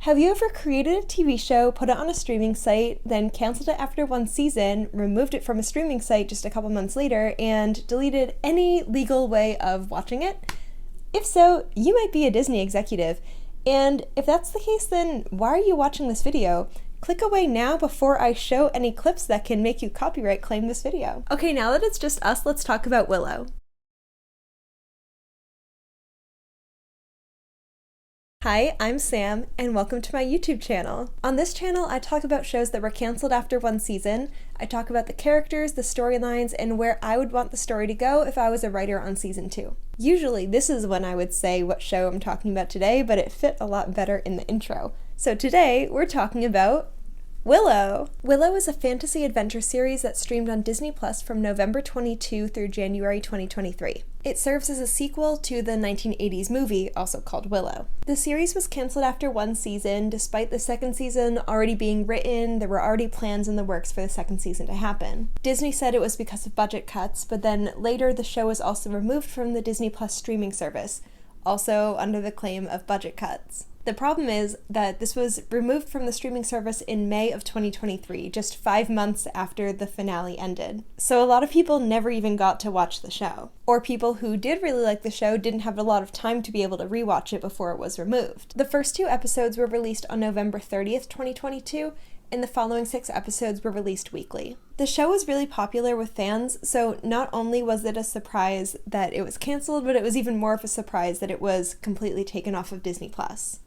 Have you ever created a TV show, put it on a streaming site, then canceled it after one season, removed it from a streaming site just a couple months later, and deleted any legal way of watching it? If so, you might be a Disney executive. And if that's the case, then why are you watching this video? Click away now before I show any clips that can make you copyright claim this video. Okay, now that it's just us, let's talk about Willow. Hi, I'm Sam, and welcome to my YouTube channel. On this channel, I talk about shows that were canceled after one season. I talk about the characters, the storylines, and where I would want the story to go if I was a writer on season 2. Usually, this is when I would say what show I'm talking about today, but it fit a lot better in the intro. So today, we're talking about Willow! Willow is a fantasy adventure series that streamed on Disney Plus from November 22 through January 2023. It serves as a sequel to the 1980s movie, also called Willow. The series was canceled after one season, despite the second season already being written. There were already plans in the works for the second season to happen. Disney said it was because of budget cuts, but then later the show was also removed from the Disney Plus streaming service, also under the claim of budget cuts. The problem is that this was removed from the streaming service in May of 2023, just 5 months after the finale ended. So a lot of people never even got to watch the show. Or people who did really like the show didn't have a lot of time to be able to rewatch it before it was removed. The first 2 episodes were released on November 30th, 2022, and the following 6 episodes were released weekly. The show was really popular with fans, so not only was it a surprise that it was canceled, but it was even more of a surprise that it was completely taken off of Disney+.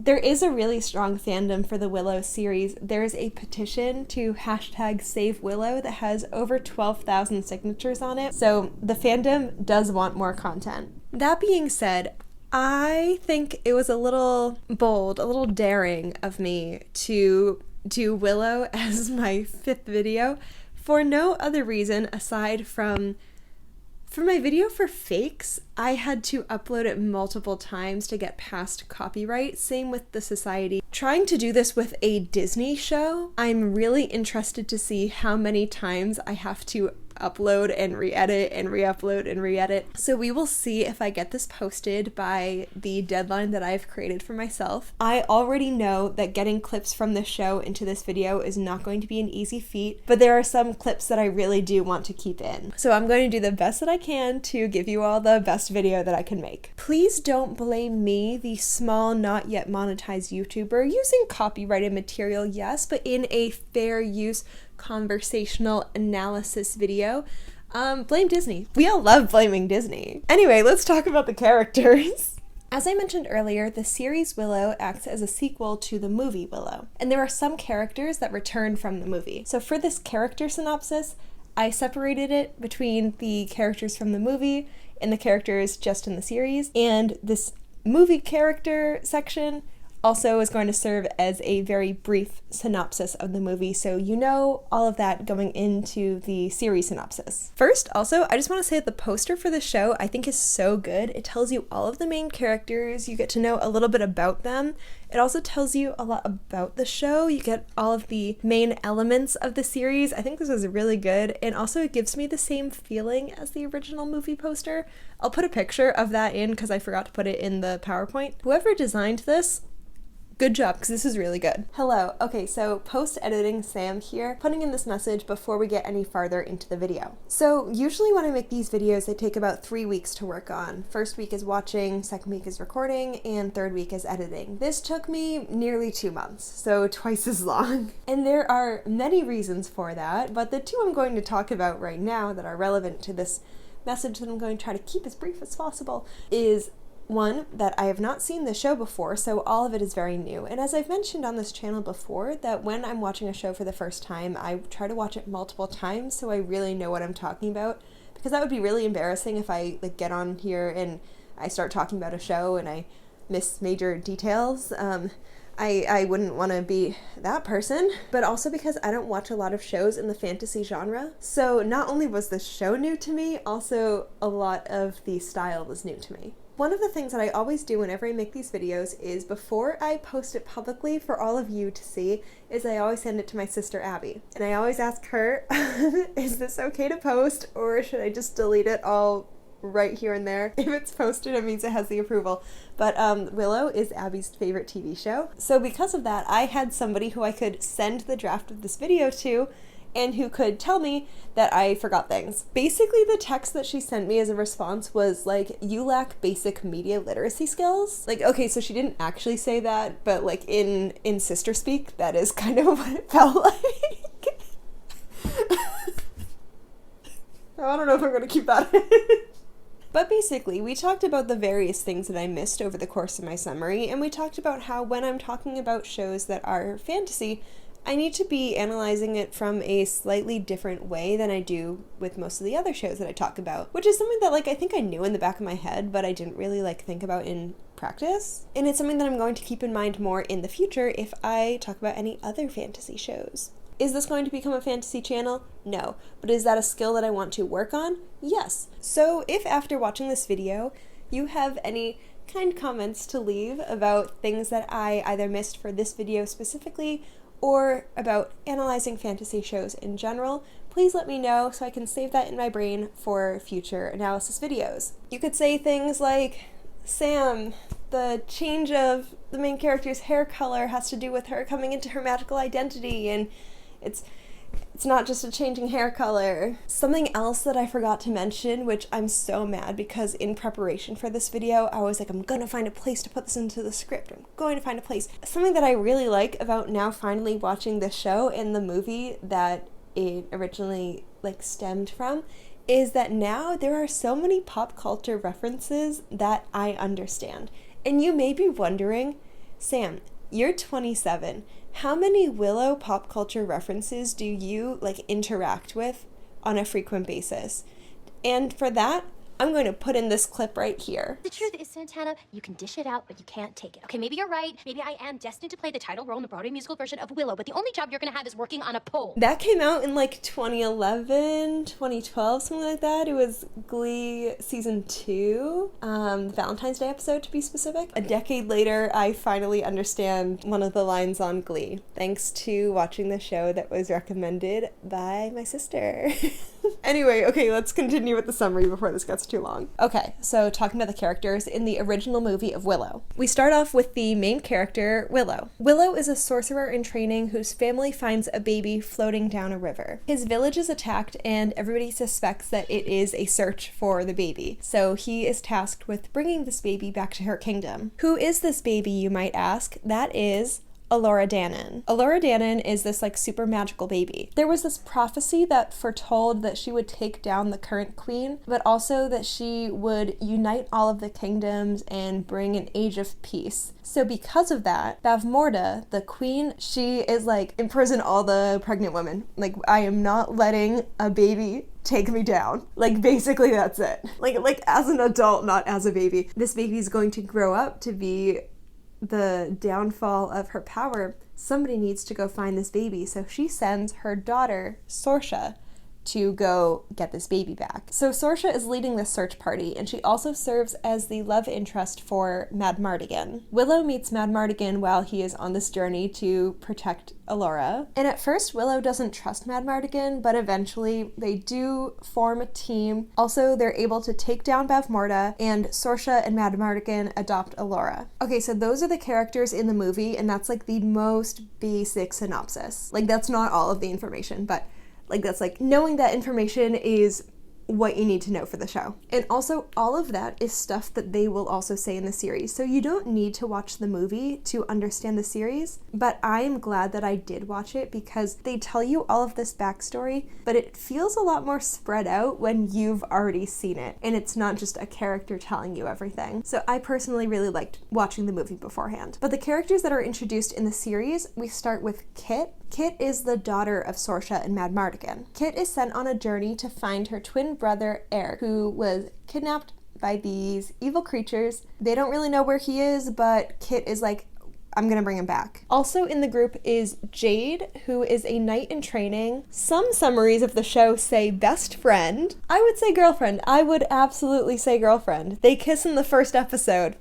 There is a really strong fandom for the Willow series. There's a petition to #SaveWillow that has over 12,000 signatures on it, so the fandom does want more content. That being said, I think it was a little bold, a little daring of me to do Willow as my 5th video for no other reason aside from for my video for fakes, I had to upload it multiple times to get past copyright. Same with the Society. Trying to do this with a Disney show, I'm really interested to see how many times I have to upload and re-edit and re-upload and re-edit. So we will see if I get this posted by the deadline that I've created for myself. I already know that getting clips from the show into this video is not going to be an easy feat, but there are some clips that I really do want to keep in. So I'm going to do the best that I can to give you all the best video that I can make. Please don't blame me, the small, not yet monetized YouTuber, using copyrighted material, yes, but in a fair use conversational analysis video. Blame Disney. We all love blaming Disney. Anyway, let's talk about the characters. As I mentioned earlier, the series Willow acts as a sequel to the movie Willow, and there are some characters that return from the movie. So for this character synopsis, I separated it between the characters from the movie and the characters just in the series, and this movie character section also is going to serve as a very brief synopsis of the movie, so you know all of that going into the series synopsis. First, also, I just want to say that the poster for the show I think is so good. It tells you all of the main characters, you get to know a little bit about them. It also tells you a lot about the show. You get all of the main elements of the series. I think this is really good, and also it gives me the same feeling as the original movie poster. I'll put a picture of that in because I forgot to put it in the PowerPoint. Whoever designed this, good job, because this is really good. Hello. Okay, so post-editing Sam here, putting in this message before we get any farther into the video. So usually when I make these videos, they take about 3 weeks to work on. First week is watching, second week is recording, and third week is editing. This took me nearly 2 months, so twice as long. And there are many reasons for that, but the 2 I'm going to talk about right now that are relevant to this message that I'm going to try to keep as brief as possible is 1, that I have not seen the show before, so all of it is very new. And as I've mentioned on this channel before, that when I'm watching a show for the first time, I try to watch it multiple times so I really know what I'm talking about, because that would be really embarrassing if I get on here and I start talking about a show and I miss major details. I wouldn't want to be that person, but also because I don't watch a lot of shows in the fantasy genre. So not only was the show new to me, also a lot of the style was new to me. One of the things that I always do whenever I make these videos is before I post it publicly for all of you to see, is I always send it to my sister Abby. And I always ask her, is this okay to post or should I just delete it all right here and there. If it's posted, it means it has the approval. But Willow is Abby's favorite TV show. So because of that, I had somebody who I could send the draft of this video to and who could tell me that I forgot things. Basically, the text that she sent me as a response was like, you lack basic media literacy skills. Like, okay, so she didn't actually say that, but like in sister speak, that is kind of what it felt like. I don't know if I'm gonna keep that in. But basically, we talked about the various things that I missed over the course of my summary, and we talked about how when I'm talking about shows that are fantasy, I need to be analyzing it from a slightly different way than I do with most of the other shows that I talk about, which is something that like I think I knew in the back of my head, but I didn't really like think about in practice. And it's something that I'm going to keep in mind more in the future if I talk about any other fantasy shows. Is this going to become a fantasy channel? No. But is that a skill that I want to work on? Yes. So if after watching this video, you have any kind comments to leave about things that I either missed for this video specifically or about analyzing fantasy shows in general, please let me know so I can save that in my brain for future analysis videos. You could say things like, Sam, the change of the main character's hair color has to do with her coming into her magical identity, and it's not just a changing hair color. Something else that I forgot to mention, which I'm so mad because in preparation for this video, I was like, I'm gonna find a place to put this into the script. I'm going to find a place. Something that I really like about now finally watching this show and the movie that it originally like stemmed from is that now there are so many pop culture references that I understand. And you may be wondering, Sam, you're 27. How many Willow pop culture references do you like interact with on a frequent basis? And for that, I'm going to put in this clip right here. The truth is, Santana, you can dish it out, but you can't take it. Okay, maybe you're right. Maybe I am destined to play the title role in the Broadway musical version of Willow, but the only job you're gonna have is working on a pole. That came out in like 2011, 2012, something like that. It was Glee season 2, the Valentine's Day episode to be specific. A decade later, I finally understand one of the lines on Glee, thanks to watching the show that was recommended by my sister. Anyway, okay, let's continue with the summary before this gets too long. Okay, so talking about the characters in the original movie of Willow. We start off with the main character, Willow. Willow is a sorcerer in training whose family finds a baby floating down a river. His village is attacked and everybody suspects that it is a search for the baby. So he is tasked with bringing this baby back to her kingdom. Who is this baby, you might ask? That is Elora Danan. Elora Danan is this like super magical baby. There was this prophecy that foretold that she would take down the current queen, but also that she would unite all of the kingdoms and bring an age of peace. So because of that, Bavmorda, the queen, she is like imprison all the pregnant women. Like, I am not letting a baby take me down. Like, basically that's it. Like as an adult, not as a baby. This baby is going to grow up to be the downfall of her power. Somebody needs to go find this baby, so she sends her daughter, Sorsha, to go get this baby back. So Sorsha is leading this search party, and she also serves as the love interest for Madmartigan. Willow meets Madmartigan while he is on this journey to protect Elora. And at first, Willow doesn't trust Madmartigan, but eventually they do form a team. Also, they're able to take down Bavmorda, and Sorsha and Madmartigan adopt Elora. Okay, so those are the characters in the movie, and that's like the most basic synopsis. Like, that's not all of the information, but like, that's like, knowing that information is what you need to know for the show. And also, all of that is stuff that they will also say in the series. So you don't need to watch the movie to understand the series, but I am glad that I did watch it because they tell you all of this backstory, but it feels a lot more spread out when you've already seen it, and it's not just a character telling you everything. So I personally really liked watching the movie beforehand. But the characters that are introduced in the series, we start with Kit. Kit is the daughter of Sorsha and Madmartigan. Kit is sent on a journey to find her twin brother, Eric, who was kidnapped by these evil creatures. They don't really know where he is, but Kit is like, I'm gonna bring him back. Also in the group is Jade, who is a knight in training. Some summaries of the show say best friend. I would say girlfriend. I would absolutely say girlfriend. They kiss in the first episode.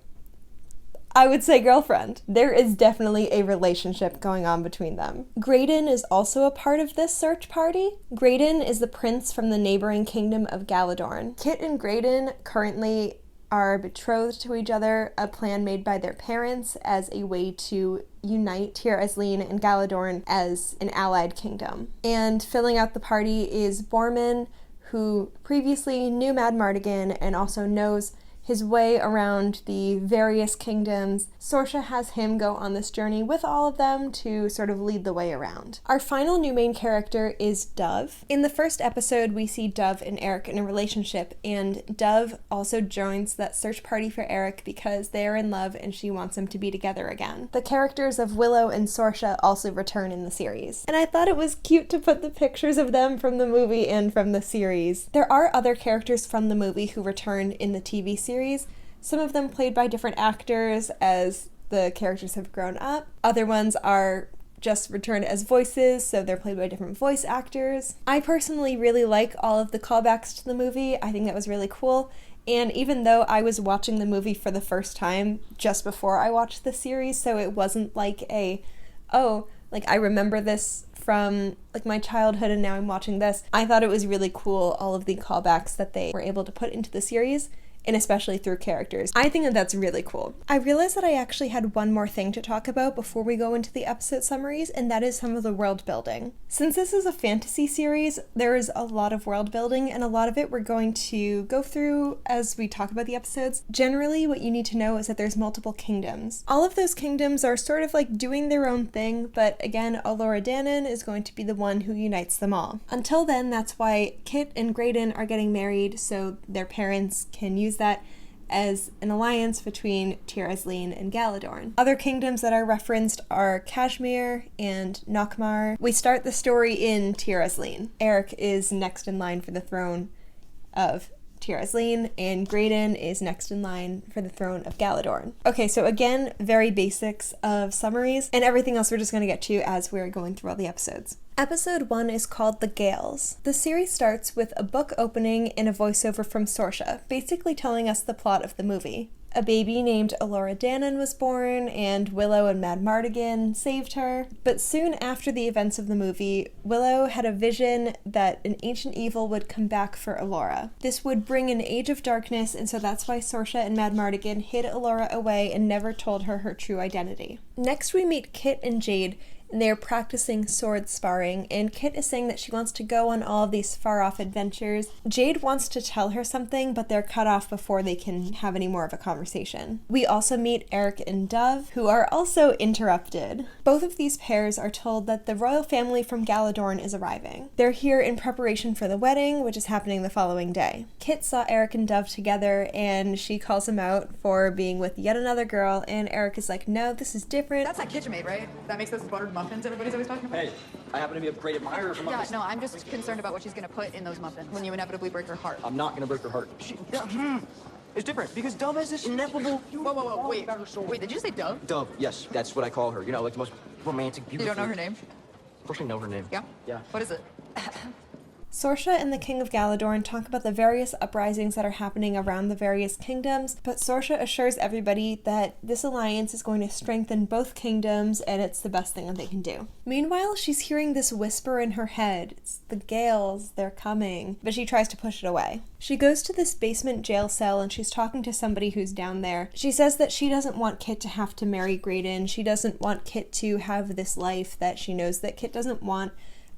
I would say girlfriend. There is definitely a relationship going on between them. Graydon is also a part of this search party. Graydon is the prince from the neighboring kingdom of Galadorn. Kit and Graydon currently are betrothed to each other, a plan made by their parents as a way to unite Tir Asleen and Galadorn as an allied kingdom. And filling out the party is Borman, who previously knew Madmartigan and also knows his way around the various kingdoms. Sorsha has him go on this journey with all of them to sort of lead the way around. Our final new main character is Dove. In the first episode, we see Dove and Eric in a relationship, and Dove also joins that search party for Eric because they are in love and she wants them to be together again. The characters of Willow and Sorsha also return in the series, and I thought it was cute to put the pictures of them from the movie and from the series. There are other characters from the movie who return in the TV series, some of them played by different actors as the characters have grown up. Other ones are just returned as voices, so they're played by different voice actors. I personally really like all of the callbacks to the movie. I think that was really cool. And even though I was watching the movie for the first time just before I watched the series, so it wasn't like I remember this from like my childhood and now I'm watching this. I thought it was really cool, all of the callbacks that they were able to put into the series, and especially through characters. I think that that's really cool. I realized that I actually had one more thing to talk about before we go into the episode summaries, and that is some of the world building. Since this is a fantasy series, there is a lot of world building, and a lot of it we're going to go through as we talk about the episodes. Generally, what you need to know is that there's multiple kingdoms. All of those kingdoms are sort of like doing their own thing, but again, Alora Dannon is going to be the one who unites them all. Until then, that's why Kit and Graydon are getting married, so their parents can use that as an alliance between Tir Asleen and Galadorn. Other kingdoms that are referenced are Kashmir and Nokkmar. We start the story in Tir Asleen. Eric is next in line for the throne of Tir Asleen, and Graydon is next in line for the throne of Galadorn. Okay, so again, very basics of summaries, and everything else we're just going to get to as we're going through all the episodes. Episode 1 is called The Gales. The series starts with a book opening and a voiceover from Sorsha, basically telling us the plot of the movie. A baby named Alora Dannon was born, and Willow and Madmartigan saved her. But soon after the events of the movie, Willow had a vision that an ancient evil would come back for Alora. This would bring an age of darkness, and so that's why Sorsha and Madmartigan hid Alora away and never told her her true identity. Next we meet Kit and Jade, and they are practicing sword sparring, and Kit is saying that she wants to go on all of these far-off adventures. Jade wants to tell her something, but they're cut off before they can have any more of a conversation. We also meet Eric and Dove, who are also interrupted. Both of these pairs are told that the royal family from Galadorn is arriving. They're here in preparation for the wedding, which is happening the following day. Kit saw Eric and Dove together, and she calls him out for being with yet another girl, and Eric is like, no, this is different. That's that KitchenAid, right? That makes those buttered muffins everybody's always talking about? Hey, I happen to be a great admirer for muffins. Yeah, no, I'm just concerned about what she's gonna put in those muffins when you inevitably break her heart. I'm not gonna break her heart. It's different because Dove has this ineffable... Whoa, wait, did you say Dove? Dove, yes, that's what I call her. You know, like the most romantic, beautiful... You don't know her name? Of course I know her name. Yeah? Yeah. What is it? Sorsha and the King of Galadorn talk about the various uprisings that are happening around the various kingdoms, but Sorsha assures everybody that this alliance is going to strengthen both kingdoms and it's the best thing that they can do. Meanwhile, she's hearing this whisper in her head. It's the Gales, they're coming, but she tries to push it away. She goes to this basement jail cell and she's talking to somebody who's down there. She says that she doesn't want Kit to have to marry Graydon. She doesn't want Kit to have this life that she knows that Kit doesn't want.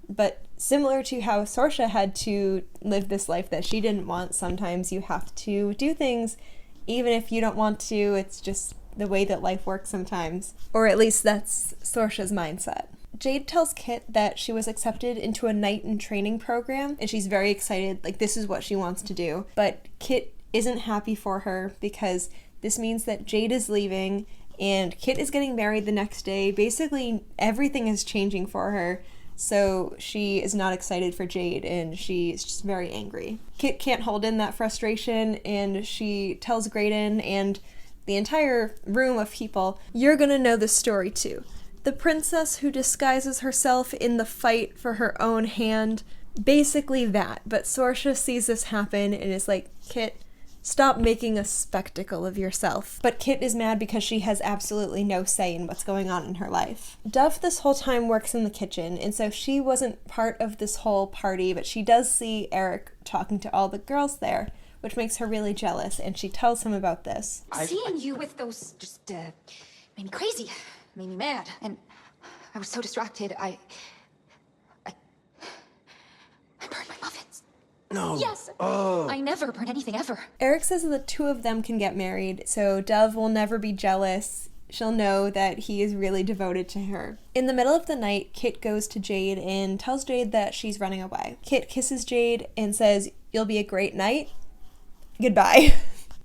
But similar to how Sorsha had to live this life that she didn't want, sometimes you have to do things even if you don't want to. It's just the way that life works sometimes. Or at least that's Sorsha's mindset. Jade tells Kit that she was accepted into a knight in training program, and she's very excited, like this is what she wants to do. But Kit isn't happy for her because this means that Jade is leaving and Kit is getting married the next day. Basically, everything is changing for her. So she is not excited for Jade, and she's just very angry. Kit can't hold in that frustration, and she tells Graydon and the entire room of people, you're gonna know the story too. The princess who disguises herself in the fight for her own hand. Basically that. But Sorsha sees this happen and is like, Kit, Stop making a spectacle of yourself. But Kit is mad because she has absolutely no say in what's going on in her life. Dove this whole time works in the kitchen, and so she wasn't part of this whole party, but she does see Eric talking to all the girls there, which makes her really jealous, and she tells him about this. Seeing you with those just made me crazy, made me mad, and I was so distracted. I burned my muffins. No. Yes. Oh. I never burn anything ever. Eric says that the two of them can get married, so Dove will never be jealous. She'll know that he is really devoted to her. In the middle of the night, Kit goes to Jade and tells Jade that she's running away. Kit kisses Jade and says, "You'll be a great night. Goodbye."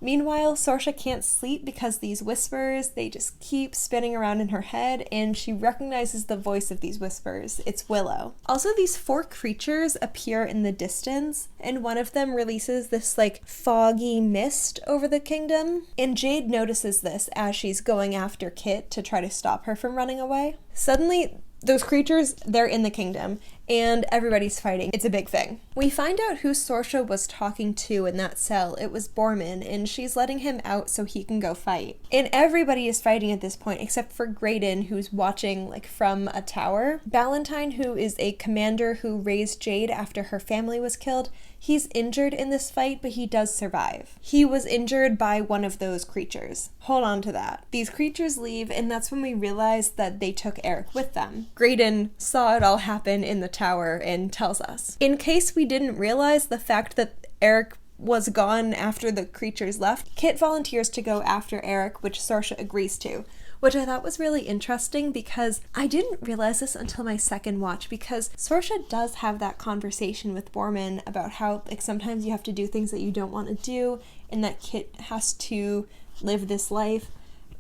Meanwhile, Sorsha can't sleep because these whispers, they just keep spinning around in her head, and she recognizes the voice of these whispers. It's Willow. Also, these 4 creatures appear in the distance, and one of them releases this like foggy mist over the kingdom, and Jade notices this as she's going after Kit to try to stop her from running away. Suddenly, those creatures, they're in the kingdom, and everybody's fighting. It's a big thing. We find out who Sorsha was talking to in that cell. It was Borman, and she's letting him out so he can go fight. And everybody is fighting at this point, except for Graydon, who's watching like from a tower. Ballantyne, who is a commander who raised Jade after her family was killed, he's injured in this fight, but he does survive. He was injured by one of those creatures. Hold on to that. These creatures leave, and that's when we realize that they took Eric with them. Graydon saw it all happen in the tower and tells us. In case we didn't realize the fact that Eric was gone after the creatures left, Kit volunteers to go after Eric, which Sorsha agrees to, which I thought was really interesting because I didn't realize this until my second watch, because Sorsha does have that conversation with Borman about how like sometimes you have to do things that you don't want to do and that Kit has to live this life.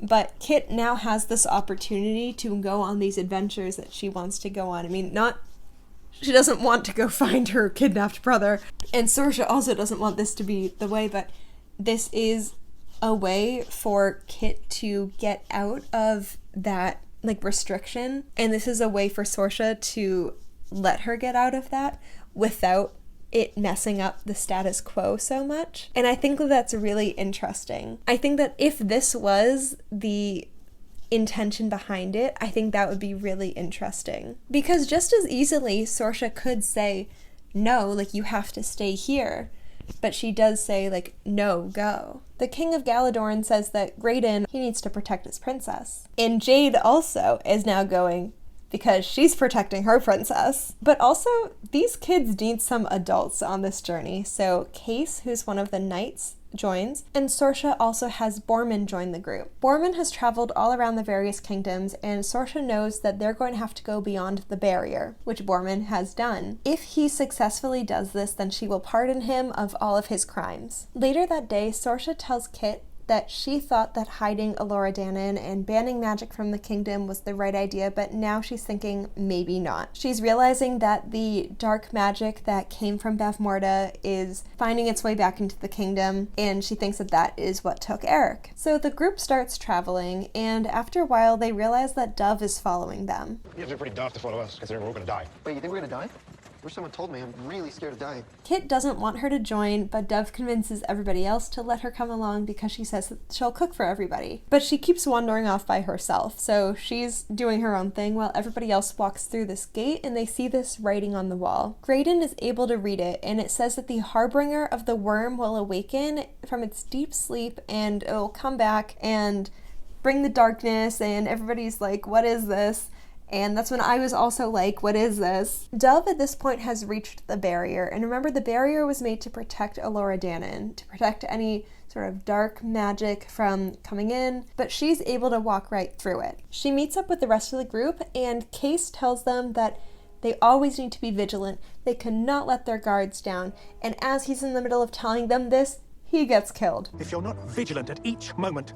But Kit now has this opportunity to go on these adventures that she wants to go on. I mean, she doesn't want to go find her kidnapped brother, and Sorsha also doesn't want this to be the way, but this is a way for Kit to get out of that like restriction, and this is a way for Sorsha to let her get out of that without it messing up the status quo so much. And I think that that's really interesting. I think that if this was the intention behind it, I think that would be really interesting. Because just as easily, Sorsha could say, no, like you have to stay here. But she does say, like, no, go. The King of Galadorn says that Graydon, he needs to protect his princess. And Jade also is now going because she's protecting her princess. But also, these kids need some adults on this journey. So Case, who's one of the knights, joins, and Sorsha also has Borman join the group. Borman has traveled all around the various kingdoms, and Sorsha knows that they're going to have to go beyond the barrier, which Borman has done. If he successfully does this, then she will pardon him of all of his crimes. Later that day, Sorsha tells Kit that she thought that hiding Elora Danan and banning magic from the kingdom was the right idea, but now she's thinking maybe not. She's realizing that the dark magic that came from Bavmorda is finding its way back into the kingdom, and she thinks that that is what took Eric. So the group starts traveling, and after a while they realize that Dove is following them. You have to be pretty daft to follow us, considering we're all gonna die. Wait, you think we're gonna die? I wish someone told me. I'm really scared of dying. Kit doesn't want her to join, but Dove convinces everybody else to let her come along because she says that she'll cook for everybody. But she keeps wandering off by herself, so she's doing her own thing while everybody else walks through this gate, and they see this writing on the wall. Graydon is able to read it, and it says that the harbinger of the worm will awaken from its deep sleep, and it'll come back and bring the darkness, and everybody's like, what is this? And that's when I was also like, what is this? Dove at this point has reached the barrier. And remember, the barrier was made to protect Elora Danan, to protect any sort of dark magic from coming in, but she's able to walk right through it. She meets up with the rest of the group, and Case tells them that they always need to be vigilant. They cannot let their guards down. And as he's in the middle of telling them this, he gets killed. If you're not vigilant at each moment,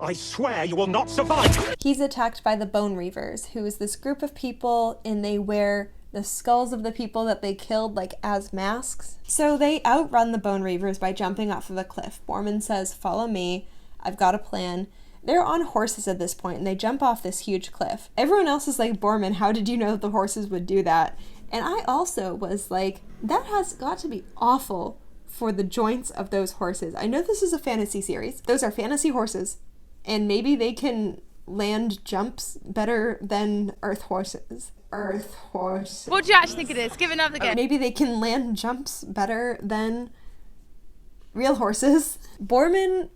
I swear you will not survive! He's attacked by the Bone Reavers, who is this group of people, and they wear the skulls of the people that they killed, like, as masks. So they outrun the Bone Reavers by jumping off of a cliff. Borman says, follow me, I've got a plan. They're on horses at this point, and they jump off this huge cliff. Everyone else is like, Borman, how did you know the horses would do that? And I also was like, that has got to be awful for the joints of those horses. I know this is a fantasy series. Those are fantasy horses. And maybe they can land jumps better than earth horses. Earth horses. What do you actually think it is? Give another guess. Maybe they can land jumps better than real horses. Boorman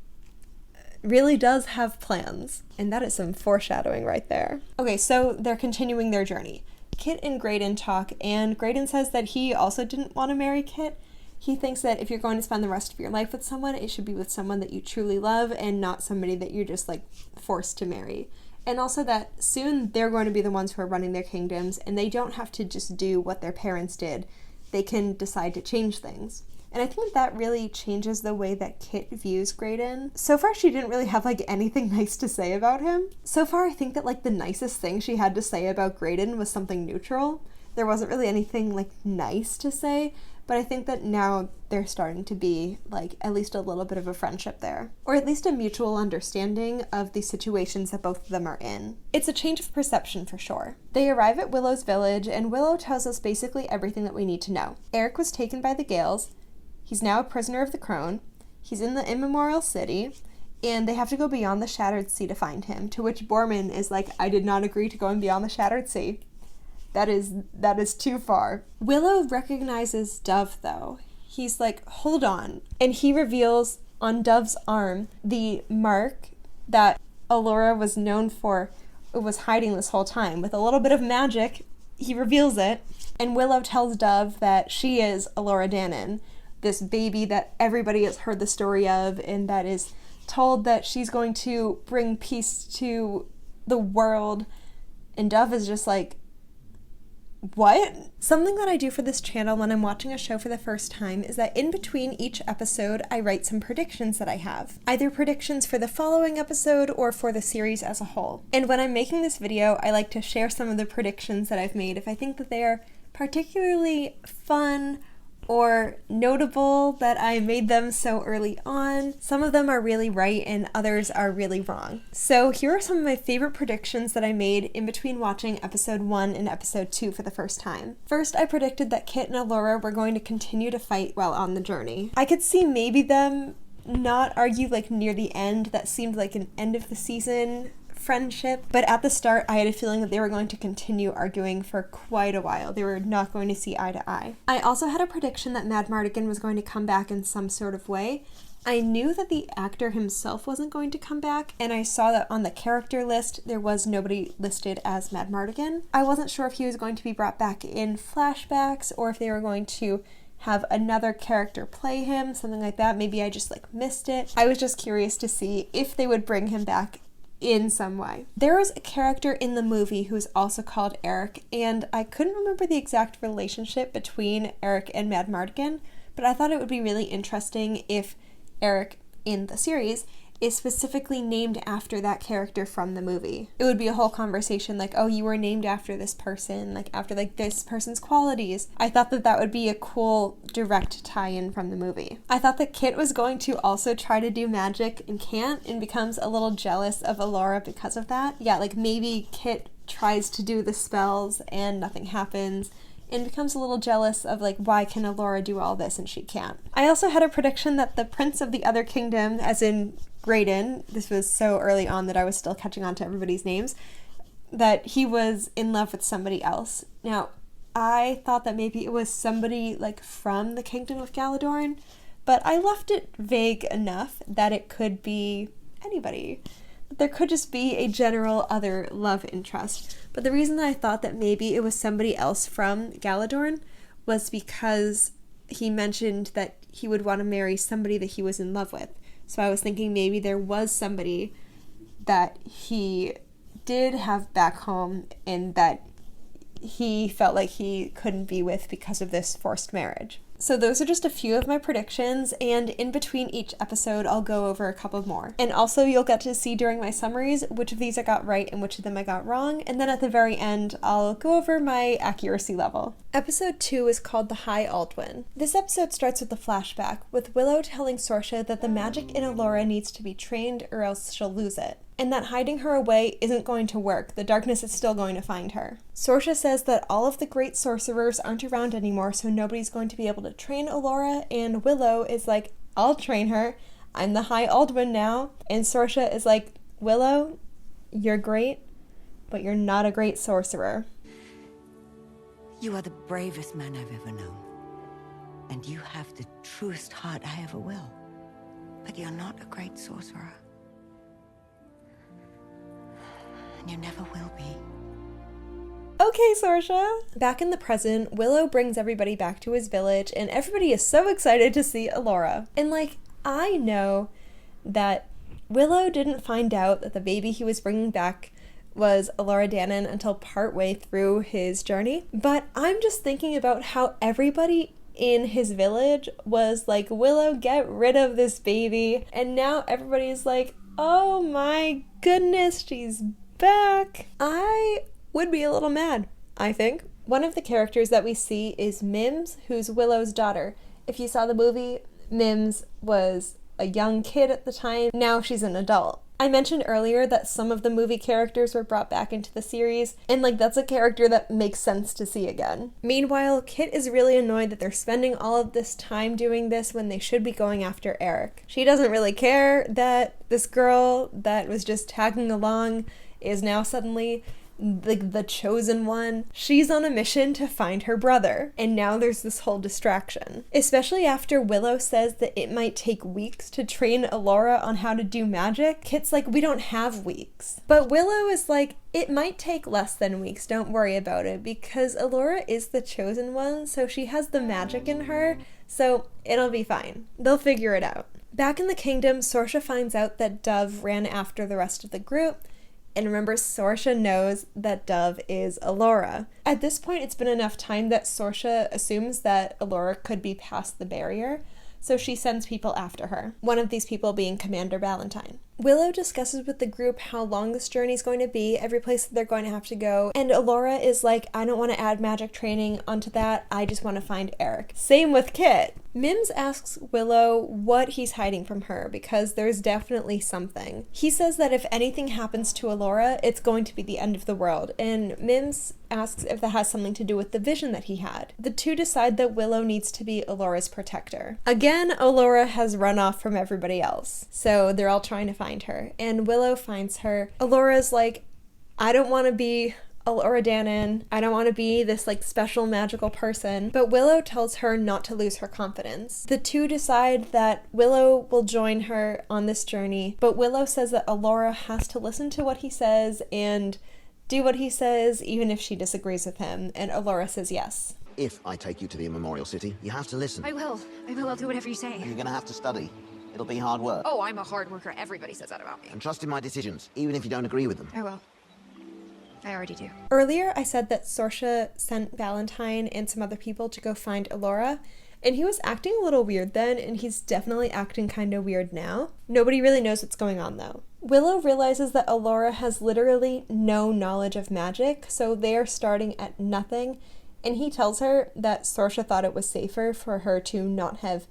really does have plans, and that is some foreshadowing right there. Okay, so they're continuing their journey. Kit and Graydon talk, and Graydon says that he also didn't want to marry Kit. He thinks that if you're going to spend the rest of your life with someone, it should be with someone that you truly love and not somebody that you're just like forced to marry. And also that soon they're going to be the ones who are running their kingdoms, and they don't have to just do what their parents did. They can decide to change things. And I think that really changes the way that Kit views Graydon. So far, she didn't really have, like, anything nice to say about him. So far, I think that, like, the nicest thing she had to say about Graydon was something neutral. There wasn't really anything, like, nice to say, but I think that now they're starting to be, like, at least a little bit of a friendship there. Or at least a mutual understanding of the situations that both of them are in. It's a change of perception for sure. They arrive at Willow's village, and Willow tells us basically everything that we need to know. Eric was taken by the Gales. He's now a prisoner of the Crone. He's in the Immemorial City, and they have to go beyond the Shattered Sea to find him, to which Boorman is like, I did not agree to going beyond the Shattered Sea. That is too far. Willow recognizes Dove, though. He's like, hold on. And he reveals on Dove's arm the mark that Allura was known for, was hiding this whole time. With a little bit of magic, he reveals it, and Willow tells Dove that she is Allura Dannon, this baby that everybody has heard the story of, and that is told that she's going to bring peace to the world. And Dove is just like, what? Something that I do for this channel when I'm watching a show for the first time is that in between each episode, I write some predictions that I have. Either predictions for the following episode or for the series as a whole. And when I'm making this video, I like to share some of the predictions that I've made if I think that they are particularly fun or notable that I made them so early on. Some of them are really right and others are really wrong. So here are some of my favorite predictions that I made in between watching episode 1 and episode 2 for the first time. First, I predicted that Kit and Allura were going to continue to fight while on the journey. I could see maybe them not argue like near the end. That seemed like an end of the season friendship, but at the start I had a feeling that they were going to continue arguing for quite a while. They were not going to see eye to eye. I also had a prediction that Madmartigan was going to come back in some sort of way. I knew that the actor himself wasn't going to come back, and I saw that on the character list there was nobody listed as Madmartigan. I wasn't sure if he was going to be brought back in flashbacks or if they were going to have another character play him, something like that. Maybe I just like missed it. I was just curious to see if they would bring him back in some way. There was a character in the movie who is also called Eric, and I couldn't remember the exact relationship between Eric and Madmartigan, but I thought it would be really interesting if Eric in the series is specifically named after that character from the movie. It would be a whole conversation like, oh, you were named after this person, like after like this person's qualities. I thought that that would be a cool direct tie-in from the movie. I thought that Kit was going to also try to do magic and can't, and becomes a little jealous of Allura because of that. Yeah, like maybe Kit tries to do the spells and nothing happens, and becomes a little jealous of like, why can Allura do all this and she can't? I also had a prediction that the Prince of the Other Kingdom, as in Graydon, this was so early on that I was still catching on to everybody's names, that he was in love with somebody else. Now, I thought that maybe it was somebody like from the Kingdom of Galadorn, but I left it vague enough that it could be anybody. There could just be a general other love interest. But the reason that I thought that maybe it was somebody else from Galadorn was because he mentioned that he would want to marry somebody that he was in love with. So I was thinking maybe there was somebody that he did have back home and that he felt like he couldn't be with because of this forced marriage. So those are just a few of my predictions, and in between each episode I'll go over a couple more. And also you'll get to see during my summaries which of these I got right and which of them I got wrong, and then at the very end I'll go over my accuracy level. Episode 2 is called The High Aldwin. This episode starts with a flashback, with Willow telling Sorsha that the magic in Allura needs to be trained or else she'll lose it. and that hiding her away isn't going to work. The darkness is still going to find her. Sorsha says that all of the great sorcerers aren't around anymore, so nobody's going to be able to train Allura, and Willow is like, I'll train her. I'm the High Aldwin now. And Sorsha is like, Willow, you're great, but you're not a great sorcerer. You are the bravest man I've ever known. And you have the truest heart I ever will. But you're not a great sorcerer. And you never will be. Okay, Sorsha. Back in the present, Willow brings everybody back to his village, and everybody is so excited to see Allura. And like, I know that Willow didn't find out that the baby he was bringing back was Allura Dannon until partway through his journey, but I'm just thinking about how everybody in his village was like, Willow, get rid of this baby, and now everybody's like, oh my goodness, she's back. I would be a little mad, I think. One of the characters that we see is Mims, who's Willow's daughter. If you saw the movie, Mims was a young kid at the time. Now she's an adult. I mentioned earlier that some of the movie characters were brought back into the series, and like, that's a character that makes sense to see again. Meanwhile, Kit is really annoyed that they're spending all of this time doing this when they should be going after Eric. She doesn't really care that this girl that was just tagging along is now suddenly the chosen one. She's on a mission to find her brother, and now there's this whole distraction. Especially after Willow says that it might take weeks to train Allura on how to do magic. Kit's like, we don't have weeks. But Willow is like, it might take less than weeks, don't worry about it, because Allura is the chosen one, so she has the magic in her, so it'll be fine. They'll figure it out. Back in the kingdom, Sorsha finds out that Dove ran after the rest of the group. And remember, Sorsha knows that Dove is Allura. At this point, it's been enough time that Sorsha assumes that Allura could be past the barrier, so she sends people after her, one of these people being Commander Valentine. Willow discusses with the group how long this journey is going to be, every place that they're going to have to go, and Allura is like, I don't want to add magic training onto that, I just want to find Eric. Same with Kit. Mims asks Willow what he's hiding from her, because there's definitely something. He says that if anything happens to Allura, it's going to be the end of the world, and Mims asks if that has something to do with the vision that he had. The two decide that Willow needs to be Allura's protector. Again, Allura has run off from everybody else, so they're all trying to find her, and Willow finds her. Allura's like, I don't want to be Allura Dannon. I don't want to be this like special magical person, but Willow tells her not to lose her confidence. The two decide that Willow will join her on this journey, but Willow says that Allura has to listen to what he says and do what he says even if she disagrees with him, and Allura says yes. If I take you to the Immemorial City, you have to listen. I will. I'll do whatever you say. You're gonna have to study. It'll be hard work. Oh, I'm a hard worker. Everybody says that about me. And trust in my decisions, even if you don't agree with them. I will. I already do. Earlier, I said that Sorsha sent Valentine and some other people to go find Allura, and he was acting a little weird then, and he's definitely acting kind of weird now. Nobody really knows what's going on, though. Willow realizes that Allura has literally no knowledge of magic, so they are starting at nothing, and he tells her that Sorsha thought it was safer for her to not have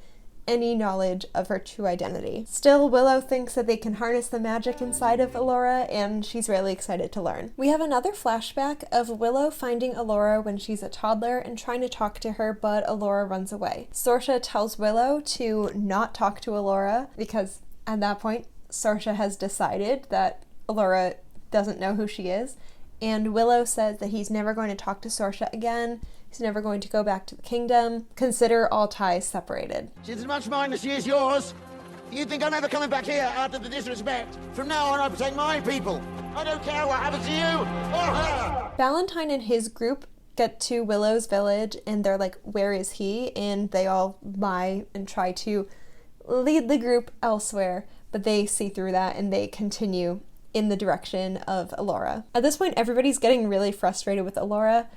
any knowledge of her true identity. Still, Willow thinks that they can harness the magic inside of Allura, and she's really excited to learn. We have another flashback of Willow finding Allura when she's a toddler and trying to talk to her, but Allura runs away. Sorsha tells Willow to not talk to Allura because at that point, Sorsha has decided that Allura doesn't know who she is, and Willow says that he's never going to talk to Sorsha again. He's never going to go back to the kingdom. Consider all ties separated. She's as much mine as she is yours. You think I'm ever coming back here after the disrespect? From now on, I protect my people. I don't care what happens to you or her. Valentine and his group get to Willow's village, and they're like, where is he? And they all lie and try to lead the group elsewhere, but they see through that and they continue in the direction of Allura. At this point, everybody's getting really frustrated with Allura.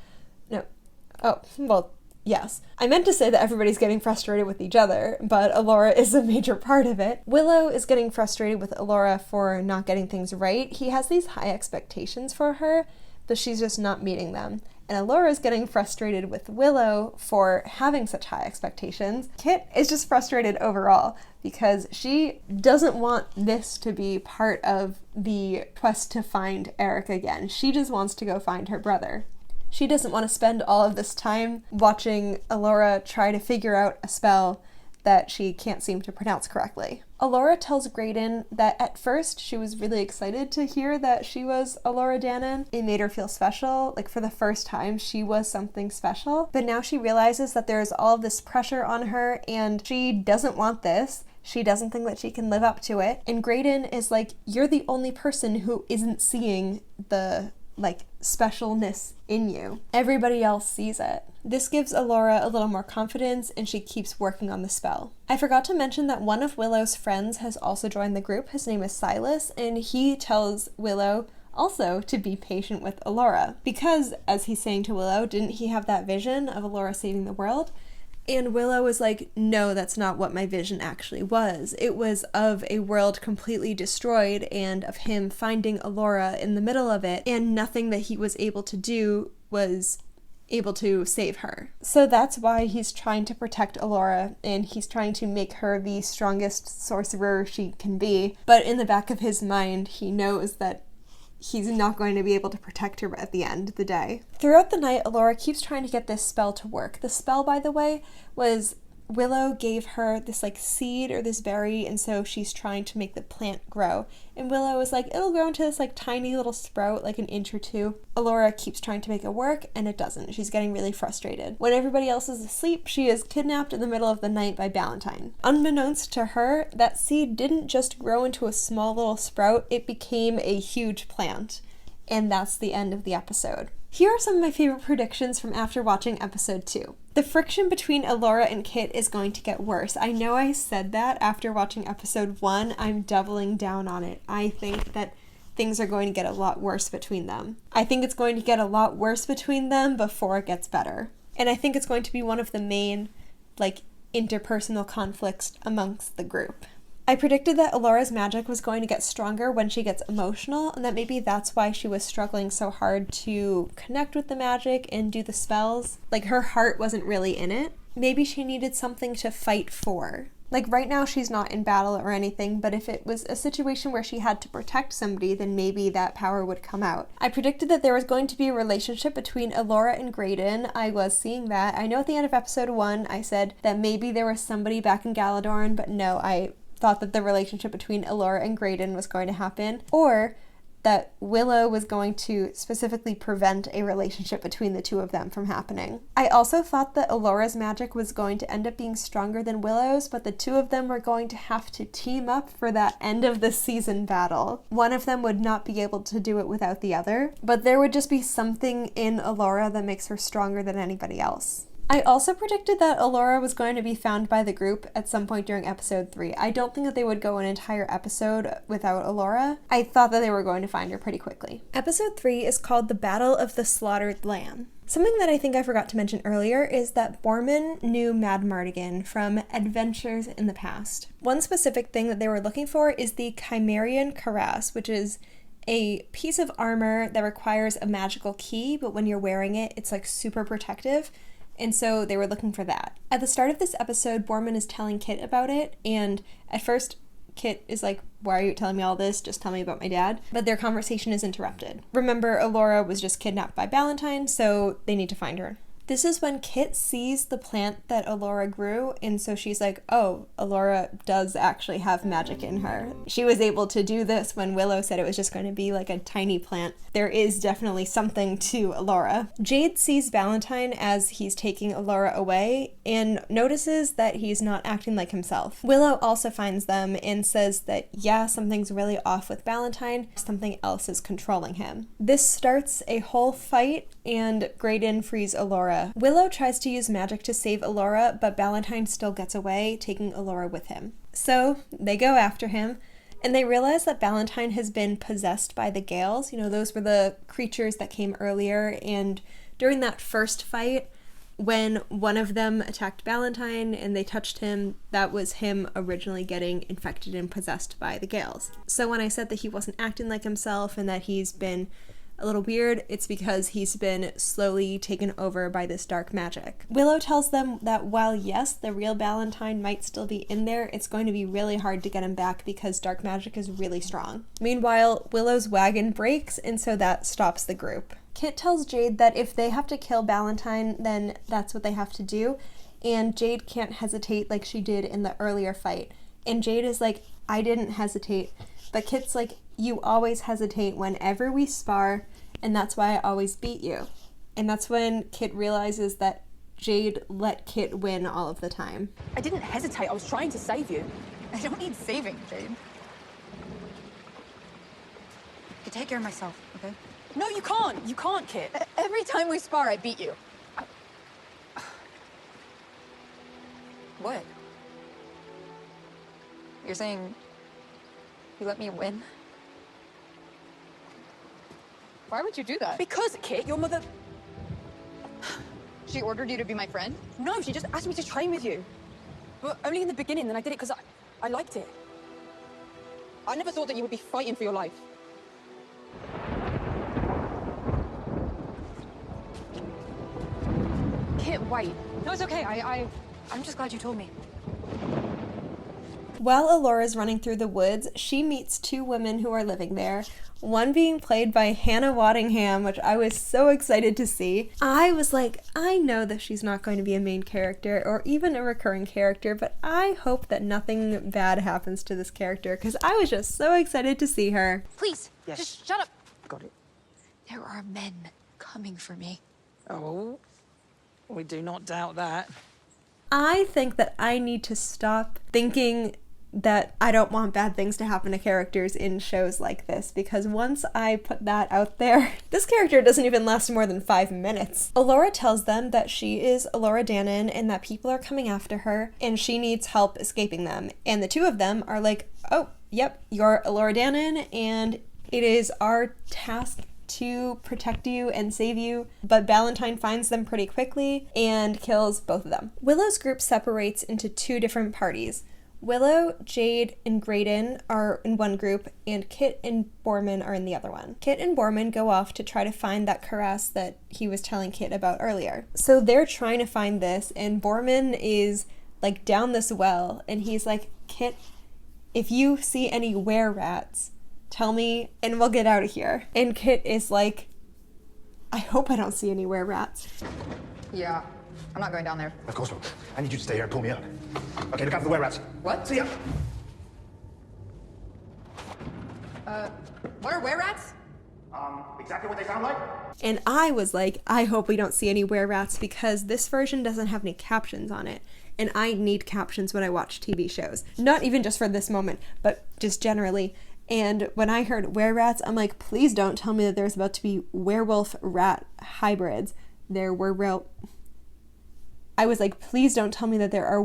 Oh, well, yes. I meant to say that everybody's getting frustrated with each other, but Allura is a major part of it. Willow is getting frustrated with Allura for not getting things right. He has these high expectations for her, but she's just not meeting them. and Alora's getting frustrated with Willow for having such high expectations. Kit is just frustrated overall because she doesn't want this to be part of the quest to find Eric again. She just wants to go find her brother. She doesn't want to spend all of this time watching Alora try to figure out a spell that she can't seem to pronounce correctly. Alora tells Graydon that at first she was really excited to hear that she was Alora Dannon. It made her feel special, like for the first time she was something special. But now she realizes that there's all this pressure on her and she doesn't want this. She doesn't think that she can live up to it. And Graydon is like, you're the only person who isn't seeing the specialness in you. Everybody else sees it. This gives Alora a little more confidence and she keeps working on the spell. I forgot to mention that one of Willow's friends has also joined the group. His name is Silas, and he tells Willow also to be patient with Alora because, as he's saying to Willow, didn't he have that vision of Alora saving the world? And Willow was like, no, that's not what my vision actually was. It was of a world completely destroyed and of him finding Alora in the middle of it, and nothing that he was able to do was able to save her. So that's why he's trying to protect Alora, and he's trying to make her the strongest sorcerer she can be. But in the back of his mind, he knows that he's not going to be able to protect her at the end of the day. Throughout the night, Alora keeps trying to get this spell to work. The spell, by the way, was Willow gave her this seed or this berry, and so she's trying to make the plant grow. And Willow is like, it'll grow into this tiny little sprout, an inch or two. Alora keeps trying to make it work, and it doesn't. She's getting really frustrated. When everybody else is asleep, she is kidnapped in the middle of the night by Valentine. Unbeknownst to her, that seed didn't just grow into a small little sprout, it became a huge plant. And that's the end of the episode. Here are some of my favorite predictions from after watching episode 2. The friction between Alora and Kit is going to get worse. I know I said that after watching episode 1. I'm doubling down on it. I think that things are going to get a lot worse between them. I think it's going to get a lot worse between them before it gets better. And I think it's going to be one of the main, interpersonal conflicts amongst the group. I predicted that Alora's magic was going to get stronger when she gets emotional, and that maybe that's why she was struggling so hard to connect with the magic and do the spells. Her heart wasn't really in it. Maybe she needed something to fight for. Right now she's not in battle or anything, but if it was a situation where she had to protect somebody, then maybe that power would come out. I predicted that there was going to be a relationship between Alora and Graydon. I was seeing that. I know at the end of episode 1 I said that maybe there was somebody back in Galadorn, but no, I thought that the relationship between Alora and Graydon was going to happen, or that Willow was going to specifically prevent a relationship between the two of them from happening. I also thought that Alora's magic was going to end up being stronger than Willow's, but the two of them were going to have to team up for that end of the season battle. One of them would not be able to do it without the other, but there would just be something in Alora that makes her stronger than anybody else. I also predicted that Alora was going to be found by the group at some point during episode 3. I don't think that they would go an entire episode without Alora. I thought that they were going to find her pretty quickly. Episode 3 is called The Battle of the Slaughtered Lamb. Something that I think I forgot to mention earlier is that Borman knew Mad Mardigan from Adventures in the Past. One specific thing that they were looking for is the Chimerian Cuirass, which is a piece of armor that requires a magical key, but when you're wearing it, it's super protective. And so they were looking for that. At the start of this episode, Borman is telling Kit about it, and at first Kit is like, why are you telling me all this? Just tell me about my dad. But their conversation is interrupted. Remember, Alora was just kidnapped by Valentine, so they need to find her. This is when Kit sees the plant that Alora grew, and so she's like, oh, Alora does actually have magic in her. She was able to do this when Willow said it was just going to be a tiny plant. There is definitely something to Alora. Jade sees Valentine as he's taking Alora away and notices that he's not acting like himself. Willow also finds them and says that, yeah, something's really off with Valentine. Something else is controlling him. This starts a whole fight, and Graydon frees Alora. Willow tries to use magic to save Alora, but Valentine still gets away, taking Alora with him. So they go after him, and they realize that Valentine has been possessed by the Gales. Those were the creatures that came earlier, and during that first fight, when one of them attacked Valentine and they touched him, that was him originally getting infected and possessed by the Gales. So when I said that he wasn't acting like himself and that he's been a little weird, it's because he's been slowly taken over by this dark magic. Willow tells them that while yes, the real Valentine might still be in there, it's going to be really hard to get him back because dark magic is really strong. Meanwhile, Willow's wagon breaks, and so that stops the group. Kit tells Jade that if they have to kill Valentine, then that's what they have to do, and Jade can't hesitate like she did in the earlier fight. And Jade is like, I didn't hesitate. But Kit's like, you always hesitate whenever we spar, and that's why I always beat you. And that's when Kit realizes that Jade let Kit win all of the time. I didn't hesitate. I was trying to save you. I don't need saving, Jade. I can take care of myself, okay? No, you can't. You can't, Kit. Every time we spar, I beat you. What? You're saying you let me win? Why would you do that? Because, Kit, your mother... She ordered you to be my friend? No, she just asked me to train with you. But only in the beginning, then I did it because I liked it. I never thought that you would be fighting for your life. Kit, wait. No, it's okay. I'm just glad you told me. While Alora's running through the woods, she meets two women who are living there, one being played by Hannah Waddingham, which I was so excited to see. I was like, I know that she's not going to be a main character or even a recurring character, but I hope that nothing bad happens to this character because I was just so excited to see her. Please, Yes. just shut up. Got it. There are men coming for me. Oh, we do not doubt that. I think that I need to stop thinking that I don't want bad things to happen to characters in shows like this, because once I put that out there, this character doesn't even last more than 5 minutes. Alora tells them that she is Elora Danan and that people are coming after her and she needs help escaping them. And the two of them are like, oh, yep, you're Elora Danan and it is our task to protect you and save you, but Valentine finds them pretty quickly and kills both of them. Willow's group separates into two different parties. Willow, Jade, and Graydon are in one group, and Kit and Borman are in the other one. Kit and Borman go off to try to find that cuirass that he was telling Kit about earlier. So they're trying to find this, and Borman is like down this well, and he's like, Kit, if you see any were-rats, tell me and we'll get out of here. And Kit is like, I hope I don't see any were-rats. Yeah, I'm not going down there. Of course not. I need you to stay here and pull me up. Okay, look out for the were-rats. What? See ya. What are were-rats? Exactly what they sound like? And I was like, I hope we don't see any were-rats because this version doesn't have any captions on it. And I need captions when I watch TV shows. Not even just for this moment, but just generally. And when I heard were-rats, I'm like, please don't tell me that there's about to be werewolf-rat hybrids. There were I was like, please don't tell me that there are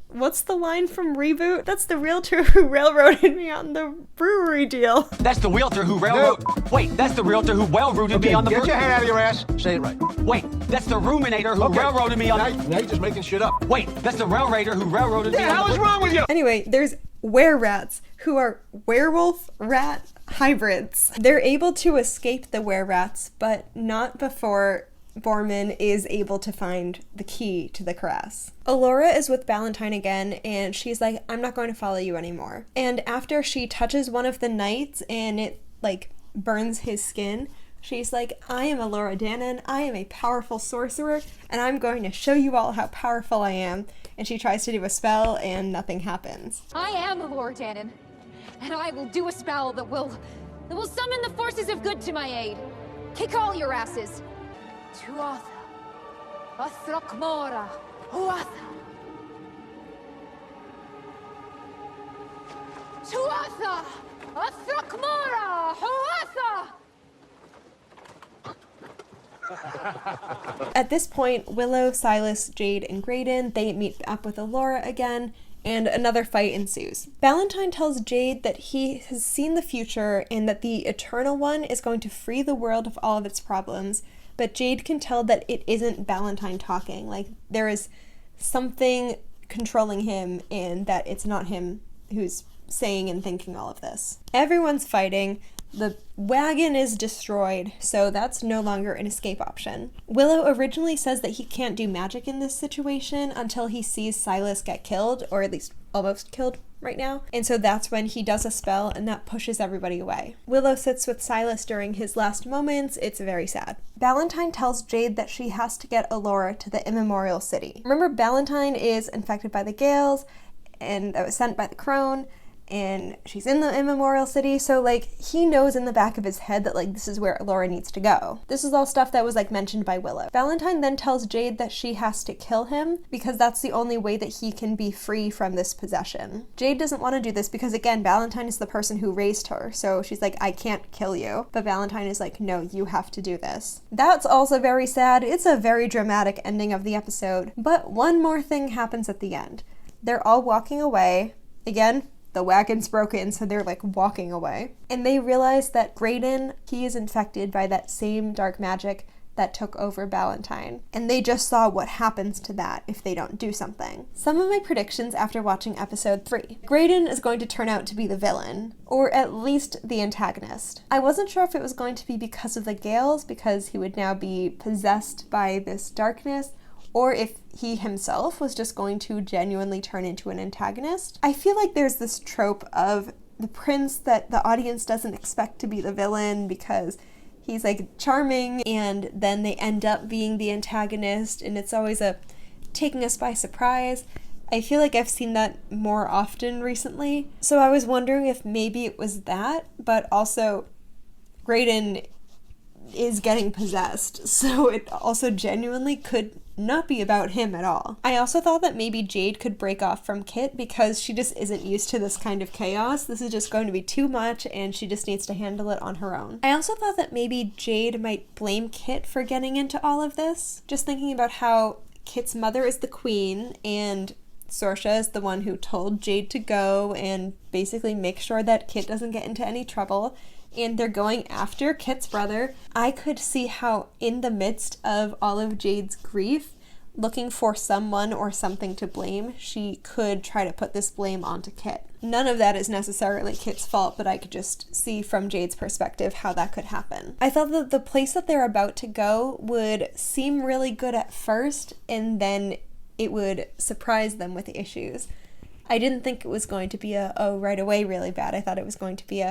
What's the line from Reboot? That's the realtor who railroaded me on the brewery deal. That's the realtor who railroaded... Wait, that's the realtor who railroaded me on the... Get your hand out of your ass. Say it right. Wait, that's the ruminator who railroaded me on... Now you're just making shit up. Wait, that's the railraider who railroaded me on... What the hell is wrong with you? Anyway, there's were-rats who are werewolf-rat hybrids. They're able to escape the were-rats, but not before Borman is able to find the key to the cuirass. Alora is with Valentine again, and she's like, I'm not going to follow you anymore. And after she touches one of the knights and it, like, burns his skin, she's like, I am Elora Danan, I am a powerful sorcerer, and I'm going to show you all how powerful I am. And she tries to do a spell, and nothing happens. I am Elora Danan, and I will do a spell that will summon the forces of good to my aid. Kick all your asses. Tuatha, Athrakmora, Huatha. Tuatha, Athrakmora, Huatha. At this point, Willow, Silas, Jade, and Graydon, they meet up with Alora again, and another fight ensues. Valentine tells Jade that he has seen the future and that the Eternal One is going to free the world of all of its problems, but Jade can tell that it isn't Valentine talking. Like, there is something controlling him and that it's not him who's saying and thinking all of this. Everyone's fighting. The wagon is destroyed, so that's no longer an escape option. Willow originally says that he can't do magic in this situation until he sees Silas get killed, or at least almost killed right now. And so that's when he does a spell, and that pushes everybody away. Willow sits with Silas during his last moments. It's very sad. Valentine tells Jade that she has to get Allura to the Immemorial City. Remember, Valentine is infected by the Gales, and that was sent by the Crone, and she's in the Immemorial City, so like he knows in the back of his head that like this is where Allura needs to go. This is all stuff that was like mentioned by Willow. Valentine then tells Jade that she has to kill him because that's the only way that he can be free from this possession. Jade doesn't want to do this because again, Valentine is the person who raised her, so she's like, I can't kill you. But Valentine is like, no, you have to do this. That's also very sad. It's a very dramatic ending of the episode. But one more thing happens at the end. They're all walking away. Again, the wagon's broken, so they're like walking away. And they realize that Graydon, he is infected by that same dark magic that took over Valentine. And they just saw what happens to that if they don't do something. Some of my predictions after watching episode 3. Graydon is going to turn out to be the villain, or at least the antagonist. I wasn't sure if it was going to be because of the Gales, because he would now be possessed by this darkness, or if he himself was just going to genuinely turn into an antagonist. I feel like there's this trope of the prince that the audience doesn't expect to be the villain because he's like charming, and then they end up being the antagonist, and it's always a taking us by surprise. I feel like I've seen that more often recently. So I was wondering if maybe it was that, but also Graydon is getting possessed, so it also genuinely could not be about him at all. I also thought that maybe Jade could break off from Kit because she just isn't used to this kind of chaos. This is just going to be too much and she just needs to handle it on her own. I also thought that maybe Jade might blame Kit for getting into all of this. Just thinking about how Kit's mother is the queen and Sorsha is the one who told Jade to go and basically make sure that Kit doesn't get into any trouble. And they're going after Kit's brother. I could see how in the midst of all of Jade's grief, looking for someone or something to blame, she could try to put this blame onto Kit. None of that is necessarily Kit's fault, but I could just see from Jade's perspective how that could happen. I thought that the place that they're about to go would seem really good at first, and then it would surprise them with issues. I didn't think it was going to be right away really bad. I thought it was going to be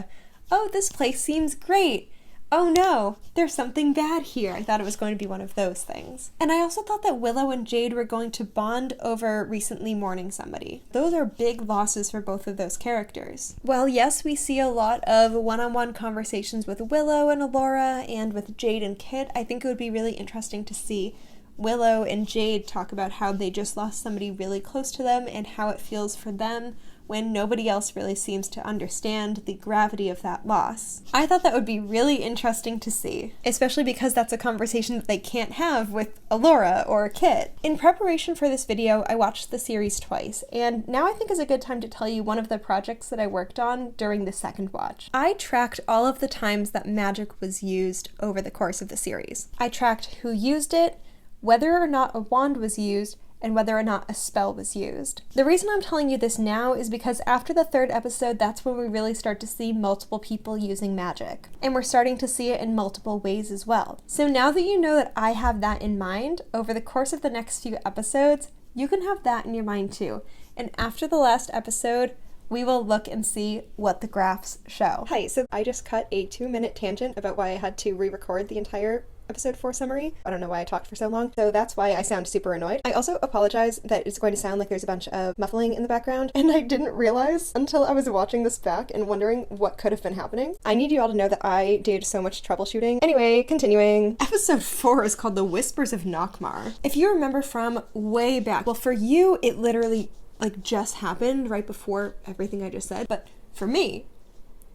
oh, this place seems great. Oh no, there's something bad here. I thought it was going to be one of those things. And I also thought that Willow and Jade were going to bond over recently mourning somebody. Those are big losses for both of those characters. Well, yes, we see a lot of one-on-one conversations with Willow and Allura and with Jade and Kit. I think it would be really interesting to see Willow and Jade talk about how they just lost somebody really close to them and how it feels for them when nobody else really seems to understand the gravity of that loss. I thought that would be really interesting to see, especially because that's a conversation that they can't have with Allura or Kit. In preparation for this video, I watched the series twice, and now I think is a good time to tell you one of the projects that I worked on during the second watch. I tracked all of the times that magic was used over the course of the series. I tracked who used it, whether or not a wand was used, and whether or not a spell was used. The reason I'm telling you this now is because after the third episode, that's when we really start to see multiple people using magic. And we're starting to see it in multiple ways as well. So now that you know that I have that in mind, over the course of the next few episodes, you can have that in your mind too. And after the last episode, we will look and see what the graphs show. Hi, so I just cut a 2-minute tangent about why I had to re-record the entire episode 4 summary. I don't know why I talked for so long, so that's why I sound super annoyed. I also apologize that it's going to sound like there's a bunch of muffling in the background, and I didn't realize until I was watching this back and wondering what could have been happening. I need you all to know that I did so much troubleshooting. Anyway, continuing. Episode 4 is called The Whispers of Nockmaar. If you remember from way back, well, for you, it literally like just happened right before everything I just said, but for me,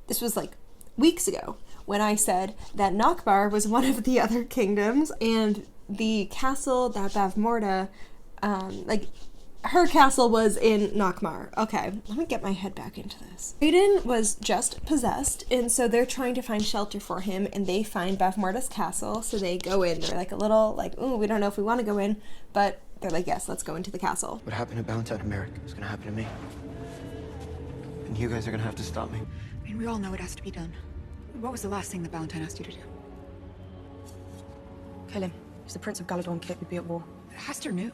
this was like weeks ago when I said that Nockmaar was one of the other kingdoms, and the castle that Bavmorda, her castle was in Nockmaar. Okay, let me get my head back into this. Graydon was just possessed, and so they're trying to find shelter for him, and they find Bavmorda's castle, so they go in. They're like a little like, ooh, we don't know if we want to go in, but they're like, yes, let's go into the castle. What happened to Valentine and Merrick is gonna happen to me. And you guys are gonna have to stop me. I mean, we all know it has to be done. What was the last thing that Valentine asked you to do? Kill him. If the Prince of Galadorn Kit would be at war. Hester knew.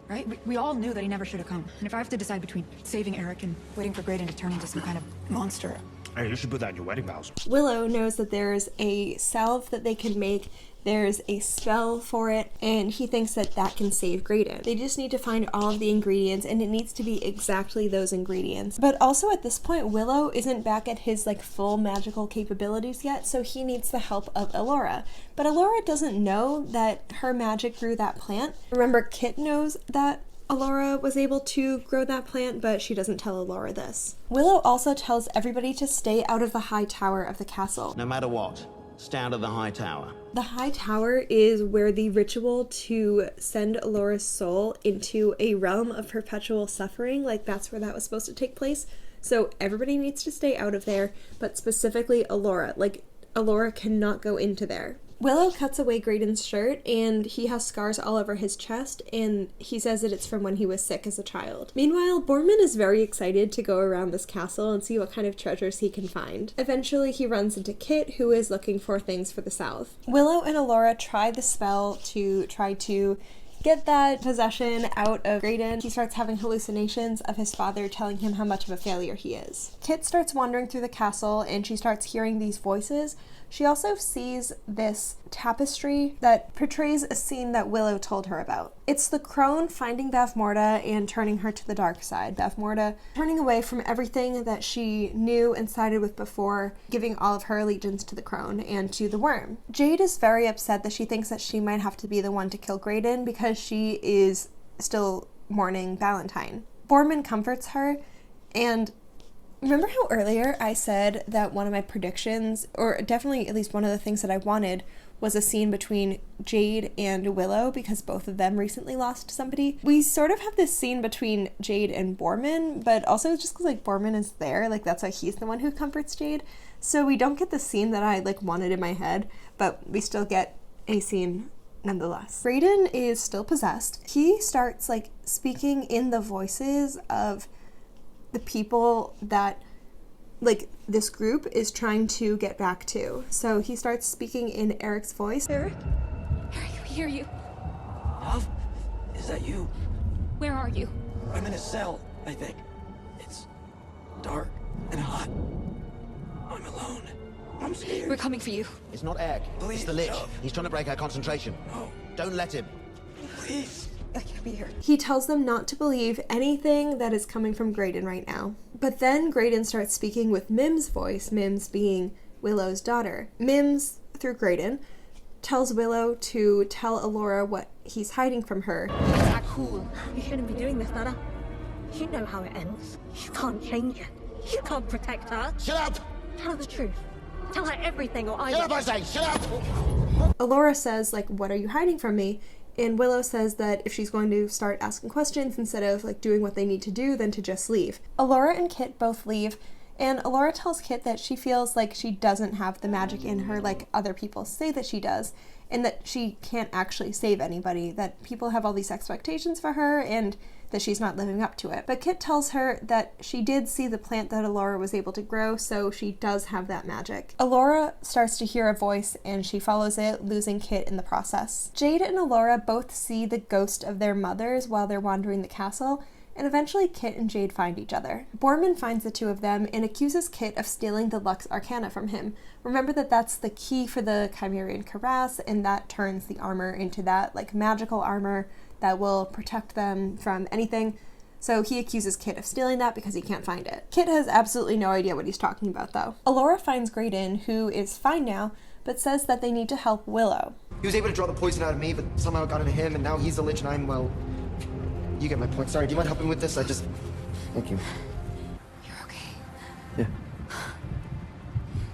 Right? We all knew that he never should have come. And if I have to decide between saving Eric and waiting for Graydon to turn into some kind of monster... Hey, you should put that in your wedding vows. Willow knows that there's a salve that they can make, there's a spell for it, and he thinks that that can save Graydon. They just need to find all of the ingredients, and it needs to be exactly those ingredients. But also at this point, Willow isn't back at his like full magical capabilities yet, so he needs the help of Elora. But Elora doesn't know that her magic grew that plant. Remember, Kit knows that Elora was able to grow that plant, but she doesn't tell Elora this. Willow also tells everybody to stay out of the high tower of the castle. No matter what, stay out of the high tower. The high tower is where the ritual to send Elora's soul into a realm of perpetual suffering, like that's where that was supposed to take place. So everybody needs to stay out of there, but specifically Elora. Like, Elora cannot go into there. Willow cuts away Graydon's shirt, and he has scars all over his chest, and he says that it's from when he was sick as a child. Meanwhile, Borman is very excited to go around this castle and see what kind of treasures he can find. Eventually, he runs into Kit, who is looking for things for the south. Willow and Elora try the spell to try to get that possession out of Graydon. He starts having hallucinations of his father telling him how much of a failure he is. Kit starts wandering through the castle, and she starts hearing these voices. She also sees this tapestry that portrays a scene that Willow told her about. It's the crone finding Bavmorda and turning her to the dark side. Bavmorda turning away from everything that she knew and sided with before, giving all of her allegiance to the crone and to the worm. Jade is very upset that she thinks that she might have to be the one to kill Graydon because she is still mourning Valentine. Borman comforts her, and remember how earlier I said that one of my predictions, or definitely at least one of the things that I wanted, was a scene between Jade and Willow because both of them recently lost somebody? We sort of have this scene between Jade and Borman, but also just because like Borman is there, like that's why he's the one who comforts Jade. So we don't get the scene that I like wanted in my head, but we still get a scene nonetheless. Graydon is still possessed. He starts like speaking in the voices of the people that like this group is trying to get back to. So he starts speaking in Eric's voice. Eric, we hear you. Love? Is that you? Where are you? I'm in a cell, I think. It's dark and hot. I'm alone. I'm scared. We're coming for you. It's not Eric. Please, it's the Lich. Love. He's trying to break our concentration. No. Don't let him. Please. I can't be here. He tells them not to believe anything that is coming from Graydon right now. But then Graydon starts speaking with Mim's voice, Mims being Willow's daughter. Mims, through Graydon, tells Willow to tell Elora what he's hiding from her. It's not cool. You shouldn't be doing this, Nana. You know how it ends. You can't change it. You can't protect her. Shut up! Tell her the truth. Tell her everything or I Shut up, I say! Shut up! Elora says, like, what are you hiding from me? And Willow says that if she's going to start asking questions instead of like doing what they need to do, then to just leave. Elora and Kit both leave, and Elora tells Kit that she feels like she doesn't have the magic in her like other people say that she does, and that she can't actually save anybody, that people have all these expectations for her and that she's not living up to it. But Kit tells her that she did see the plant that Elora was able to grow, so she does have that magic. Elora starts to hear a voice and she follows it, losing Kit in the process. Jade and Elora both see the ghost of their mothers while they're wandering the castle, and eventually Kit and Jade find each other. Borman finds the two of them and accuses Kit of stealing the Lux Arcana from him. Remember that that's the key for the Chimerian Cuirass, and that turns the armor into that like magical armor that will protect them from anything. So he accuses Kit of stealing that because he can't find it. Kit has absolutely no idea what he's talking about though. Elora finds Graydon, who is fine now, but says that they need to help Willow. He was able to draw the poison out of me, but somehow it got into him, and now he's the Lich and I'm, well, you get my point. Sorry, do you mind helping with this? Thank you. You're okay. Yeah.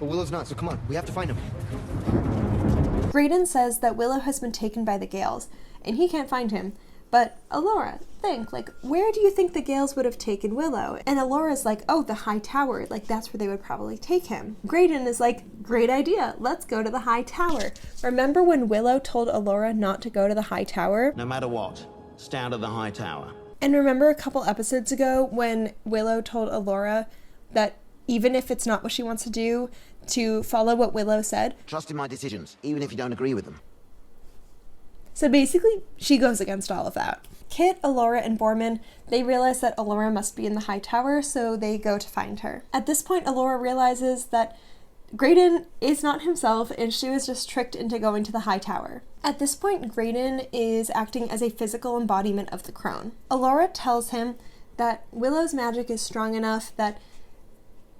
But Willow's not, so come on, we have to find him. Graydon says that Willow has been taken by the Gales, and he can't find him. But Elora, think, like, where do you think the Gales would have taken Willow? And Elora's like, oh, the High Tower, like, that's where they would probably take him. Graydon is like, great idea, let's go to the High Tower. Remember when Willow told Elora not to go to the High Tower? No matter what, stay out of the high tower. And remember a couple episodes ago when Willow told Elora that even if it's not what she wants to do, to follow what Willow said. Trust in my decisions, even if you don't agree with them. So basically, she goes against all of that. Kit, Allura, and Borman, they realize that Allura must be in the high tower, so they go to find her. At this point, Allura realizes that Graydon is not himself, and she was just tricked into going to the high tower. At this point, Graydon is acting as a physical embodiment of the crone. Allura tells him that Willow's magic is strong enough that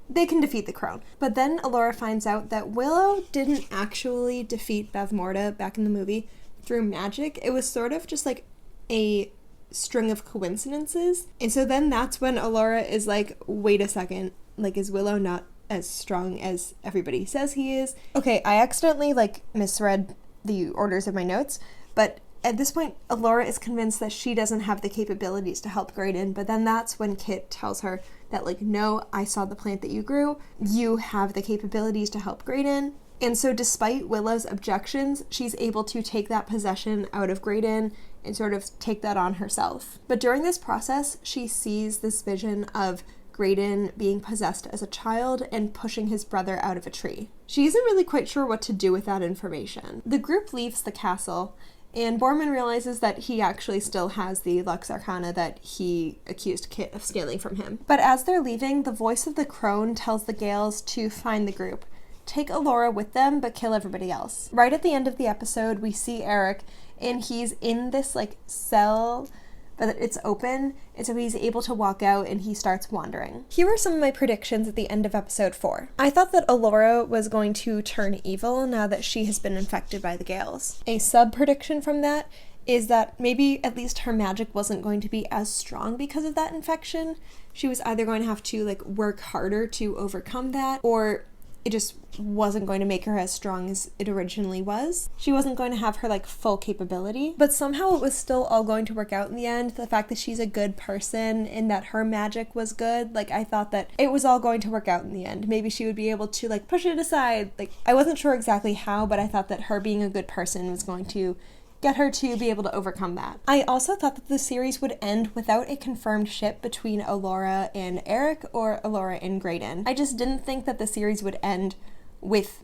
they can defeat the crone. But then Allura finds out that Willow didn't actually defeat Bavmorda back in the movie through magic. It was sort of just like a string of coincidences. And so then that's when Allura is like, wait a second, like, is Willow not as strong as everybody says he is? Okay, I accidentally like misread the orders of my notes, but at this point, Allura is convinced that she doesn't have the capabilities to help Graydon, but then that's when Kit tells her that, like, no, I saw the plant that you grew, you have the capabilities to help Graydon. And so despite Willow's objections, she's able to take that possession out of Graydon and sort of take that on herself. But during this process, she sees this vision of Graydon being possessed as a child and pushing his brother out of a tree. She isn't really quite sure what to do with that information. The group leaves the castle, and Borman realizes that he actually still has the Lux Arcana that he accused Kit of stealing from him. But as they're leaving, the voice of the crone tells the Gales to find the group. Take Allura with them, but kill everybody else. Right at the end of the episode, we see Eric, and he's in this, like, cell, but it's open, and so he's able to walk out, and he starts wandering. Here are some of my predictions at the end of episode 4. I thought that Allura was going to turn evil now that she has been infected by the Gales. A sub-prediction from that is that maybe at least her magic wasn't going to be as strong because of that infection. She was either going to have to, like, work harder to overcome that, or it just wasn't going to make her as strong as it originally was. She wasn't going to have her, like, full capability, but somehow it was still all going to work out in the end. The fact that she's a good person and that her magic was good, like, I thought that it was all going to work out in the end. Maybe she would be able to, like, push it aside. Like, I wasn't sure exactly how, but I thought that her being a good person was going to get her to be able to overcome that. I also thought that the series would end without a confirmed ship between Allura and Eric or Allura and Graydon. I just didn't think that the series would end with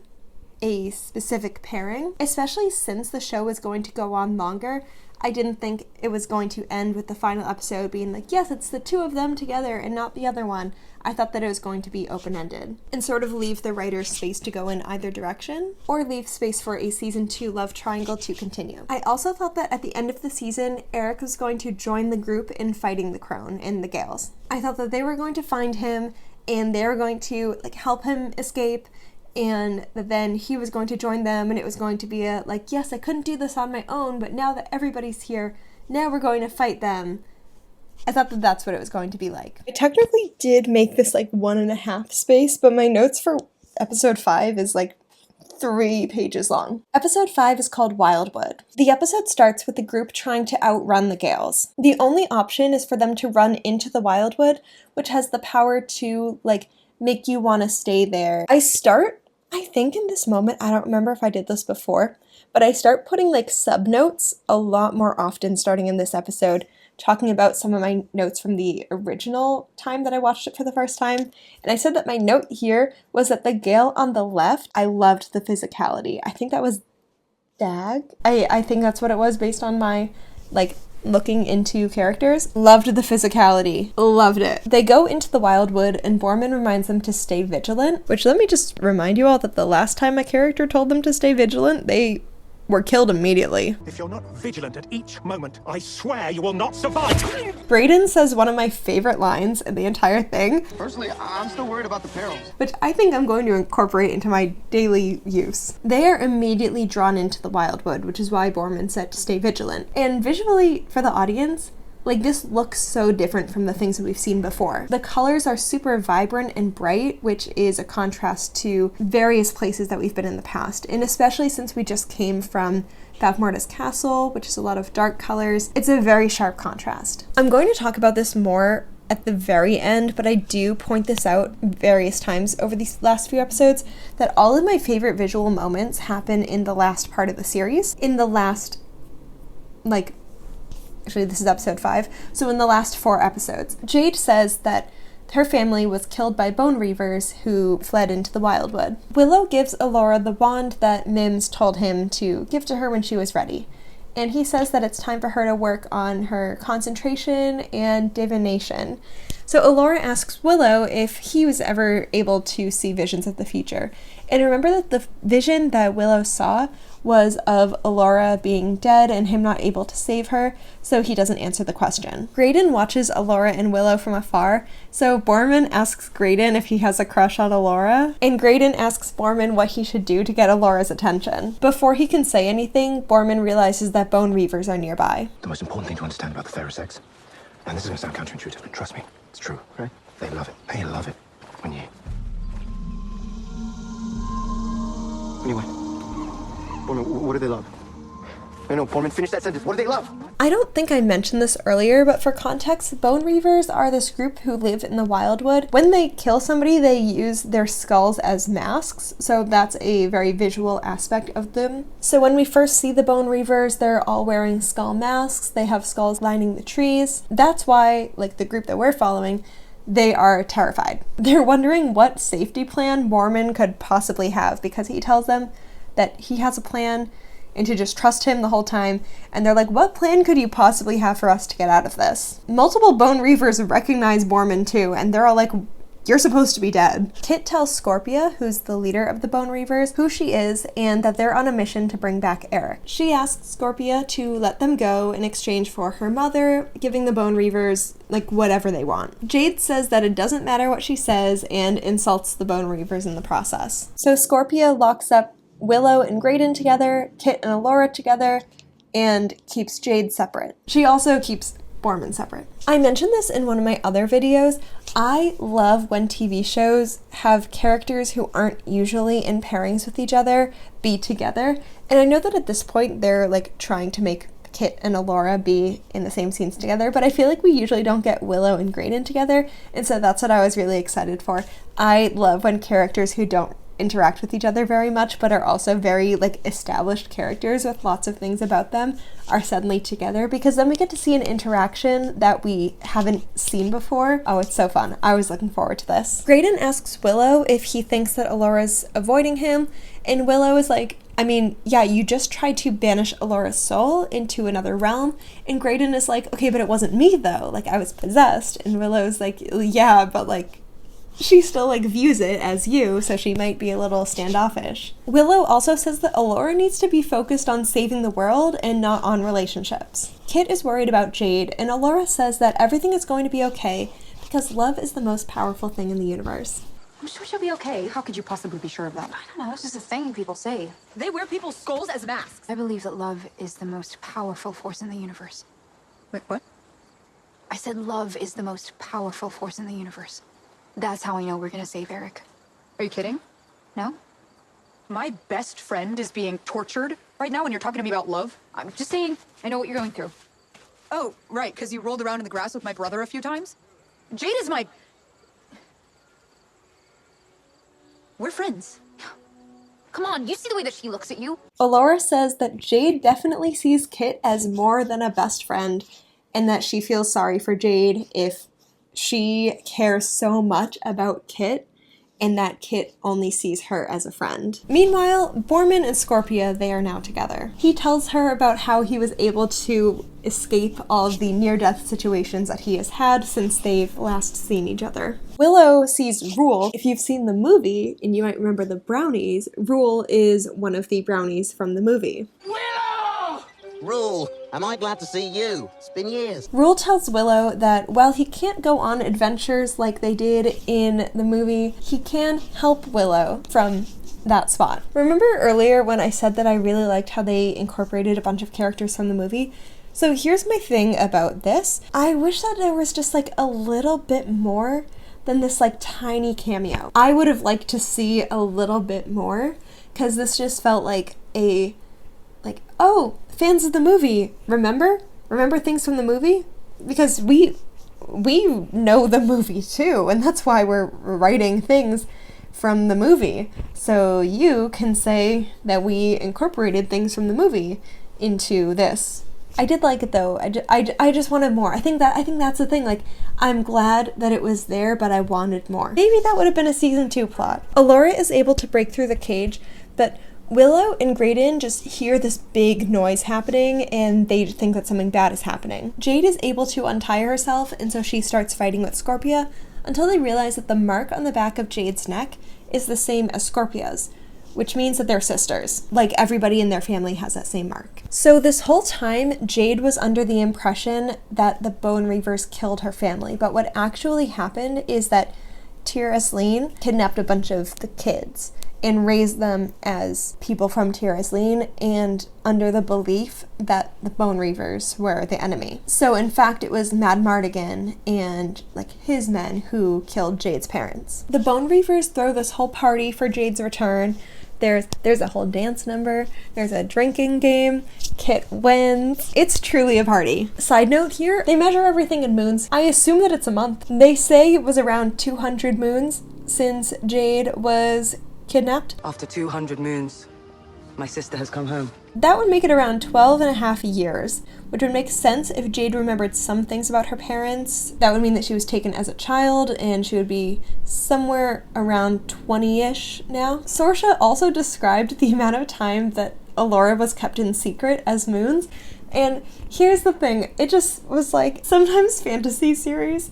a specific pairing, especially since the show was going to go on longer. I didn't think it was going to end with the final episode being like, yes, it's the two of them together and not the other one. I thought that it was going to be open-ended and sort of leave the writers space to go in either direction or leave space for a season 2 love triangle to continue. I also thought that at the end of the season, Eric was going to join the group in fighting the crone and the Gales. I thought that they were going to find him and they were going to, like, help him escape, and then he was going to join them, and it was going to be a, like, yes, I couldn't do this on my own, but now that everybody's here, now we're going to fight them. I thought that that's what it was going to be like. I technically did make this, like, 1.5 space, but my notes for episode 5 is, like, 3 pages long. Episode 5 is called Wildwood. The episode starts with the group trying to outrun the Gales. The only option is for them to run into the Wildwood, which has the power to, like, make you want to stay there. I think in this moment, I don't remember if I did this before, but I start putting, like, sub-notes a lot more often starting in this episode, talking about some of my notes from the original time that I watched it for the first time. And I said that my note here was that the Gale on the left, I loved the physicality. I think that was Dag. I think that's what it was based on my, like, looking into characters. Loved the physicality. Loved it. They go into the Wildwood and Borman reminds them to stay vigilant, which let me just remind you all that the last time a character told them to stay vigilant, they were killed immediately. If you're not vigilant at each moment, I swear you will not survive. Braden says one of my favorite lines in the entire thing. Personally, I'm still worried about the perils. Which I think I'm going to incorporate into my daily use. They are immediately drawn into the Wildwood, which is why Borman said to stay vigilant. And visually, for the audience, like, this looks so different from the things that we've seen before. The colors are super vibrant and bright, which is a contrast to various places that we've been in the past. And especially since we just came from Bavmorda's castle, which is a lot of dark colors, it's a very sharp contrast. I'm going to talk about this more at the very end, but I do point this out various times over these last few episodes that all of my favorite visual moments happen in the last part of the series. In the last, actually, this is episode 5, so in the last 4 episodes. Jade says that her family was killed by bone reavers who fled into the wildwood. Willow gives Elora the wand that Mims told him to give to her when she was ready. And he says that it's time for her to work on her concentration and divination. So Elora asks Willow if he was ever able to see visions of the future. And remember that the vision that Willow saw was of Elora being dead and him not able to save her, so he doesn't answer the question. Graydon watches Elora and Willow from afar, so Borman asks Graydon if he has a crush on Elora, and Graydon asks Borman what he should do to get Elora's attention. Before he can say anything, Borman realizes that bone reavers are nearby. The most important thing to understand about the fairer sex, and this is going to sound counterintuitive, but trust me, it's true, right? They love it. They love it when you... Anyway, Borman, what do they love? No, Borman, finish that sentence. What do they love? I don't think I mentioned this earlier, but for context, bone reavers are this group who live in the wildwood. When they kill somebody, they use their skulls as masks, so that's a very visual aspect of them. So when we first see the bone reavers, they're all wearing skull masks. They have skulls lining the trees. That's why, like the group that we're following, they are terrified. They're wondering what safety plan Borman could possibly have, because he tells them that he has a plan and to just trust him the whole time. And they're like, what plan could you possibly have for us to get out of this? Multiple bone reavers recognize Borman too, and they're all like, you're supposed to be dead. Kit tells Scorpia, who's the leader of the bone reavers, who she is and that they're on a mission to bring back Eric. She asks Scorpia to let them go in exchange for her mother, giving the bone reavers like whatever they want. Jade says that it doesn't matter what she says and insults the bone reavers in the process. So Scorpia locks up Willow and Graydon together, Kit and Elora together, and keeps Jade separate. She also keeps Borman separate. I mentioned this in one of my other videos. I love when TV shows have characters who aren't usually in pairings with each other be together. And I know that at this point they're like trying to make Kit and Elora be in the same scenes together, but I feel like we usually don't get Willow and Graydon together, and so that's what I was really excited for. I love when characters who don't interact with each other very much but are also very like established characters with lots of things about them are suddenly together, because then we get to see an interaction that we haven't seen before. Oh, it's so fun. I was looking forward to this. Graydon asks Willow if he thinks that Elora's avoiding him, and Willow is like, I mean, yeah, you just tried to banish Elora's soul into another realm. And Graydon is like, okay, but it wasn't me though, like I was possessed. And Willow's like, yeah, but like she still like views it as you, so she might be a little standoffish. Willow also says that Elora needs to be focused on saving the world and not on relationships. Kit is worried about Jade, and Elora says that everything is going to be okay because love is the most powerful thing in the universe. I'm sure she'll be okay. How could you possibly be sure of that? I don't know, it's just a thing people say. They wear people's skulls as masks. I believe that love is the most powerful force in the universe. Wait, what? I said love is the most powerful force in the universe. That's how I know we're gonna save Eric. Are you kidding? No? My best friend is being tortured right now and you're talking to me about love? I'm just saying, I know what you're going through. Oh, right, because you rolled around in the grass with my brother a few times? Jade is my... We're friends. Come on, you see the way that she looks at you? Elora says that Jade definitely sees Kit as more than a best friend, and that she feels sorry for Jade if she cares so much about Kit and that Kit only sees her as a friend. Meanwhile, Borman and Scorpia, they are now together. He tells her about how he was able to escape all of the near-death situations that he has had since they've last seen each other. Willow sees Rule. If you've seen the movie, and you might remember the brownies, Rule is one of the brownies from the movie. Rule, am I glad to see you? It's been years. Rule tells Willow that while he can't go on adventures like they did in the movie, he can help Willow from that spot. Remember earlier when I said that I really liked how they incorporated a bunch of characters from the movie? So here's my thing about this. I wish that there was just like a little bit more than this like tiny cameo. I would have liked to see a little bit more, because this just felt like a oh, fans of the movie, remember things from the movie? Because we know the movie too, and that's why we're writing things from the movie. So you can say that we incorporated things from the movie into this. I did like it though. I just wanted more. I think that's the thing. Like, I'm glad that it was there, but I wanted more. Maybe that would have been a season 2 plot. Allura is able to break through the cage, but Willow and Graydon just hear this big noise happening and they think that something bad is happening. Jade is able to untie herself, and so she starts fighting with Scorpia until they realize that the mark on the back of Jade's neck is the same as Scorpia's, which means that they're sisters. Like, everybody in their family has that same mark. So this whole time, Jade was under the impression that the Bone Reavers killed her family, but what actually happened is that Tir Asleen kidnapped a bunch of the kids and raised them as people from Tir Asleen, and under the belief that the Bone Reavers were the enemy. So in fact, it was Mad Mardigan and like his men who killed Jade's parents. The Bone Reavers throw this whole party for Jade's return. There's a whole dance number, there's a drinking game, Kit wins. It's truly a party. Side note here, they measure everything in moons. I assume that it's a month. They say it was around 200 moons since Jade was kidnapped. After 200 moons, my sister has come home. That would make it around 12.5 years, which would make sense if Jade remembered some things about her parents. That would mean that she was taken as a child, and she would be somewhere around 20-ish now. Sorsha also described the amount of time that Allura was kept in secret as moons, and here's the thing, it just was like, sometimes fantasy series,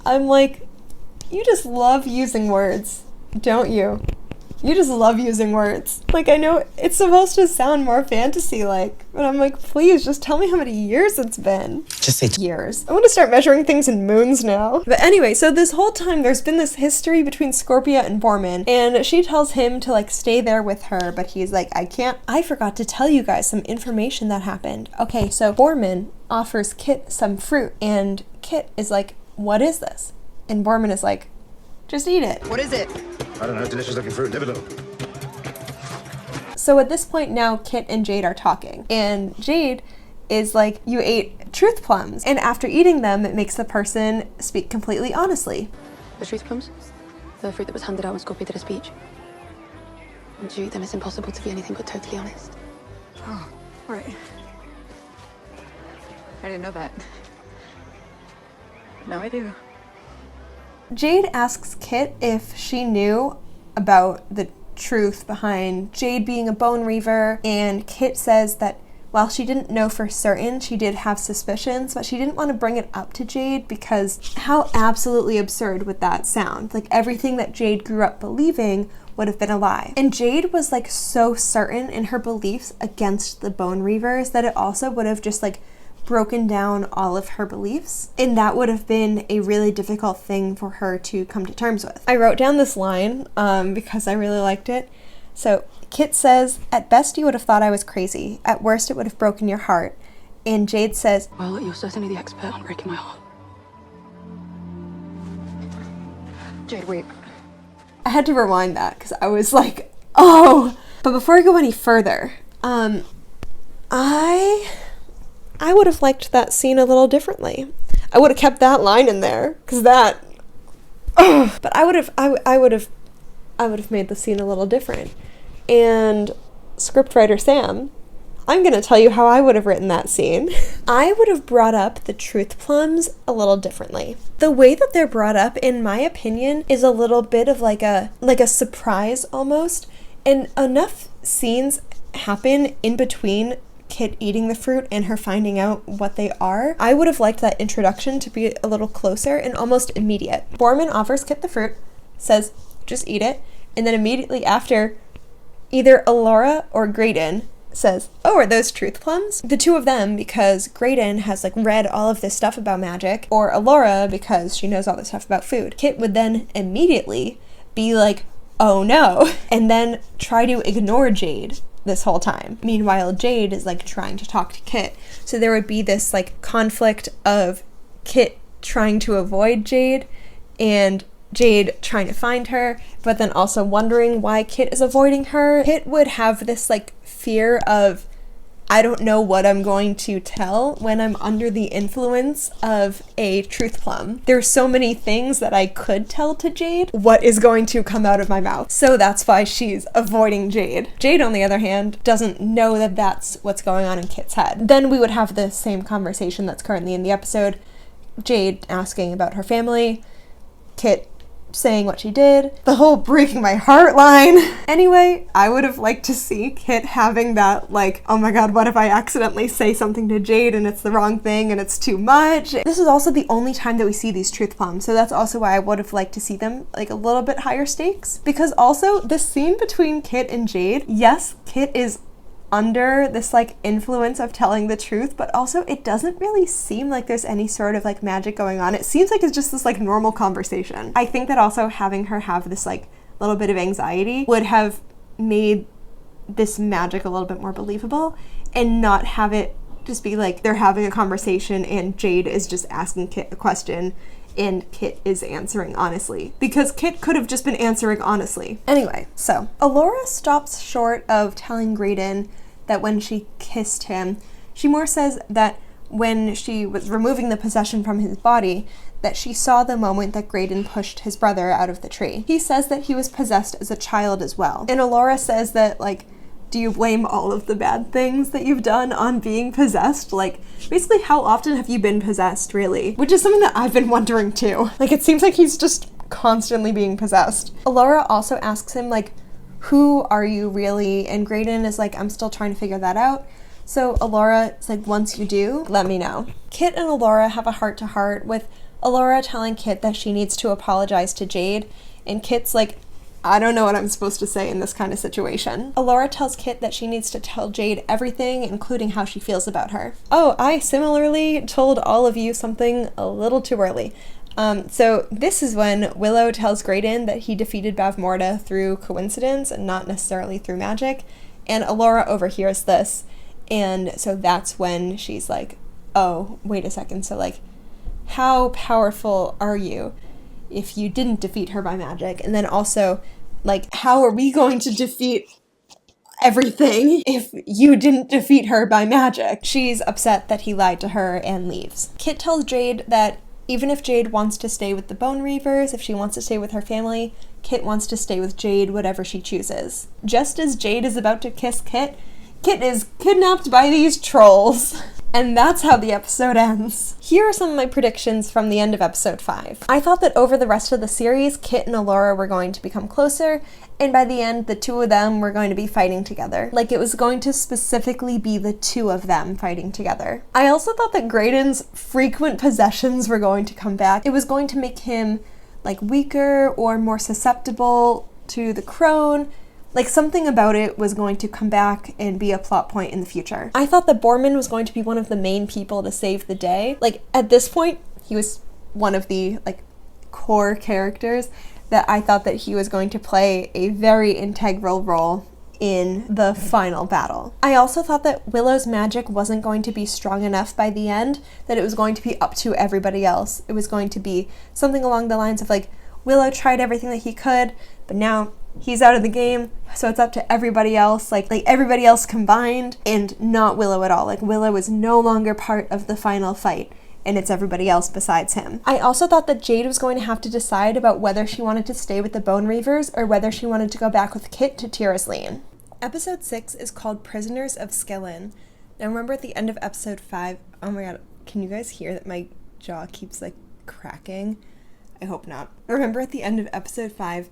I'm like, you just love using words, don't you? You just love using words. Like, I know it's supposed to sound more fantasy-like, but I'm like, please, just tell me how many years it's been. Just say years. I want to start measuring things in moons now. But anyway, so this whole time there's been this history between Scorpia and Borman, and she tells him to like stay there with her, but he's like, I can't. I forgot to tell you guys some information that happened. Okay, so Borman offers Kit some fruit, and Kit is like, what is this? And Borman is like, just eat it. What is it? I don't know, delicious looking fruit, live it up. So at this point now, Kit and Jade are talking, and Jade is like, you ate truth plums, and after eating them, it makes the person speak completely honestly. The truth plums? The fruit that was handed out when Scorpio did a speech. Once you eat them, it's impossible to be anything but totally honest. Oh, right. I didn't know that. Now I do. Jade asks Kit if she knew about the truth behind Jade being a Bone Reaver, and Kit says that while she didn't know for certain, she did have suspicions, but she didn't want to bring it up to Jade because how absolutely absurd would that sound? Like, everything that Jade grew up believing would have been a lie. And Jade was like so certain in her beliefs against the Bone Reavers that it also would have just like broken down all of her beliefs, and that would have been a really difficult thing for her to come to terms with. I wrote down this line because I really liked it. So Kit says, at best you would have thought I was crazy, at worst it would have broken your heart. And Jade says, well, you're certainly the expert on breaking my heart. Jade, wait. I had to rewind that because I was like, oh. But before I go any further, I would have liked that scene a little differently. I would have kept that line in there because that. But I would have made the scene a little different. And scriptwriter Sam, I'm gonna tell you how I would have written that scene. I would have brought up the truth plums a little differently. The way that they're brought up, in my opinion, is a little bit of like a surprise almost. And enough scenes happen in between Kit eating the fruit and her finding out what they are. I would have liked that introduction to be a little closer and almost immediate. Borman offers Kit the fruit, says, just eat it, and then immediately after, either Allura or Graydon says, oh, are those truth plums? The two of them, because Graydon has like read all of this stuff about magic, or Allura because she knows all this stuff about food. Kit would then immediately be like, oh no, and then try to ignore Jade this whole time. Meanwhile, Jade is like trying to talk to Kit. So there would be this like conflict of Kit trying to avoid Jade and Jade trying to find her, but then also wondering why Kit is avoiding her. Kit would have this like fear of I don't know what I'm going to tell when I'm under the influence of a truth plum. There's so many things that I could tell to Jade. What is going to come out of my mouth? So that's why she's avoiding Jade. Jade, on the other hand, doesn't know that that's what's going on in Kit's head. Then we would have the same conversation that's currently in the episode. Jade asking about her family, Kit saying what she did, the whole breaking my heart line. Anyway, I would have liked to see Kit having that, like, oh my god, what if I accidentally say something to Jade and it's the wrong thing and it's too much? This is also the only time that we see these truth plums, so that's also why I would have liked to see them like a little bit higher stakes. Because also, the scene between Kit and Jade, yes, Kit is under this like influence of telling the truth, but also it doesn't really seem like there's any sort of like magic going on. It seems like it's just this like normal conversation. I think that also having her have this like little bit of anxiety would have made this magic a little bit more believable, and not have it just be like they're having a conversation and Jade is just asking Kit a question and Kit is answering honestly, because Kit could have just been answering honestly. Anyway, so Alora stops short of telling Graydon that when she kissed him, she more says that when she was removing the possession from his body, that she saw the moment that Graydon pushed his brother out of the tree. He says that he was possessed as a child as well. And Alora says that, like, do you blame all of the bad things that you've done on being possessed? Like, basically, how often have you been possessed, really? Which is something that I've been wondering too. Like, it seems like he's just constantly being possessed. Alora also asks him, like, who are you really? And Graydon is like, I'm still trying to figure that out. So Alora is like, once you do, let me know. Kit and Alora have a heart-to-heart, with Alora telling Kit that she needs to apologize to Jade, and Kit's like, I don't know what I'm supposed to say in this kind of situation. Alora tells Kit that she needs to tell Jade everything, including how she feels about her. Oh, I similarly told all of you something a little too early. So this is when Willow tells Graydon that he defeated Bavmorda through coincidence and not necessarily through magic, and Alora overhears this, and so that's when she's like, oh, wait a second, so like, how powerful are you if you didn't defeat her by magic? And then also, like, how are we going to defeat everything if you didn't defeat her by magic? She's upset that he lied to her and leaves. Kit tells Jade that even if Jade wants to stay with the Bone Reavers, if she wants to stay with her family, Kit wants to stay with Jade, whatever she chooses. Just as Jade is about to kiss Kit, Kit is kidnapped by these trolls. And that's how the episode ends. Here are some of my predictions from the end of episode 5. I thought that over the rest of the series, Kit and Alora were going to become closer, and by the end, the two of them were going to be fighting together. Like, it was going to specifically be the two of them fighting together. I also thought that Graydon's frequent possessions were going to come back. It was going to make him, like, weaker or more susceptible to the crone. Like, something about it was going to come back and be a plot point in the future. I thought that Borman was going to be one of the main people to save the day. Like, at this point, he was one of the, like, core characters that I thought that he was going to play a very integral role in the final battle. I also thought that Willow's magic wasn't going to be strong enough by the end, that it was going to be up to everybody else. It was going to be something along the lines of, like, Willow tried everything that he could, but now he's out of the game, so it's up to everybody else, like everybody else combined, and not Willow at all. Like, Willow is no longer part of the final fight, and it's everybody else besides him. I also thought that Jade was going to have to decide about whether she wanted to stay with the Bone Reavers or whether she wanted to go back with Kit to Tirasleen. Episode 6 is called Prisoners of Skillin. Now remember at the end of episode 5, oh my god, can you guys hear that my jaw keeps like cracking? I hope not. Remember at the end of episode 5,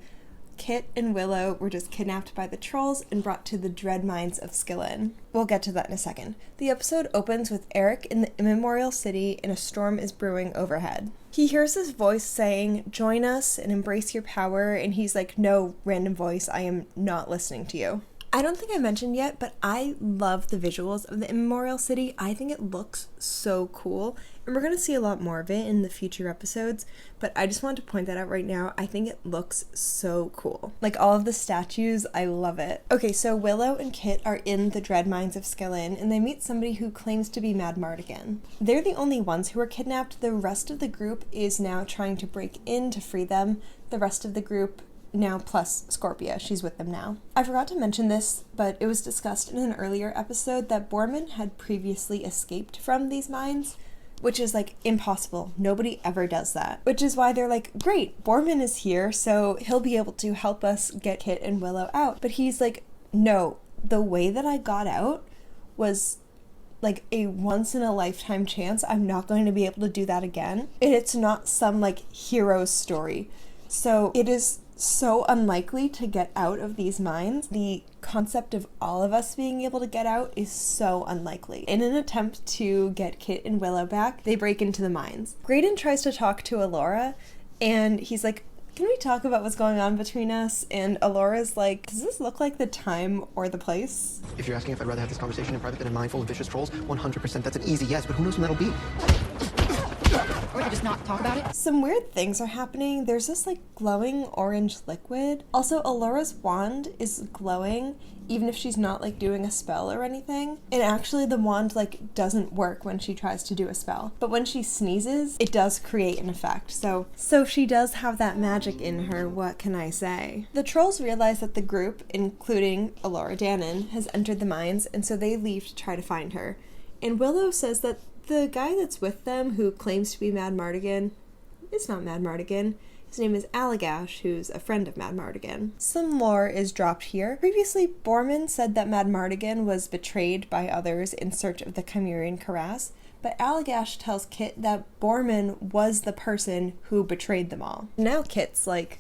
Kit and Willow were just kidnapped by the trolls and brought to the dread mines of Skillin. We'll get to that in a second. The episode opens with Eric in the immemorial city and a storm is brewing overhead. He hears this voice saying, "Join us and embrace your power," and he's like, "No, random voice, I am not listening to you." I don't think I mentioned yet, but I love the visuals of the immemorial city. I think it looks so cool, and we're going to see a lot more of it in the future episodes, but I just wanted to point that out right now. I think it looks so cool. Like, all of the statues, I love it. Okay, so Willow and Kit are in the dread mines of Skillin, and they meet somebody who claims to be Mad Mardigan. They're the only ones who were kidnapped. The rest of the group is now trying to break in to free them. The rest of the group now plus Scorpia. She's with them now. I forgot to mention this, but it was discussed in an earlier episode that Borman had previously escaped from these mines, which is like impossible. Nobody ever does that. Which is why they're like, great, Borman is here, so he'll be able to help us get Kit and Willow out. But he's like, no, the way that I got out was like a once in a lifetime chance. I'm not going to be able to do that again. And it's not some like hero's story. So it is so unlikely to get out of these mines. The concept of all of us being able to get out is so unlikely. In an attempt to get Kit and Willow back, they break into the mines. Graydon tries to talk to Alora, and he's like, can we talk about what's going on between us? And Alora's like, does this look like the time or the place? If you're asking if I'd rather have this conversation in private than in a mine full of vicious trolls, 100% that's an easy yes, but who knows when that'll be? Or we could just not talk about it? Some weird things are happening. There's this like glowing orange liquid. Also, Alora's wand is glowing even if she's not like doing a spell or anything. And actually the wand like doesn't work when she tries to do a spell. But when she sneezes, it does create an effect. So she does have that magic in her, what can I say? The trolls realize that the group, including Alora Dannon, has entered the mines, and so they leave to try to find her. And Willow says that the guy that's with them, who claims to be Mad Mardigan, is not Mad Mardigan. His name is Allagash, who's a friend of Mad Mardigan. Some lore is dropped here. Previously, Borman said that Mad Mardigan was betrayed by others in search of the Chimerian Cuirass, but Allagash tells Kit that Borman was the person who betrayed them all. Now Kit's like,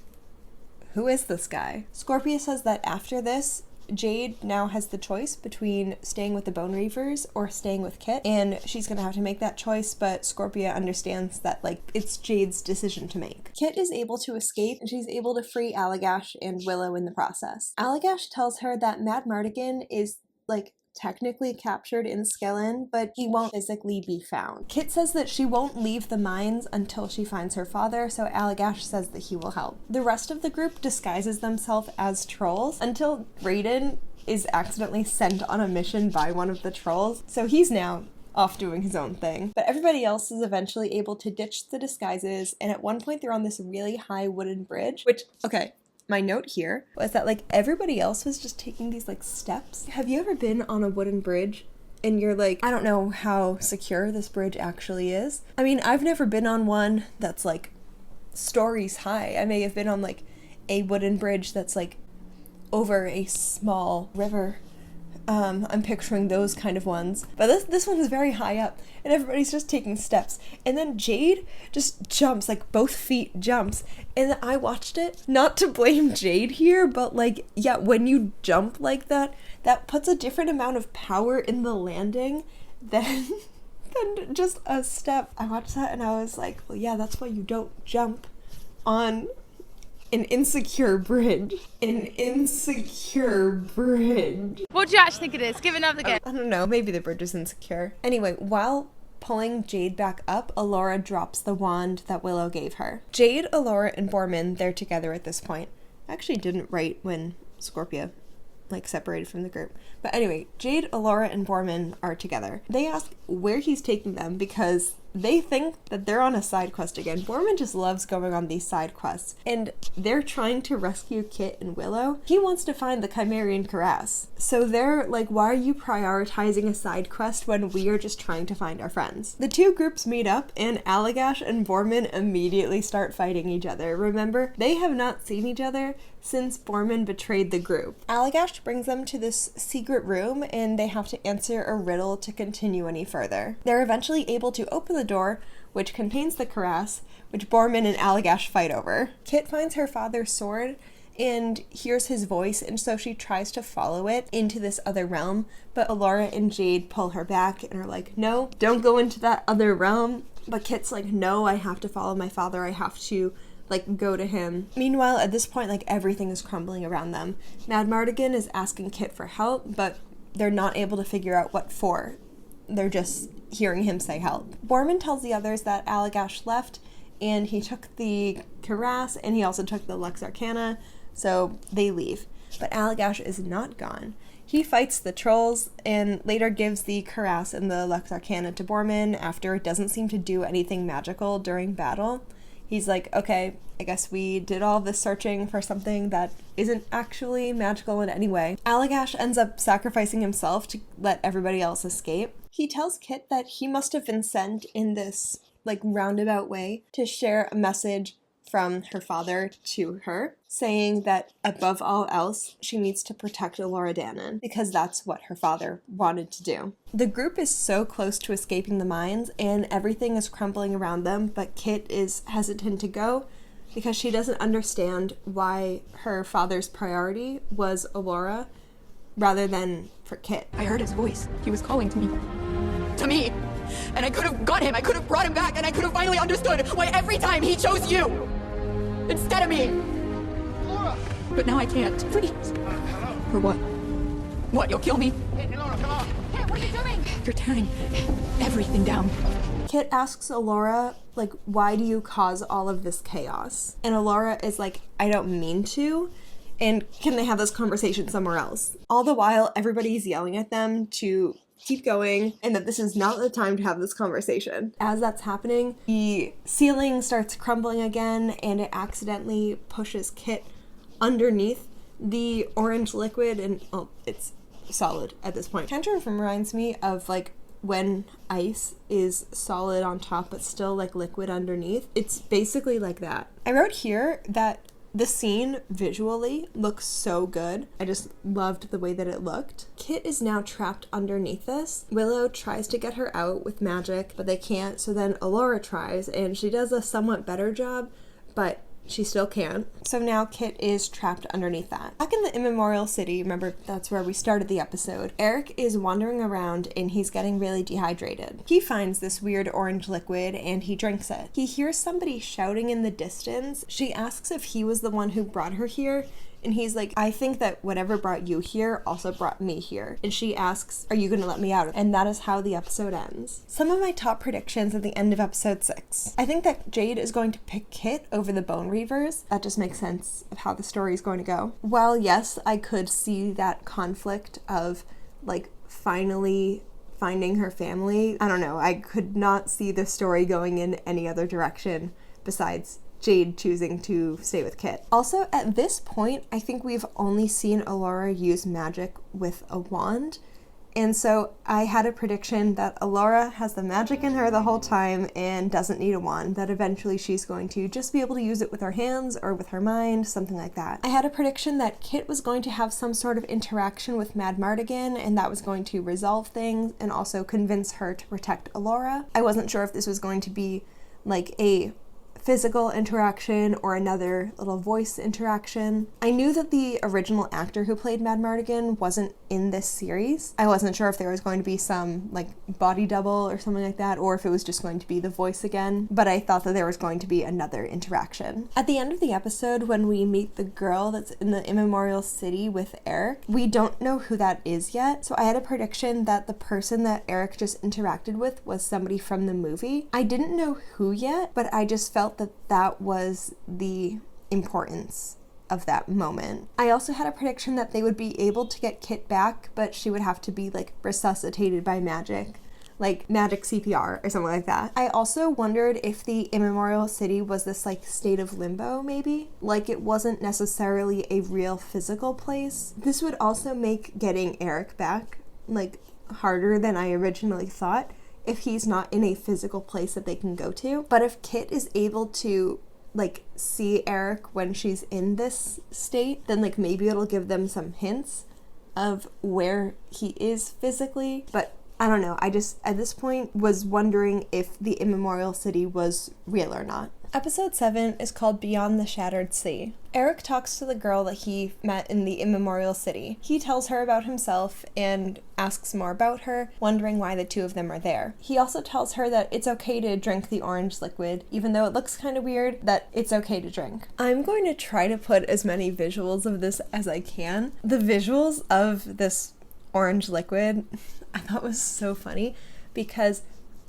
who is this guy? Scorpia says that after this, Jade now has the choice between staying with the Bone Reavers or staying with Kit, and she's gonna have to make that choice, but Scorpia understands that like it's Jade's decision to make. Kit is able to escape, and she's able to free Allagash and Willow in the process. Allagash tells her that Mad Mardigan is like technically captured in Skellen, but he won't physically be found. Kit says that she won't leave the mines until she finds her father, so Allagash says that he will help. The rest of the group disguises themselves as trolls until Graydon is accidentally sent on a mission by one of the trolls, so he's now off doing his own thing. But everybody else is eventually able to ditch the disguises, and at one point they're on this really high wooden bridge, which, okay, my note here was that like everybody else was just taking these like steps. Have you ever been on a wooden bridge and you're like, I don't know how secure this bridge actually is? I mean, I've never been on one that's like stories high. I may have been on like a wooden bridge that's like over a small river. I'm picturing those kind of ones. But this one is very high up, and everybody's just taking steps. And then Jade just jumps, like both feet jumps. And I watched it, not to blame Jade here, but like, yeah, when you jump like that, that puts a different amount of power in the landing than just a step. I watched that and I was like, well, yeah, that's why you don't jump on an insecure bridge. An insecure bridge. What do you actually think it is? Give another go. I don't know. Maybe the bridge is insecure. Anyway, while pulling Jade back up, Alora drops the wand that Willow gave her. Jade, Alora, and Borman, they're together at this point. I actually didn't write when Scorpia like separated from the group. But anyway, Jade, Alora, and Borman are together. They ask where he's taking them because they think that they're on a side quest again. Borman just loves going on these side quests, and they're trying to rescue Kit and Willow. He wants to find the Chimerian Cuirass. So they're like, why are you prioritizing a side quest when we are just trying to find our friends? The two groups meet up, and Allagash and Borman immediately start fighting each other. Remember, they have not seen each other since Borman betrayed the group. Allagash brings them to this secret room, and they have to answer a riddle to continue any further. They're eventually able to open the door, which contains the cuirass, which Borman and Allagash fight over. Kit finds her father's sword and hears his voice, and so she tries to follow it into this other realm, but Alora and Jade pull her back and are like, no, don't go into that other realm. But Kit's like, no, I have to follow my father, I have to like go to him. Meanwhile, at this point, like everything is crumbling around them. Mad Mardigan is asking Kit for help, but they're not able to figure out what for. They're just hearing him say help. Borman tells the others that Allagash left, and he took the cuirass, and he also took the Lux Arcana, so they leave. But Allagash is not gone. He fights the trolls, and later gives the cuirass and the Lux Arcana to Borman after it doesn't seem to do anything magical during battle. he's like, okay, I guess we did all this searching for something that isn't actually magical in any way. Allagash ends up sacrificing himself to let everybody else escape. He tells Kit that he must have been sent in this like roundabout way to share a message from her father to her, saying that above all else, she needs to protect Elora Danan because that's what her father wanted to do. The group is so close to escaping the mines and everything is crumbling around them, but Kit is hesitant to go because she doesn't understand why her father's priority was Elora rather than for Kit. I heard his voice. He was calling to me. To me! And I could have got him, I could have brought him back, and I could have finally understood why every time he chose you instead of me. Laura! But now I can't. Please. For what? What, you'll kill me? Hey, Laura, come on! Kit, what are you doing? You're tearing everything down. Kit asks Elora, like, why do you cause all of this chaos? And Elora is like, I don't mean to. And can they have this conversation somewhere else? All the while, everybody's yelling at them to keep going and that this is not the time to have this conversation. As that's happening, the ceiling starts crumbling again and it accidentally pushes Kit underneath the orange liquid and, well, it's solid at this point. Kind of reminds me of like when ice is solid on top but still like liquid underneath. It's basically like that. I wrote here that the scene visually looks so good. I just loved the way that it looked. Kit is now trapped underneath this. Willow tries to get her out with magic, but they can't, so then Elora tries, and she does a somewhat better job, but she still can't. So now Kit is trapped underneath that. Back in the Immemorial City, remember that's where we started the episode, Eric is wandering around and he's getting really dehydrated. He finds this weird orange liquid and he drinks it. He hears somebody shouting in the distance. She asks if he was the one who brought her here, and he's like, I think that whatever brought you here also brought me here. And she asks, are you gonna let me out? And that is how the episode ends. Some of my top predictions at the end of episode 6. I think that Jade is going to pick Kit over the Bone Reavers. That just makes sense of how the story is going to go. While yes, I could see that conflict of like finally finding her family, I don't know, I could not see the story going in any other direction besides Jade choosing to stay with Kit. Also, at this point, I think we've only seen Elora use magic with a wand, and so I had a prediction that Elora has the magic in her the whole time and doesn't need a wand, that eventually she's going to just be able to use it with her hands or with her mind, something like that. I had a prediction that Kit was going to have some sort of interaction with Mad Mardigan, and that was going to resolve things and also convince her to protect Elora. I wasn't sure if this was going to be like a physical interaction or another little voice interaction. I knew that the original actor who played Mad Mardigan wasn't in this series. I wasn't sure if there was going to be some like body double or something like that, or if it was just going to be the voice again, but I thought that there was going to be another interaction. At the end of the episode, when we meet the girl that's in the Immemorial City with Eric, we don't know who that is yet, so I had a prediction that the person that Eric just interacted with was somebody from the movie. I didn't know who yet, but I just felt that that was the importance of that moment. I also had a prediction that they would be able to get Kit back, but she would have to be like resuscitated by magic, like magic CPR or something like that. I also wondered if the Immemorial City was this like state of limbo, maybe, like it wasn't necessarily a real physical place. This would also make getting Eric back like harder than I originally thought, if he's not in a physical place that they can go to. But if Kit is able to like see Eric when she's in this state, then like maybe it'll give them some hints of where he is physically. But I don't know, I just at this point was wondering if the Immemorial City was real or not. Episode 7 is called Beyond the Shattered Sea. Eric talks to the girl that he met in the Immemorial City. He tells her about himself and asks more about her, wondering why the two of them are there. He also tells her that it's okay to drink the orange liquid, even though it looks kind of weird, that it's okay to drink. I'm going to try to put as many visuals of this as I can. The visuals of this orange liquid I thought was so funny because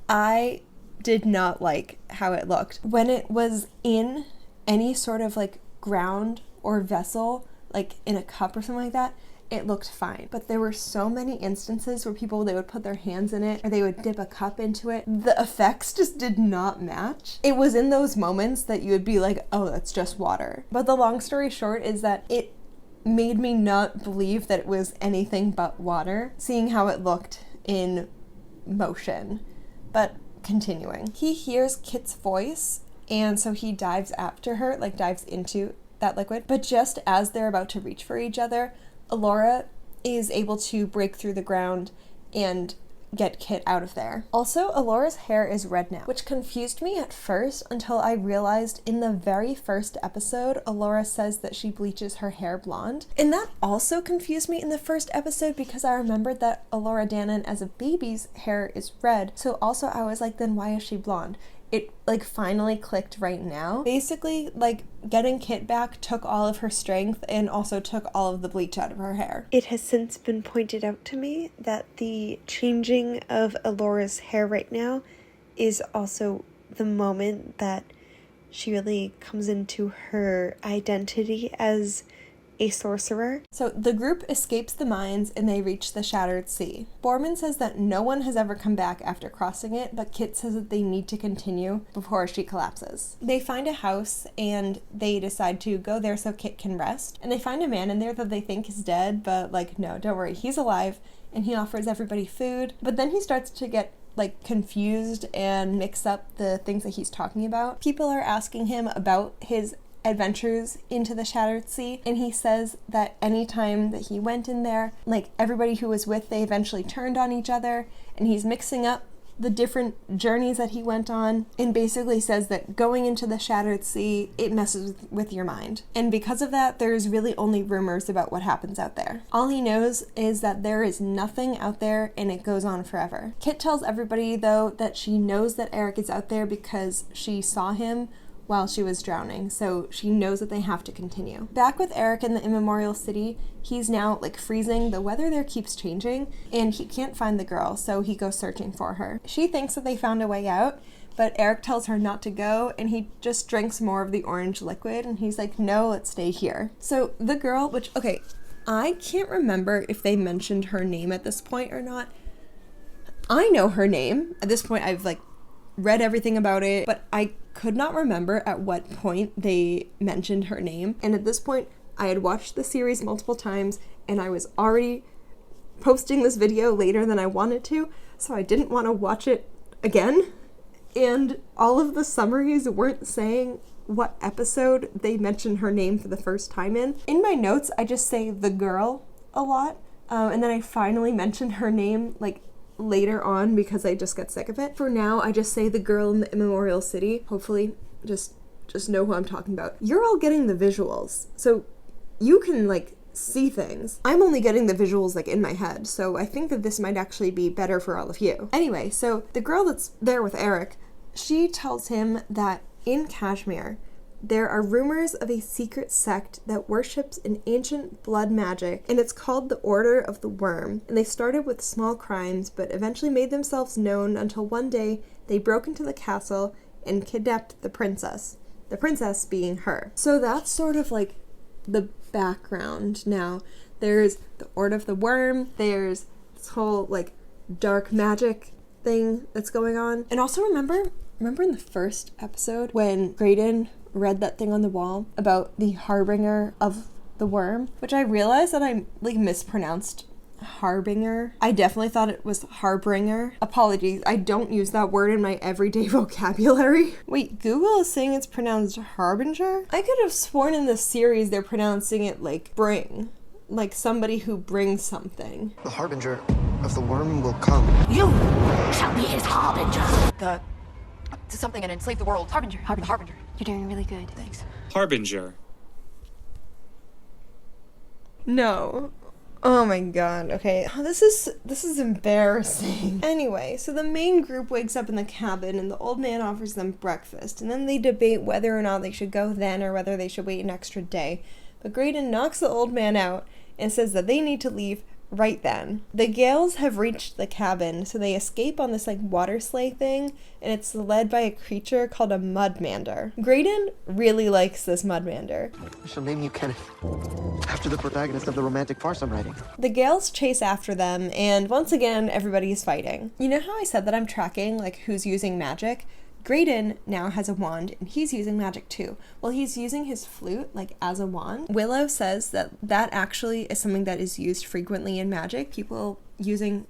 I did not like how it looked. When it was in any sort of like ground or vessel, like in a cup or something like that, it looked fine. But there were so many instances where they would put their hands in it or they would dip a cup into it. The effects just did not match. It was in those moments that you would be like, oh, that's just water. But the long story short is that it made me not believe that it was anything but water, seeing how it looked in motion. But continuing. He hears Kit's voice, and so he dives after her, like dives into that liquid. But just as they're about to reach for each other, Elora is able to break through the ground and get Kit out of there. Also, Elora's hair is red now, which confused me at first until I realized in the very first episode, Elora says that she bleaches her hair blonde. And that also confused me in the first episode because I remembered that Elora Danan as a baby's hair is red. So also I was like, then why is she blonde? It like finally clicked right now. Basically, like getting Kit back took all of her strength and also took all of the bleach out of her hair. It has since been pointed out to me that the changing of Elora's hair right now is also the moment that she really comes into her identity as a sorcerer. So the group escapes the mines and they reach the Shattered Sea. Borman says that no one has ever come back after crossing it, but Kit says that they need to continue before she collapses. They find a house and they decide to go there so Kit can rest. And they find a man in there that they think is dead, but like, no, don't worry, he's alive. And he offers everybody food. But then he starts to get like confused and mix up the things that he's talking about. People are asking him about his adventures into the Shattered Sea, and he says that anytime that he went in there, like everybody who was with, they eventually turned on each other, and he's mixing up the different journeys that he went on, and basically says that going into the Shattered Sea, it messes with your mind. And because of that, there's really only rumors about what happens out there. All he knows is that there is nothing out there and it goes on forever. Kit tells everybody though that she knows that Eric is out there because she saw him while she was drowning, so she knows that they have to continue. Back with Eric in the Immemorial City, he's now like freezing. The weather there keeps changing and he can't find the girl, so he goes searching for her. She thinks that they found a way out, but Eric tells her not to go and he just drinks more of the orange liquid and he's like, no, let's stay here. So the girl, which, okay, I can't remember if they mentioned her name at this point or not. I know her name. At this point, I've like read everything about it, but I could not remember at what point they mentioned her name. And at this point, I had watched the series multiple times and I was already posting this video later than I wanted to, so I didn't want to watch it again. And all of the summaries weren't saying what episode they mentioned her name for the first time in. In my notes, I just say the girl a lot, and then I finally mentioned her name like later on because I just got sick of it. For now, I just say the girl in the Immemorial City. Hopefully, just know who I'm talking about. You're all getting the visuals, so you can like see things. I'm only getting the visuals like in my head, so I think that this might actually be better for all of you. Anyway, so the girl that's there with Eric, she tells him that in Kashmir, there are rumors of a secret sect that worships an ancient blood magic, and it's called the Order of the Worm. And they started with small crimes, but eventually made themselves known until one day they broke into the castle and kidnapped the princess being her. So that's sort of like the background. Now, there's the Order of the Worm, there's this whole like dark magic thing that's going on. And also remember in the first episode when Graydon read that thing on the wall about the harbinger of the worm, which I realized that I like mispronounced harbinger. I definitely thought it was harbinger. Apologies, I don't use that word in my everyday vocabulary. Wait, Google is saying it's pronounced harbinger? I could have sworn in this series they're pronouncing it like bring, like somebody who brings something. The harbinger of the worm will come. You shall be his harbinger. To something and enslave the world. Harbinger. The harbinger. You're doing really good. Thanks. Harbinger. No. Oh my god, okay. Oh, this is embarrassing. Anyway, so the main group wakes up in the cabin and the old man offers them breakfast, and then they debate whether or not they should go then or whether they should wait an extra day. But Graydon knocks the old man out and says that they need to leave right then. The Gales have reached the cabin, so they escape on this like water sleigh thing, and it's led by a creature called a mudmander. Graydon really likes this mudmander. I shall name you Kenneth, after the protagonist of the romantic farce I'm writing. The Gales chase after them, and once again, everybody is fighting. You know how I said that I'm tracking like who's using magic? Graydon now has a wand, and he's using magic too. Well, he's using his flute, like, as a wand. Willow says that that actually is something that is used frequently in magic, people using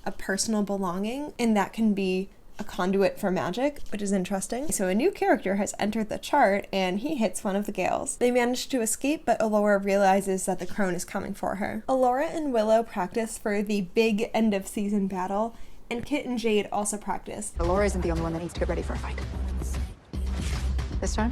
a personal belonging, and that can be a conduit for magic, which is interesting. So a new character has entered the chart, and he hits one of the Gales. They manage to escape, but Allura realizes that the crone is coming for her. Allura and Willow practice for the big end-of-season battle, and Kit and Jade also practice. Allura isn't the only one that needs to get ready for a fight. This time,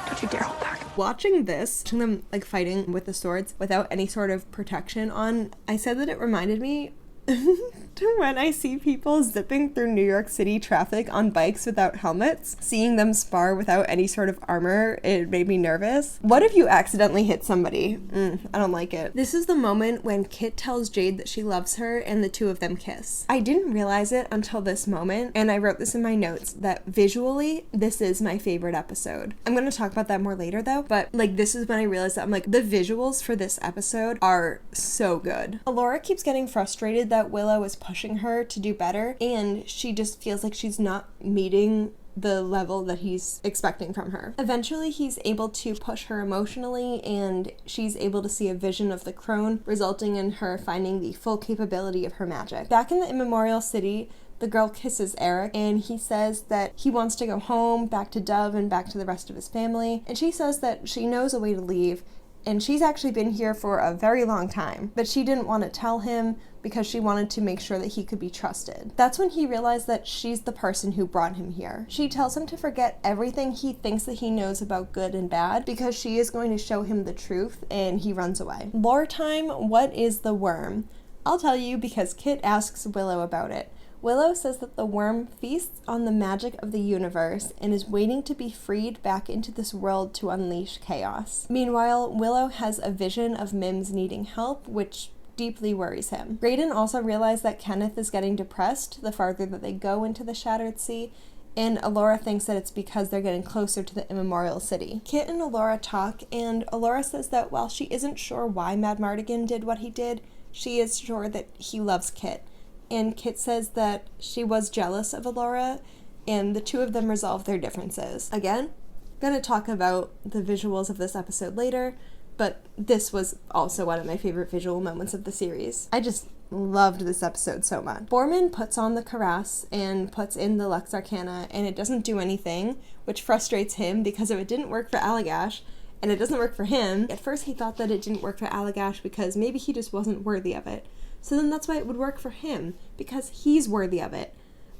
don't you dare hold back. Watching them like fighting with the swords without any sort of protection on, I said that it reminded me to when I see people zipping through New York City traffic on bikes without helmets. Seeing them spar without any sort of armor, it made me nervous. What if you accidentally hit somebody? I don't like it. This is the moment when Kit tells Jade that she loves her and the two of them kiss. I didn't realize it until this moment, and I wrote this in my notes, that visually, this is my favorite episode. I'm going to talk about that more later though, but like this is when I realized that I'm like, the visuals for this episode are so good. Allura keeps getting frustrated that Willow is pushing her to do better, and she just feels like she's not meeting the level that he's expecting from her. Eventually, he's able to push her emotionally, and she's able to see a vision of the crone, resulting in her finding the full capability of her magic. Back in the Immemorial City, the girl kisses Eric, and he says that he wants to go home, back to Dove and back to the rest of his family, and she says that she knows a way to leave, and she's actually been here for a very long time, but she didn't want to tell him because she wanted to make sure that he could be trusted. That's when he realized that she's the person who brought him here. She tells him to forget everything he thinks that he knows about good and bad because she is going to show him the truth, and he runs away. Lore time, what is the worm? I'll tell you because Kit asks Willow about it. Willow says that the worm feasts on the magic of the universe and is waiting to be freed back into this world to unleash chaos. Meanwhile, Willow has a vision of Mims needing help, which deeply worries him. Graydon also realized that Kenneth is getting depressed the farther that they go into the Shattered Sea, and Allura thinks that it's because they're getting closer to the Immemorial City. Kit and Allura talk, and Allura says that while she isn't sure why Madmartigan did what he did, she is sure that he loves Kit. And Kit says that she was jealous of Allura, and the two of them resolve their differences. Again, I'm gonna talk about the visuals of this episode later, but this was also one of my favorite visual moments of the series. I just loved this episode so much. Borman puts on the cuirass and puts in the Lux Arcana, and it doesn't do anything, which frustrates him because if it didn't work for Allagash, and it doesn't work for him, at first he thought that it didn't work for Allagash because maybe he just wasn't worthy of it. So then that's why it would work for him, because he's worthy of it.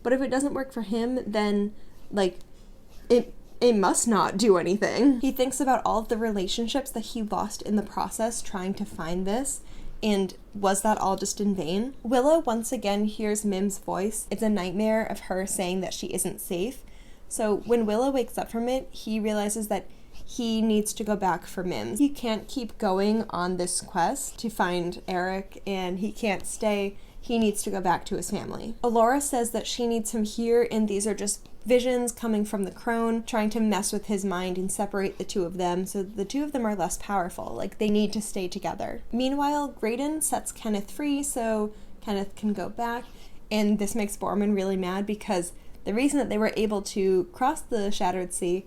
But if it doesn't work for him, then, like, it must not do anything. He thinks about all of the relationships that he lost in the process trying to find this, and was that all just in vain? Willow once again hears Mim's voice. It's a nightmare of her saying that she isn't safe. So when Willow wakes up from it, he realizes that he needs to go back for Mims. He can't keep going on this quest to find Eric, and he can't stay. He needs to go back to his family. Allura says that she needs him here, and these are just visions coming from the crone, trying to mess with his mind and separate the two of them, so the two of them are less powerful. Like, they need to stay together. Meanwhile, Graydon sets Kenneth free so Kenneth can go back, and this makes Borman really mad because the reason that they were able to cross the Shattered Sea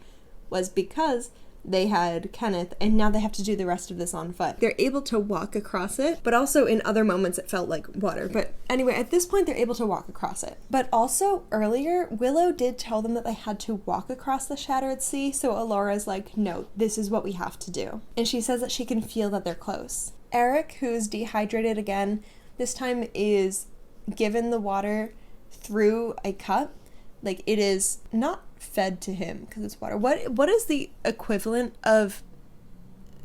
was because they had Kenneth, and now they have to do the rest of this on foot. They're able to walk across it, but also in other moments it felt like water. But anyway, at this point they're able to walk across it. But also earlier, Willow did tell them that they had to walk across the Shattered Sea, so Allura's like, no, this is what we have to do. And she says that she can feel that they're close. Eric, who's dehydrated again, this time is given the water through a cup. Like, it is not fed to him because it's water. What is the equivalent of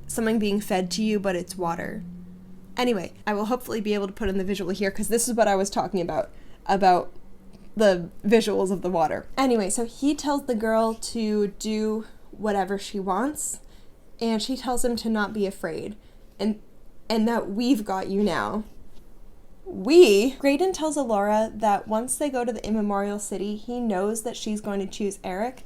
something being fed to you but it's water? Anyway, I will hopefully be able to put in the visual here because this is what I was talking about the visuals of the water. Anyway, so he tells the girl to do whatever she wants, and she tells him to not be afraid. And and that we've got you now. Graydon tells Alora that once they go to the immemorial city, he knows that she's going to choose Eric,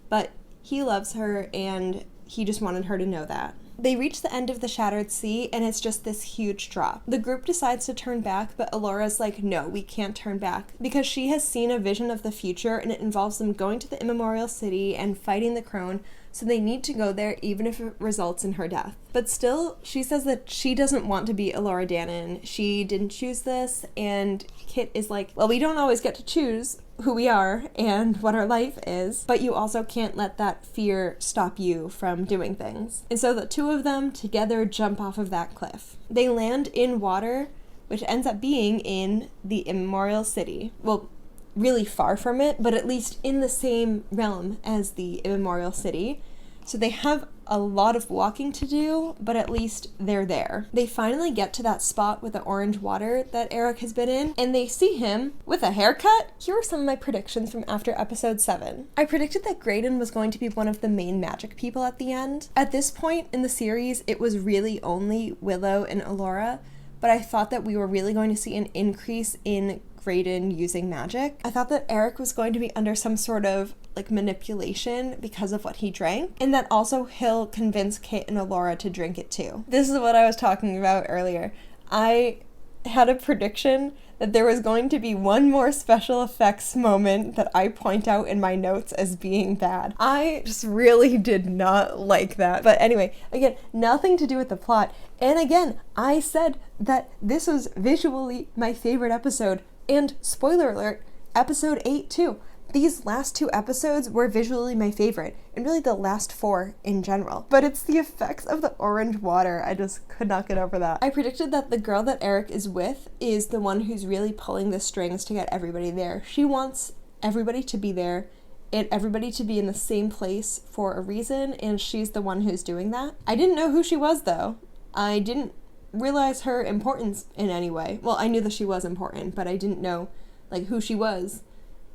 but he loves her and he just wanted her to know that. They reach the end of the Shattered Sea, and it's just this huge drop. The group decides to turn back, but Alora's like, no, we can't turn back, because she has seen a vision of the future, and it involves them going to the immemorial city and fighting the crone, so they need to go there even if it results in her death. But still, she says that she doesn't want to be Alora Dannon. She didn't choose this, and Kit is like, well, we don't always get to choose who we are and what our life is, but you also can't let that fear stop you from doing things. And so the two of them together jump off of that cliff. They land in water, which ends up being in the immemorial city. Well, really far from it, but at least in the same realm as the immemorial city. So they have a lot of walking to do, but at least they're there. They finally get to that spot with the orange water that Eric has been in, and they see him with a haircut. Here are some of my predictions from after episode 7. I predicted that Graydon was going to be one of the main magic people at the end. At this point in the series, it was really only Willow and Alora, but I thought that we were really going to see an increase in Graydon using magic. I thought that Eric was going to be under some sort of like manipulation because of what he drank, and that also he'll convince Kit and Alora to drink it too. This is what I was talking about earlier. I had a prediction that there was going to be one more special effects moment that I point out in my notes as being bad. I just really did not like that. But anyway, again, nothing to do with the plot. And again, I said that this was visually my favorite episode. And spoiler alert, episode 8 too. These last 2 episodes were visually my favorite, and really the last 4 in general. But it's the effects of the orange water. I just could not get over that. I predicted that the girl that Eric is with is the one who's really pulling the strings to get everybody there. She wants everybody to be there and everybody to be in the same place for a reason, and she's the one who's doing that. I didn't know who she was though. I didn't realize her importance in any way. Well, I knew that she was important, but I didn't know like who she was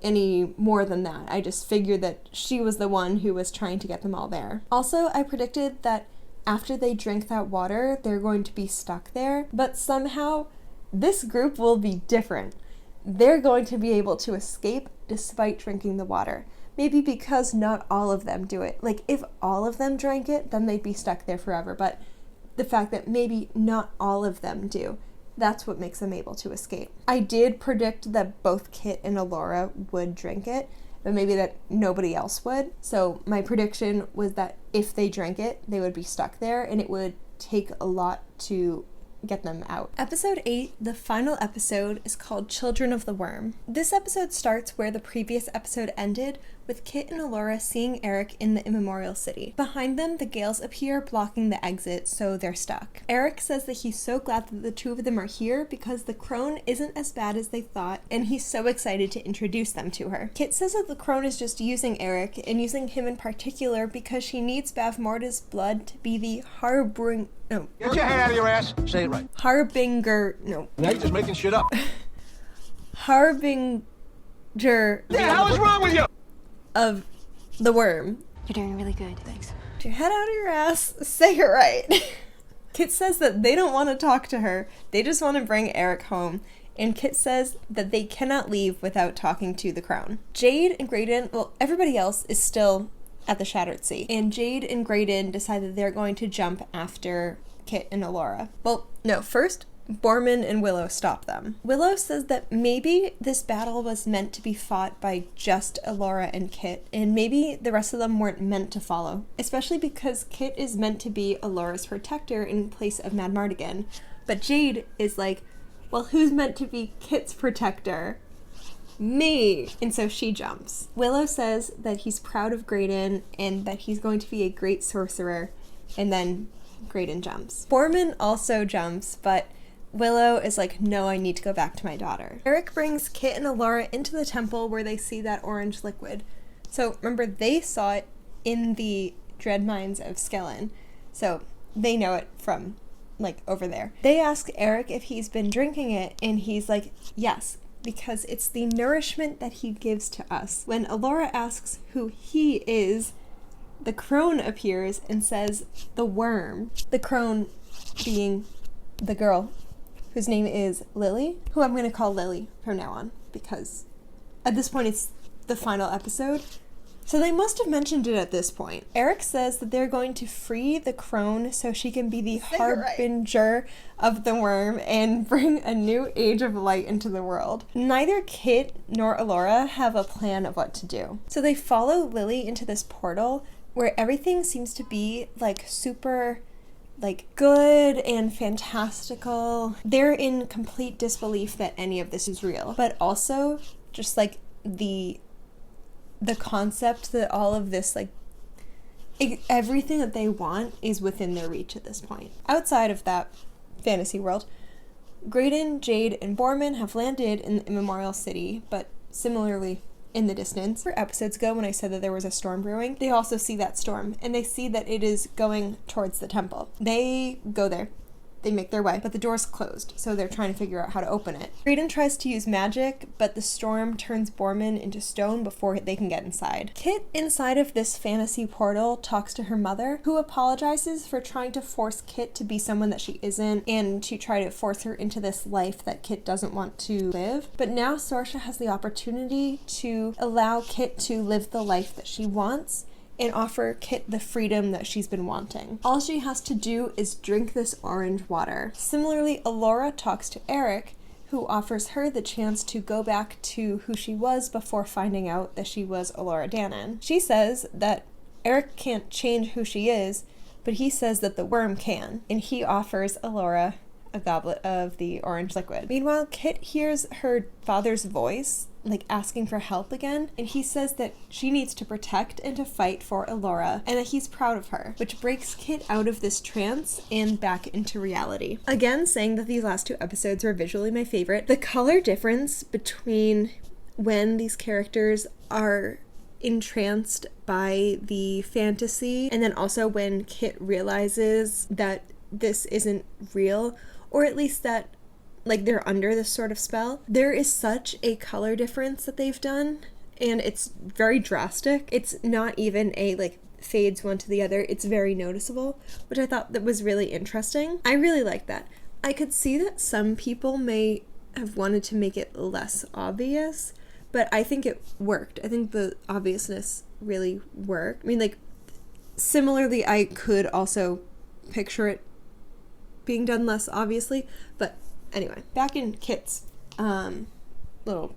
any more than that. I just figured that she was the one who was trying to get them all there. Also, I predicted that after they drink that water, they're going to be stuck there, but somehow this group will be different. They're going to be able to escape despite drinking the water. Maybe because not all of them do it. Like, if all of them drank it, then they'd be stuck there forever, but the fact that maybe not all of them do, that's what makes them able to escape. I did predict that both Kit and Alora would drink it, but maybe that nobody else would. So my prediction was that if they drank it, they would be stuck there, and it would take a lot to get them out. Episode 8, the final episode, is called Children of the Worm. This episode starts where the previous episode ended, with Kit and Alora seeing Eric in the immemorial city. Behind them, the Gales appear, blocking the exit, so they're stuck. Eric says that he's so glad that the two of them are here because the crone isn't as bad as they thought, and he's so excited to introduce them to her. Kit says that the crone is just using Eric, and using him in particular because she needs Bavmorda's blood to be the no. Get your hand out of your ass. Say it right. Harbinger. Now you're just making shit up. Harbinger. The hell is wrong with you? Of the worm. You're doing really good. Thanks. Get your head out of your ass. Say it right. Kit says that they don't want to talk to her. They just want to bring Eric home. And Kit says that they cannot leave without talking to the crone. Jade and Graydon, well, everybody else is still at the Shattered Sea. And Jade and Graydon decide that they're going to jump after Kit and Alora. Well, no, first, Borman and Willow stop them. Willow says that maybe this battle was meant to be fought by just Alora and Kit, and maybe the rest of them weren't meant to follow, especially because Kit is meant to be Alora's protector in place of Mad Mardigan. But Jade is like, well, who's meant to be Kit's protector? Me! And so she jumps. Willow says that he's proud of Graydon and that he's going to be a great sorcerer, and then Graydon jumps. Borman also jumps, but Willow is like, no, I need to go back to my daughter. Eric brings Kit and Alora into the temple where they see that orange liquid. So remember, they saw it in the dread mines of Skellen, so they know it from like over there. They ask Eric if he's been drinking it, and he's like, yes, because it's the nourishment that he gives to us. When Alora asks who he is, the crone appears and says, the worm. The crone being the girl, whose name is Lily, who I'm going to call Lily from now on, because at this point it's the final episode. So they must have mentioned it at this point. Eric says that they're going to free the crone so she can be the harbinger of the worm and bring a new age of light into the world. Neither Kit nor Elora have a plan of what to do. So they follow Lily into this portal where everything seems to be like super good and fantastical. They're in complete disbelief that any of this is real, but also just like the concept that all of this, like, everything that they want is within their reach at this point. Outside of that fantasy world, Graydon, Jade, and Borman have landed in the Immemorial City, but similarly in the distance. 4 episodes ago, when I said that there was a storm brewing, they also see that storm, and they see that it is going towards the temple. They go there. They make their way, but the door's closed, so they're trying to figure out how to open it. Graydon tries to use magic, but the storm turns Borman into stone before they can get inside. Kit, inside of this fantasy portal, talks to her mother, who apologizes for trying to force Kit to be someone that she isn't, and to try to force her into this life that Kit doesn't want to live. But now Sorsha has the opportunity to allow Kit to live the life that she wants, and offer Kit the freedom that she's been wanting. All she has to do is drink this orange water. Similarly, Elora talks to Eric, who offers her the chance to go back to who she was before finding out that she was Elora Danan. She says that Eric can't change who she is, but he says that the worm can, and he offers Elora a goblet of the orange liquid. Meanwhile, Kit hears her father's voice, like, asking for help again, and he says that she needs to protect and to fight for Elora, and that he's proud of her, which breaks Kit out of this trance and back into reality. Again, saying that these last 2 episodes were visually my favorite. The color difference between when these characters are entranced by the fantasy, and then also when Kit realizes that this isn't real, or at least that, like, they're under this sort of spell. There is such a color difference that they've done, and it's very drastic. It's not even a, like, fades one to the other. It's very noticeable, which I thought that was really interesting. I really like that. I could see that some people may have wanted to make it less obvious, but I think it worked. I think the obviousness really worked. I mean, like, similarly, I could also picture it being done less obviously, but anyway, back in Kit's little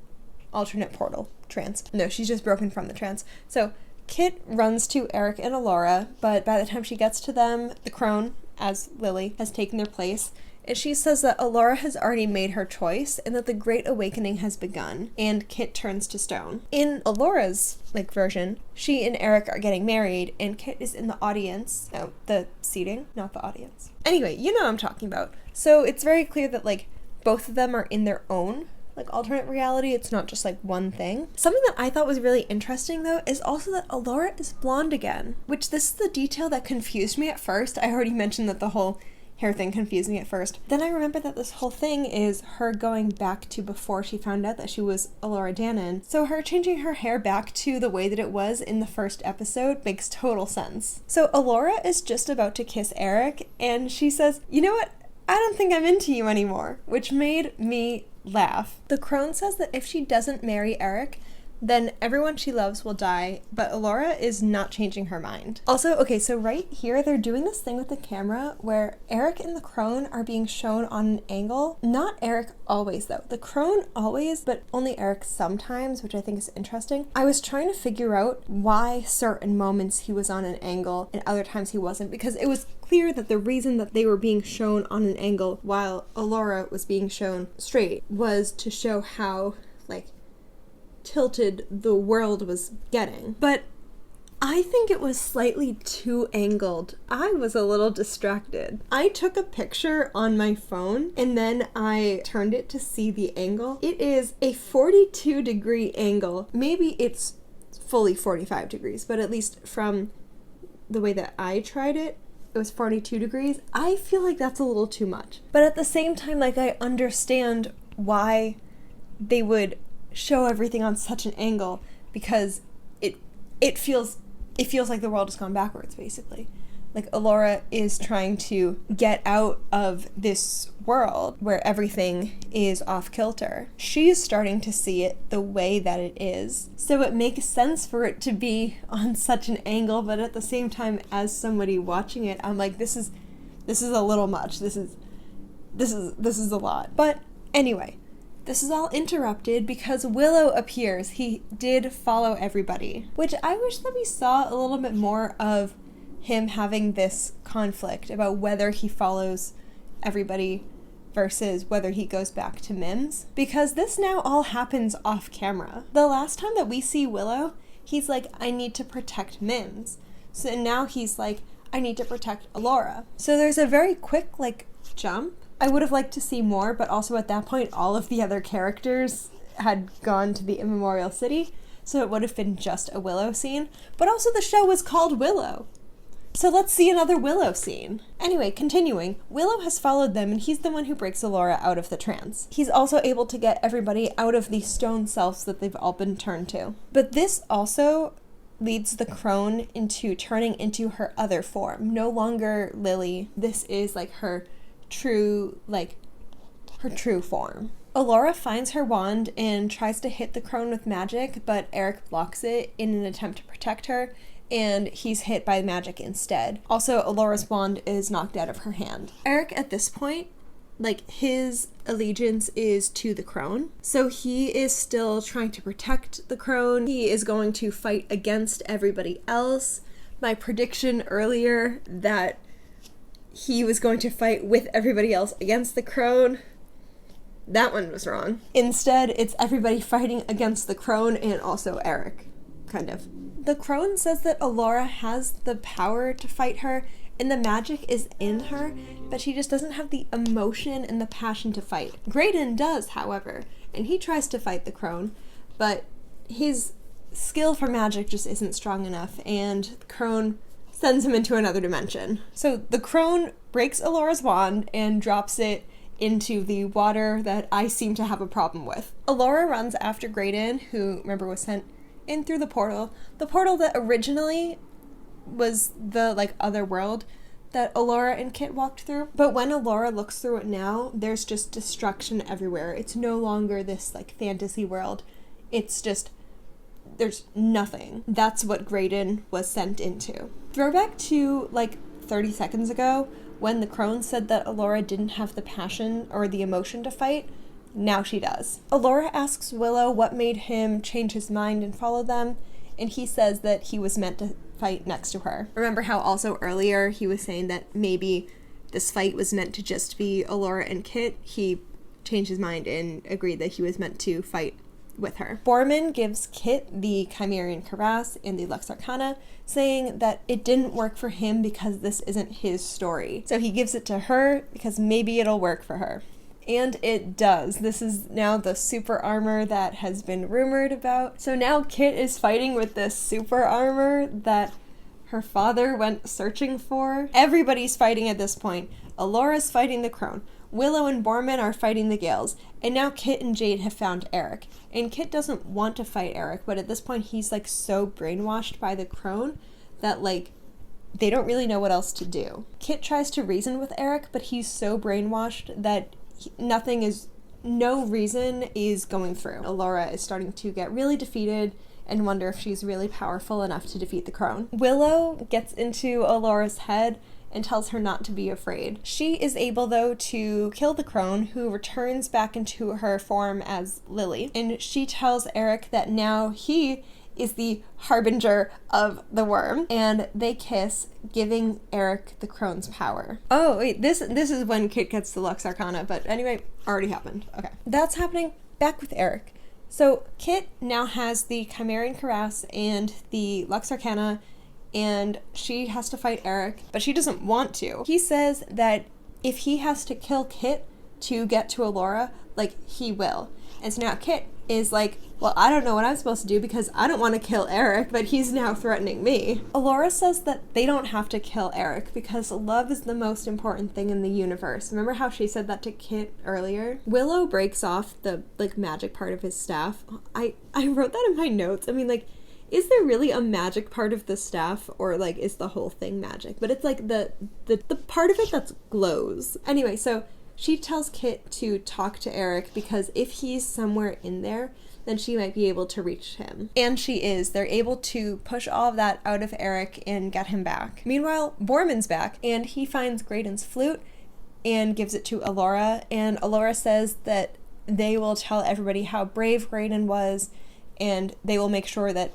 alternate portal trance. No, she's just broken from the trance. So Kit runs to Eric and Elora, but by the time she gets to them, the crone, as Lily, has taken their place, and she says that Elora has already made her choice and that the Great Awakening has begun, and Kit turns to stone. In Elora's, like, version, she and Eric are getting married, and Kit is in the audience. No, the seating, not the audience. Anyway, you know what I'm talking about. So it's very clear that, like, both of them are in their own, like, alternate reality. It's not just, like, one thing. Something that I thought was really interesting, though, is also that Elora is blonde again, which this is the detail that confused me at first. I already mentioned that the whole hair thing confused me at first. Then I remembered that this whole thing is her going back to before she found out that she was Elora Danan. So her changing her hair back to the way that it was in the first episode makes total sense. So Elora is just about to kiss Eric, and she says, "You know what? I don't think I'm into you anymore," which made me laugh. The crone says that if she doesn't marry Eric, then everyone she loves will die, but Elora is not changing her mind. Also, okay, so right here, they're doing this thing with the camera where Eric and the crone are being shown on an angle. Not Eric always, though. The crone always, but only Eric sometimes, which I think is interesting. I was trying to figure out why certain moments he was on an angle and other times he wasn't, because it was clear that the reason that they were being shown on an angle while Elora was being shown straight was to show how, like, tilted the world was getting. But I think it was slightly too angled. I was a little distracted. I took a picture on my phone and then I turned it to see the angle. It is a 42-degree angle. Maybe it's fully 45 degrees, but at least from the way that I tried it, it was 42 degrees. I feel like that's a little too much. But at the same time, like, I understand why they would show everything on such an angle, because it feels like the world has gone backwards, basically. Like, Allura is trying to get out of this world where everything is off kilter. She's starting to see it the way that it is. So it makes sense for it to be on such an angle, but at the same time, as somebody watching it, I'm like, this is a little much. This is a lot. But anyway, this is all interrupted because Willow appears. He did follow everybody, which I wish that we saw a little bit more of him having this conflict about whether he follows everybody versus whether he goes back to Mims, because this now all happens off camera. The last time that we see Willow, he's like, I need to protect Mims. So now he's like, I need to protect Allura. So there's a very quick, like, jump. I would have liked to see more, but also at that point, all of the other characters had gone to the Immemorial City, so it would have been just a Willow scene. But also the show was called Willow. So let's see another Willow scene. Anyway, continuing, Willow has followed them, and he's the one who breaks Allura out of the trance. He's also able to get everybody out of the stone selves that they've all been turned to. But this also leads the crone into turning into her other form. No longer Lily. This is like her true form. Allura finds her wand and tries to hit the crone with magic, but Eric blocks it in an attempt to protect her, and he's hit by magic instead. Also, Allura's wand is knocked out of her hand. Eric, at this point, like, his allegiance is to the crone, so he is still trying to protect the crone. He is going to fight against everybody else. My prediction earlier that he was going to fight with everybody else against the crone, that one was wrong. Instead, it's everybody fighting against the crone and also Eric, kind of. The crone says that Allura has the power to fight her, and the magic is in her, but she just doesn't have the emotion and the passion to fight. Graydon does, however, and he tries to fight the crone, but his skill for magic just isn't strong enough, and the crone sends him into another dimension. So the crone breaks Allura's wand and drops it into the water that I seem to have a problem with. Allura runs after Graydon, who, remember, was sent in through the portal that originally was the, like, other world that Allura and Kit walked through. But when Allura looks through it now, there's just destruction everywhere. It's no longer this, like, fantasy world. It's just, there's nothing. That's what Graydon was sent into. Throwback to, like, 30 seconds ago, when the crone said that Allura didn't have the passion or the emotion to fight. Now she does. Allura asks Willow what made him change his mind and follow them, and he says that he was meant to fight next to her. Remember how also earlier he was saying that maybe this fight was meant to just be Allura and Kit? He changed his mind and agreed that he was meant to fight with her. Borman gives Kit the Chimerian Cuirass and the Lux Arcana, saying that it didn't work for him because this isn't his story. So he gives it to her because maybe it'll work for her. And it does. This is now the super armor that has been rumored about. So now Kit is fighting with this super armor that her father went searching for. Everybody's fighting at this point. Allura's fighting the crone. Willow and Borman are fighting the Gales. And now Kit and Jade have found Eric. And Kit doesn't want to fight Eric, but at this point he's, like, so brainwashed by the crone that, like, they don't really know what else to do. Kit tries to reason with Eric, but he's so brainwashed that no reason is going through. Allura is starting to get really defeated and wonder if she's really powerful enough to defeat the crone. Willow gets into Allura's head and tells her not to be afraid. She is able, though, to kill the crone, who returns back into her form as Lily. And she tells Eric that now he is the harbinger of the worm, and they kiss, giving Eric the crone's power. Oh, wait, this is when Kit gets the Lux Arcana, but anyway, already happened. Okay. That's happening back with Eric. So Kit now has the Chimerian Cuirass and the Lux Arcana, and she has to fight Eric, but she doesn't want to. He says that if he has to kill Kit to get to Allura, like, he will. And so now Kit is like, well, I don't know what I'm supposed to do because I don't want to kill Eric, but he's now threatening me. Allura says that they don't have to kill Eric because love is the most important thing in the universe. Remember how she said that to Kit earlier? Willow breaks off the, like, magic part of his staff. I wrote that in my notes. I mean, like, is there really a magic part of the staff, or like is the whole thing magic? But it's like the part of it that glows. Anyway, so she tells Kit to talk to Eric because if he's somewhere in there, then she might be able to reach him. And she is. They're able to push all of that out of Eric and get him back. Meanwhile, Borman's back, and he finds Graydon's flute and gives it to Allura, and Allura says that they will tell everybody how brave Graydon was, and they will make sure that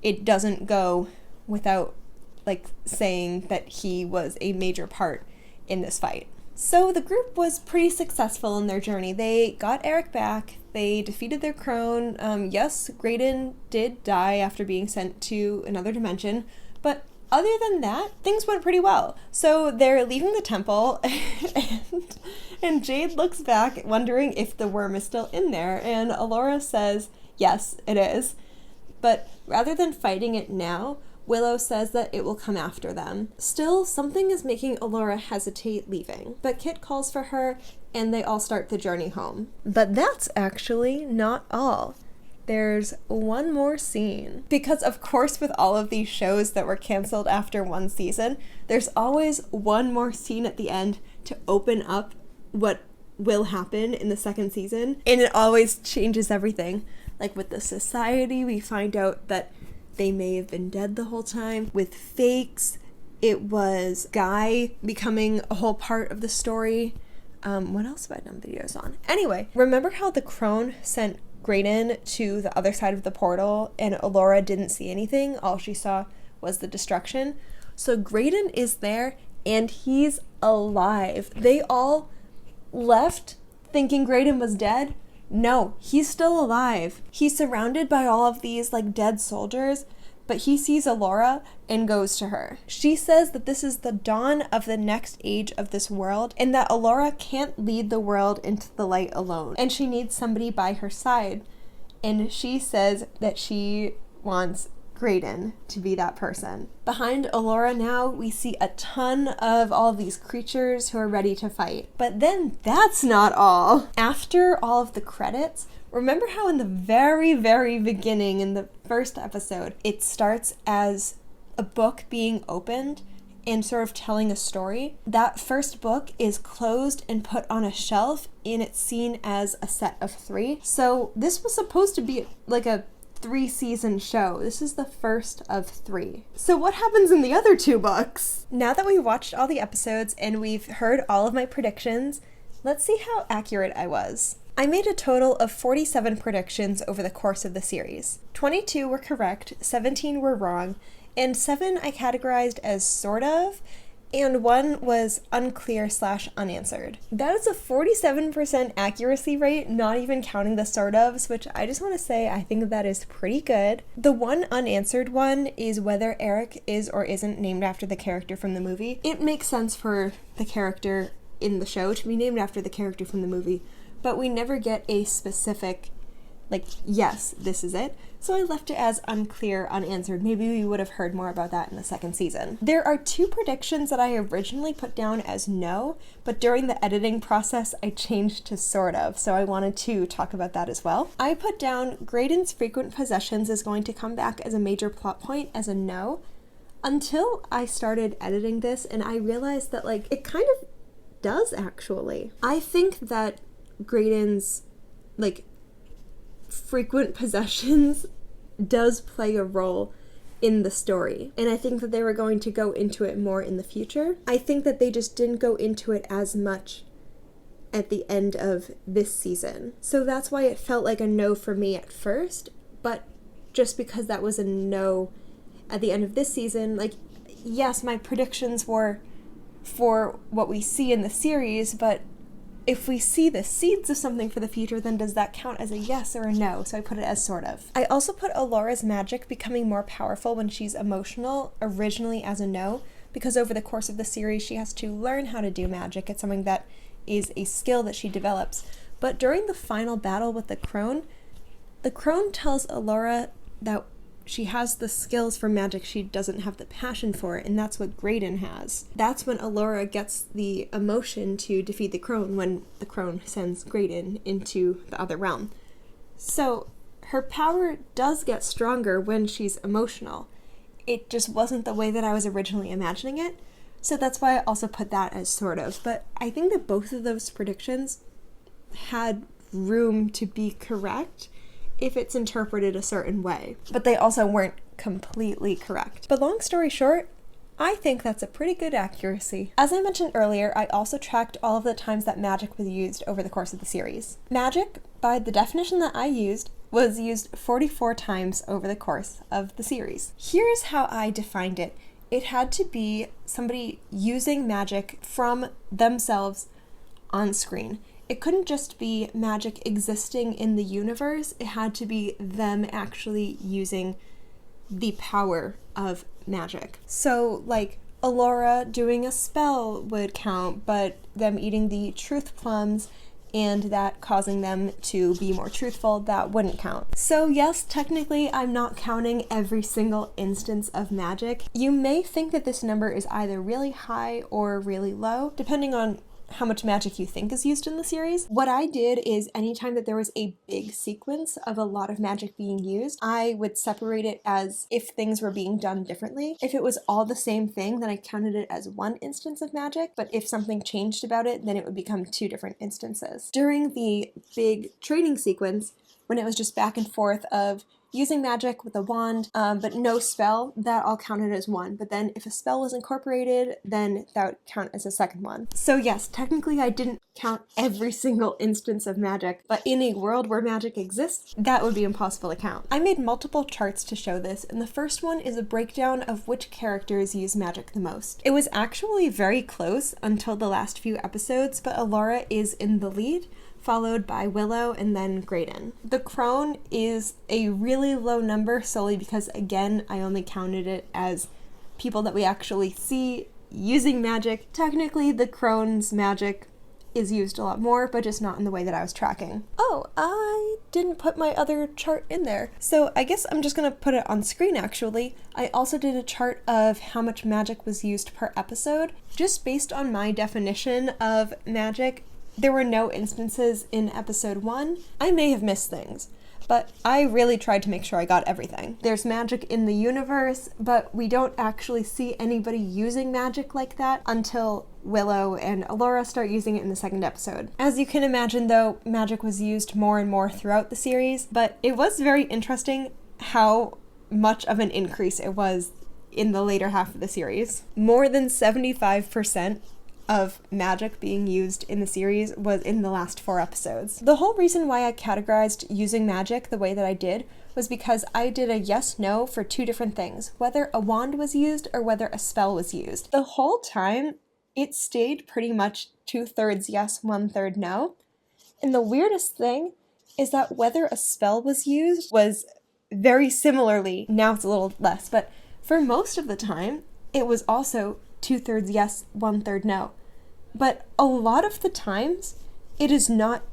it doesn't go without, like, saying that he was a major part in this fight. So the group was pretty successful in their journey. They got Eric back, they defeated their crone. Yes, Graydon did die after being sent to another dimension, but other than that, things went pretty well. So they're leaving the temple, and Jade looks back wondering if the worm is still in there, and Allura says, yes, it is. But rather than fighting it now, Willow says that it will come after them. Still, something is making Allura hesitate leaving, but Kit calls for her, and they all start the journey home. But that's actually not all. There's one more scene. Because of course with all of these shows that were canceled after one season, there's always one more scene at the end to open up what will happen in the second season, and it always changes everything. Like with the society, we find out that they may have been dead the whole time. With Fakes, it was Guy becoming a whole part of the story. What else have I done videos on? Anyway, remember how the crone sent Graydon to the other side of the portal and Allura didn't see anything? All she saw was the destruction. So Graydon is there and he's alive. They all left thinking Graydon was dead. No, he's still alive. He's surrounded by all of these like dead soldiers, but he sees Allura and goes to her. She says that this is the dawn of the next age of this world and that Allura can't lead the world into the light alone and she needs somebody by her side. And she says that she wants Graydon to be that person. Behind Allura now, we see a ton of all these creatures who are ready to fight. But then that's not all. After all of the credits, remember how in the very, very beginning, in the first episode, it starts as a book being opened and sort of telling a story? That first book is closed and put on a shelf, and it's seen as a set of 3. So this was supposed to be like a 3-season show. This is the first of 3. So what happens in the other 2 books? Now that we've watched all the episodes and we've heard all of my predictions, let's see how accurate I was. I made a total of 47 predictions over the course of the series. 22 were correct, 17 were wrong, and 7 I categorized as sort of, and 1 was unclear/unanswered. That is a 47% accuracy rate, not even counting the sort ofs, which I just want to say I think that is pretty good. The one unanswered one is whether Eric is or isn't named after the character from the movie. It makes sense for the character in the show to be named after the character from the movie, but we never get a specific, like, yes, this is it. So I left it as unclear, unanswered. Maybe we would have heard more about that in the second season. There are 2 predictions that I originally put down as no, but during the editing process, I changed to sort of, so I wanted to talk about that as well. I put down Graydon's frequent possessions is going to come back as a major plot point as a no, until I started editing this and I realized that, like, it kind of does actually. I think that Graydon's, like, frequent possessions does play a role in the story, and I think that they were going to go into it more in the future. I think that they just didn't go into it as much at the end of this season, so that's why it felt like a no for me at first. But just because that was a no at the end of this season, like, yes, my predictions were for what we see in the series, but if we see the seeds of something for the future, then does that count as a yes or a no? So I put it as sort of. I also put Allura's magic becoming more powerful when she's emotional originally as a no, because over the course of the series she has to learn how to do magic. It's something that is a skill that she develops. But during the final battle with the crone tells Allura that she has the skills for magic, she doesn't have the passion for it, and that's what Graydon has. That's when Allura gets the emotion to defeat the crone, when the crone sends Graydon into the other realm. So her power does get stronger when she's emotional. It just wasn't the way that I was originally imagining it. So that's why I also put that as sort of. But I think that both of those predictions had room to be correct if it's interpreted a certain way. But they also weren't completely correct. But long story short, I think that's a pretty good accuracy. As I mentioned earlier, I also tracked all of the times that magic was used over the course of the series. Magic, by the definition that I used, was used 44 times over the course of the series. Here's how I defined it. It had to be somebody using magic from themselves on screen. It couldn't just be magic existing in the universe, it had to be them actually using the power of magic. So like Allura doing a spell would count, but them eating the truth plums and that causing them to be more truthful, that wouldn't count. So yes, technically I'm not counting every single instance of magic. You may think that this number is either really high or really low, depending on how much magic you think is used in the series. What I did is anytime that there was a big sequence of a lot of magic being used, I would separate it as if things were being done differently. If it was all the same thing, then I counted it as one instance of magic, but if something changed about it, then it would become two different instances. During the big training sequence, when it was just back and forth of using magic with a wand, but no spell, that all counted as one. But then if a spell was incorporated, then that would count as a second one. So yes, technically I didn't count every single instance of magic, but in a world where magic exists, that would be impossible to count. I made multiple charts to show this, and the first one is a breakdown of which characters use magic the most. It was actually very close until the last few episodes, but Allura is in the lead, followed by Willow and then Graydon. The crone is a really low number solely because, again, I only counted it as people that we actually see using magic. Technically, the crone's magic is used a lot more, but just not in the way that I was tracking. Oh, I didn't put my other chart in there. So I guess I'm just gonna put it on screen actually. I also did a chart of how much magic was used per episode. Just based on my definition of magic, there were no instances in episode 1. I may have missed things, but I really tried to make sure I got everything. There's magic in the universe, but we don't actually see anybody using magic like that until Willow and Allura start using it in the second episode. As you can imagine though, magic was used more and more throughout the series, but it was very interesting how much of an increase it was in the later half of the series. More than 75% of magic being used in the series was in the last 4 episodes. The whole reason why I categorized using magic the way that I did was because I did a yes-no for 2 different things, whether a wand was used or whether a spell was used. The whole time, it stayed pretty much 2/3 yes, 1/3 no. And the weirdest thing is that whether a spell was used was very similarly, now it's a little less, but for most of the time, it was also 2/3 yes, 1/3 no. But a lot of the times, it is not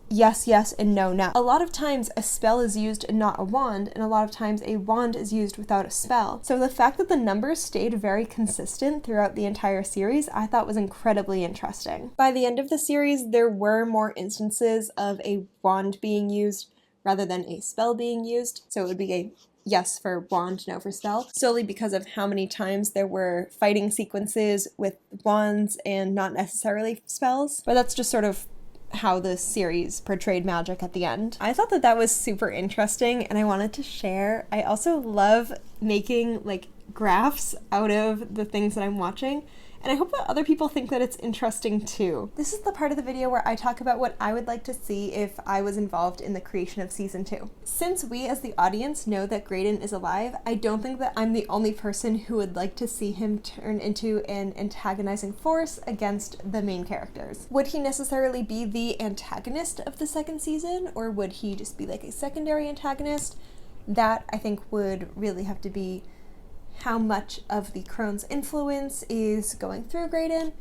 yes, yes, and no, no. A lot of times a spell is used and not a wand, and a lot of times a wand is used without a spell. So the fact that the numbers stayed very consistent throughout the entire series, I thought was incredibly interesting. By the end of the series, there were more instances of a wand being used rather than a spell being used. So it would be a yes for wand, no for spell, solely because of how many times there were fighting sequences with wands and not necessarily spells. But that's just sort of how the series portrayed magic at the end. I thought that that was super interesting and I wanted to share. I also love making like graphs out of the things that I'm watching, and I hope that other people think that it's interesting too. This is the part of the video where I talk about what I would like to see if I was involved in the creation of season 2. Since we as the audience know that Graydon is alive, I don't think that I'm the only person who would like to see him turn into an antagonizing force against the main characters. Would he necessarily be the antagonist of the second season, or would he just be like a secondary antagonist? That I think would really have to be how much of the crone's influence is going through Graydon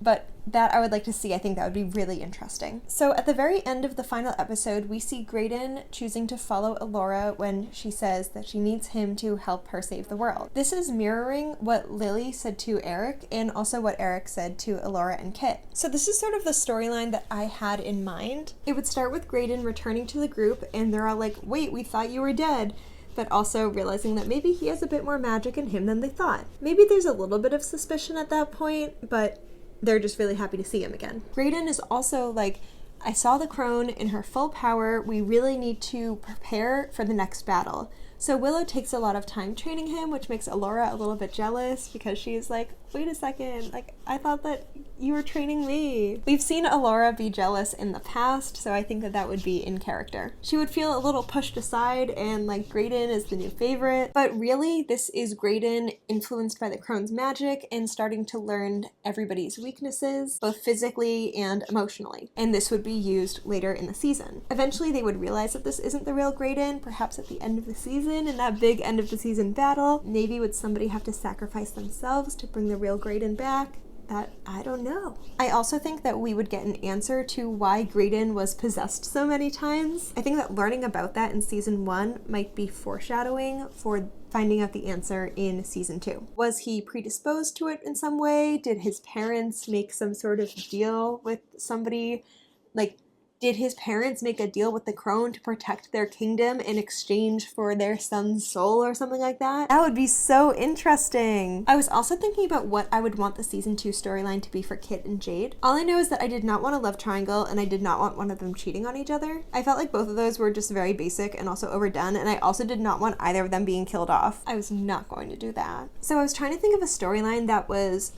but that I would like to see. I think that would be really interesting. So at the very end of the final episode, we see Graydon choosing to follow Elora when she says that she needs him to help her save the world. This is mirroring what Lily said to Eric and also what Eric said to Elora and Kit. So this is sort of the storyline that I had in mind. It would start with Graydon returning to the group and they're all like, wait, we thought you were dead. But also realizing that maybe he has a bit more magic in him than they thought. Maybe there's a little bit of suspicion at that point, but they're just really happy to see him again. Graydon is also like, I saw the crone in her full power. We really need to prepare for the next battle. So Willow takes a lot of time training him, which makes Elora a little bit jealous because she's like, wait a second, like I thought that you were training me. We've seen Elora be jealous in the past, so I think that that would be in character. She would feel a little pushed aside and like Graydon is the new favorite, but really this is Graydon influenced by the crone's magic and starting to learn everybody's weaknesses, both physically and emotionally. And this would be used later in the season. Eventually they would realize that this isn't the real Graydon, perhaps at the end of the season, in that big end of the season battle. Maybe would somebody have to sacrifice themselves to bring the real Graydon back? That I don't know. I also think that we would get an answer to why Graydon was possessed so many times. I think that learning about that in season 1 might be foreshadowing for finding out the answer in season 2. Was he predisposed to it in some way? Did his parents make some sort of deal with somebody? Like, did his parents make a deal with the crone to protect their kingdom in exchange for their son's soul or something like that? That would be so interesting. I was also thinking about what I would want the season 2 storyline to be for Kit and Jade. All I know is that I did not want a love triangle and I did not want one of them cheating on each other. I felt like both of those were just very basic and also overdone, and I also did not want either of them being killed off. I was not going to do that. So I was trying to think of a storyline that was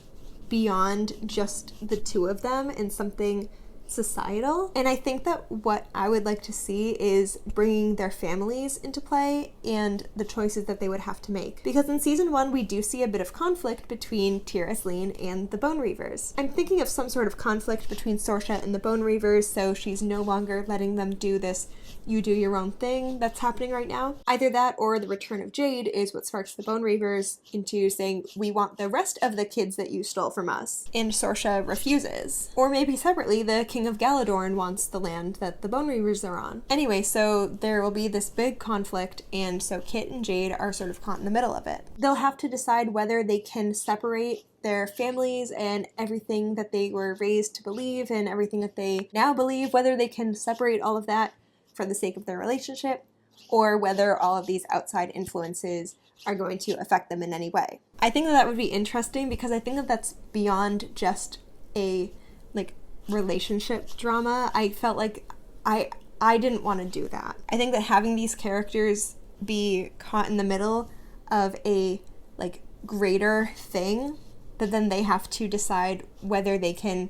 beyond just the two of them and something societal. And I think that what I would like to see is bringing their families into play and the choices that they would have to make. Because in season 1, we do see a bit of conflict between Tyr Asleen and the Bone Reavers. I'm thinking of some sort of conflict between Sorsha and the Bone Reavers, so she's no longer letting them do this you do your own thing that's happening right now. Either that or the return of Jade is what sparks the Bone Reavers into saying, we want the rest of the kids that you stole from us. And Sorsha refuses. Or maybe separately, the King of Galadorn wants the land that the Bone Reavers are on. Anyway, so there will be this big conflict, and so Kit and Jade are sort of caught in the middle of it. They'll have to decide whether they can separate their families and everything that they were raised to believe and everything that they now believe, whether they can separate all of that for the sake of their relationship, or whether all of these outside influences are going to affect them in any way. I think that would be interesting because I think that that's beyond just a relationship drama. I felt like I didn't want to do that. I think that having these characters be caught in the middle of a greater thing, that then they have to decide whether they can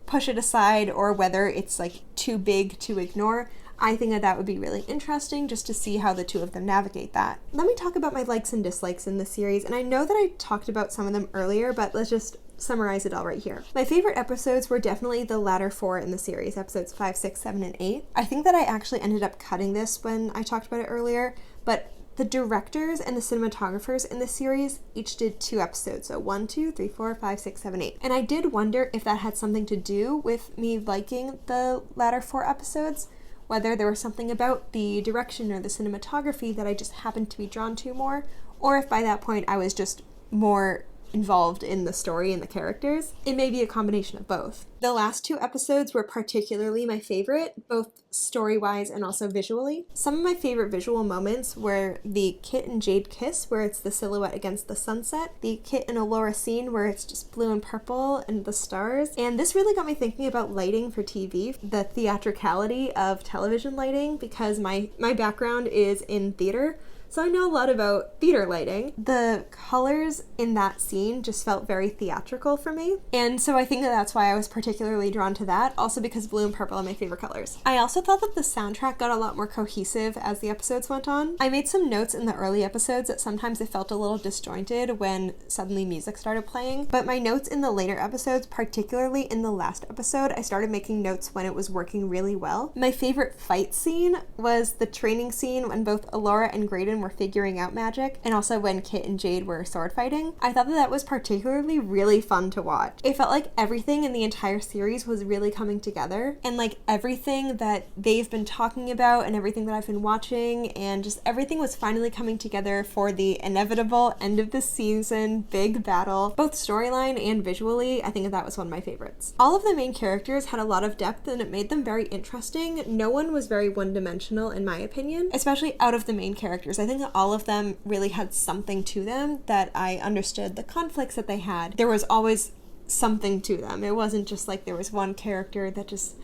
push it aside or whether it's too big to ignore. I think that that would be really interesting just to see how the two of them navigate that. Let me talk about my likes and dislikes in this series, and I know that I talked about some of them earlier, but let's just summarize it all right here. My favorite episodes were definitely the latter 4 in the series, episodes 5, 6, 7, and 8. I think that I actually ended up cutting this when I talked about it earlier, but the directors and the cinematographers in this series each did 2 episodes, so 1, 2, 3, 4, 5, 6, 7, 8. And I did wonder if that had something to do with me liking the latter 4 episodes, whether there was something about the direction or the cinematography that I just happened to be drawn to more, or if by that point I was just more involved in the story and the characters. It may be a combination of both. The last 2 episodes were particularly my favorite, both story-wise and also visually. Some of my favorite visual moments were the Kit and Jade kiss, where it's the silhouette against the sunset, the Kit and Elora scene, where it's just blue and purple and the stars. And this really got me thinking about lighting for TV, the theatricality of television lighting, because my background is in theater. So I know a lot about theater lighting. The colors in that scene just felt very theatrical for me. And so I think that that's why I was particularly drawn to that, also because blue and purple are my favorite colors. I also thought that the soundtrack got a lot more cohesive as the episodes went on. I made some notes in the early episodes that sometimes it felt a little disjointed when suddenly music started playing, but my notes in the later episodes, particularly in the last episode, I started making notes when it was working really well. My favorite fight scene was the training scene when both Elora and Graydon were figuring out magic, and also when Kit and Jade were sword fighting. I thought that that was particularly really fun to watch. It felt like everything in the entire series was really coming together, and like everything that they've been talking about and everything that I've been watching, and just everything was finally coming together for the inevitable end of the season big battle, both storyline and visually. I think that was one of my favorites. All of the main characters had a lot of depth, and it made them very interesting. No one was very one-dimensional in my opinion, especially out of the main characters. I think that all of them really had something to them, that I understood the conflicts that they had. There was always something to them. It wasn't just like there was one character that just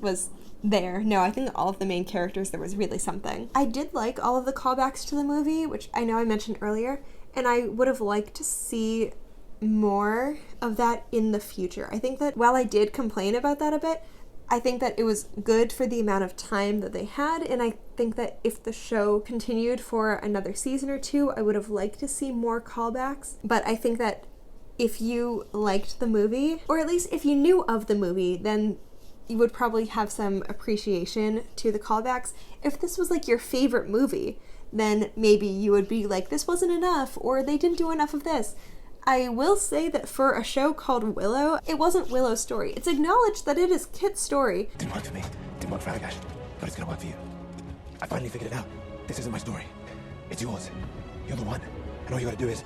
was there. No, I think all of the main characters, there was really something. I did like all of the callbacks to the movie, which I know I mentioned earlier, and I would have liked to see more of that in the future. I think that while I did complain about that a bit, I think that it was good for the amount of time that they had, and I think that if the show continued for another season or two, I would have liked to see more callbacks. But I think that if you liked the movie, or at least if you knew of the movie, then you would probably have some appreciation to the callbacks. If this was like your favorite movie, then maybe you would be like, this wasn't enough, or they didn't do enough of this. I will say that for a show called Willow, it wasn't Willow's story. It's acknowledged that it is Kit's story. Didn't work for me. Didn't work for Allagash. But it's gonna work for you. I finally figured it out. This isn't my story. It's yours. You're the one. And all you gotta do is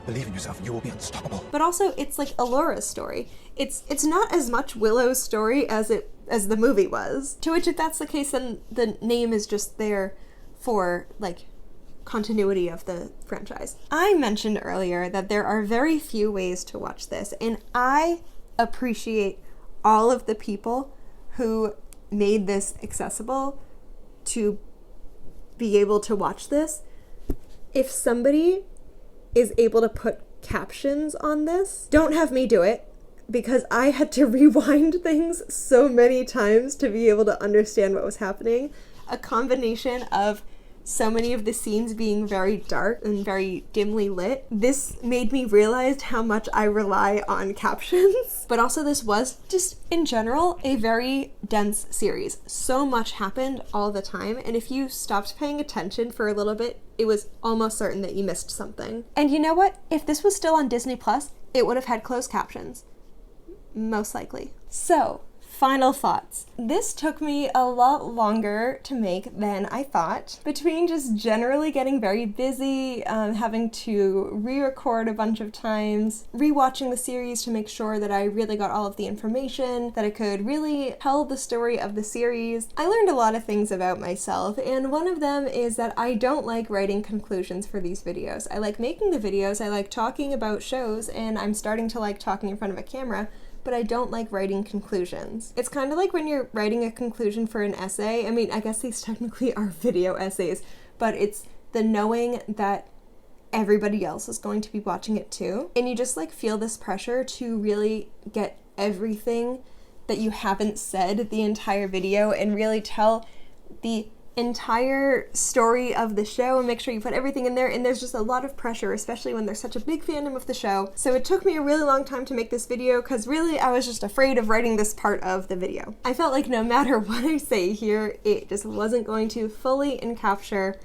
believe in yourself and you will be unstoppable. But also, it's like Alora's story. It's not as much Willow's story as the movie was. To which, if that's the case, then the name is just there for, like, continuity of the franchise. I mentioned earlier that there are very few ways to watch this, and I appreciate all of the people who made this accessible to be able to watch this. If somebody is able to put captions on this, don't have me do it, because I had to rewind things so many times to be able to understand what was happening. A combination of so many of the scenes being very dark and very dimly lit. This made me realize how much I rely on captions. But also, this was just in general a very dense series. So much happened all the time, and if you stopped paying attention for a little bit, it was almost certain that you missed something. And you know what? If this was still on Disney Plus, it would have had closed captions. Most likely. So, final thoughts. This took me a lot longer to make than I thought. Between just generally getting very busy, having to re-record a bunch of times, rewatching the series to make sure that I really got all of the information, that I could really tell the story of the series, I learned a lot of things about myself, and one of them is that I don't like writing conclusions for these videos. I like making the videos, I like talking about shows, and I'm starting to like talking in front of a camera, but I don't like writing conclusions. It's kind of like when you're writing a conclusion for an essay. I mean, I guess these technically are video essays, but it's the knowing that everybody else is going to be watching it too. And you just like feel this pressure to really get everything that you haven't said the entire video and really tell the entire story of the show and make sure you put everything in there, and there's just a lot of pressure, especially when there's such a big fandom of the show. So it took me a really long time to make this video because really I was just afraid of writing this part of the video. I felt like no matter what I say here, it just wasn't going to fully encapture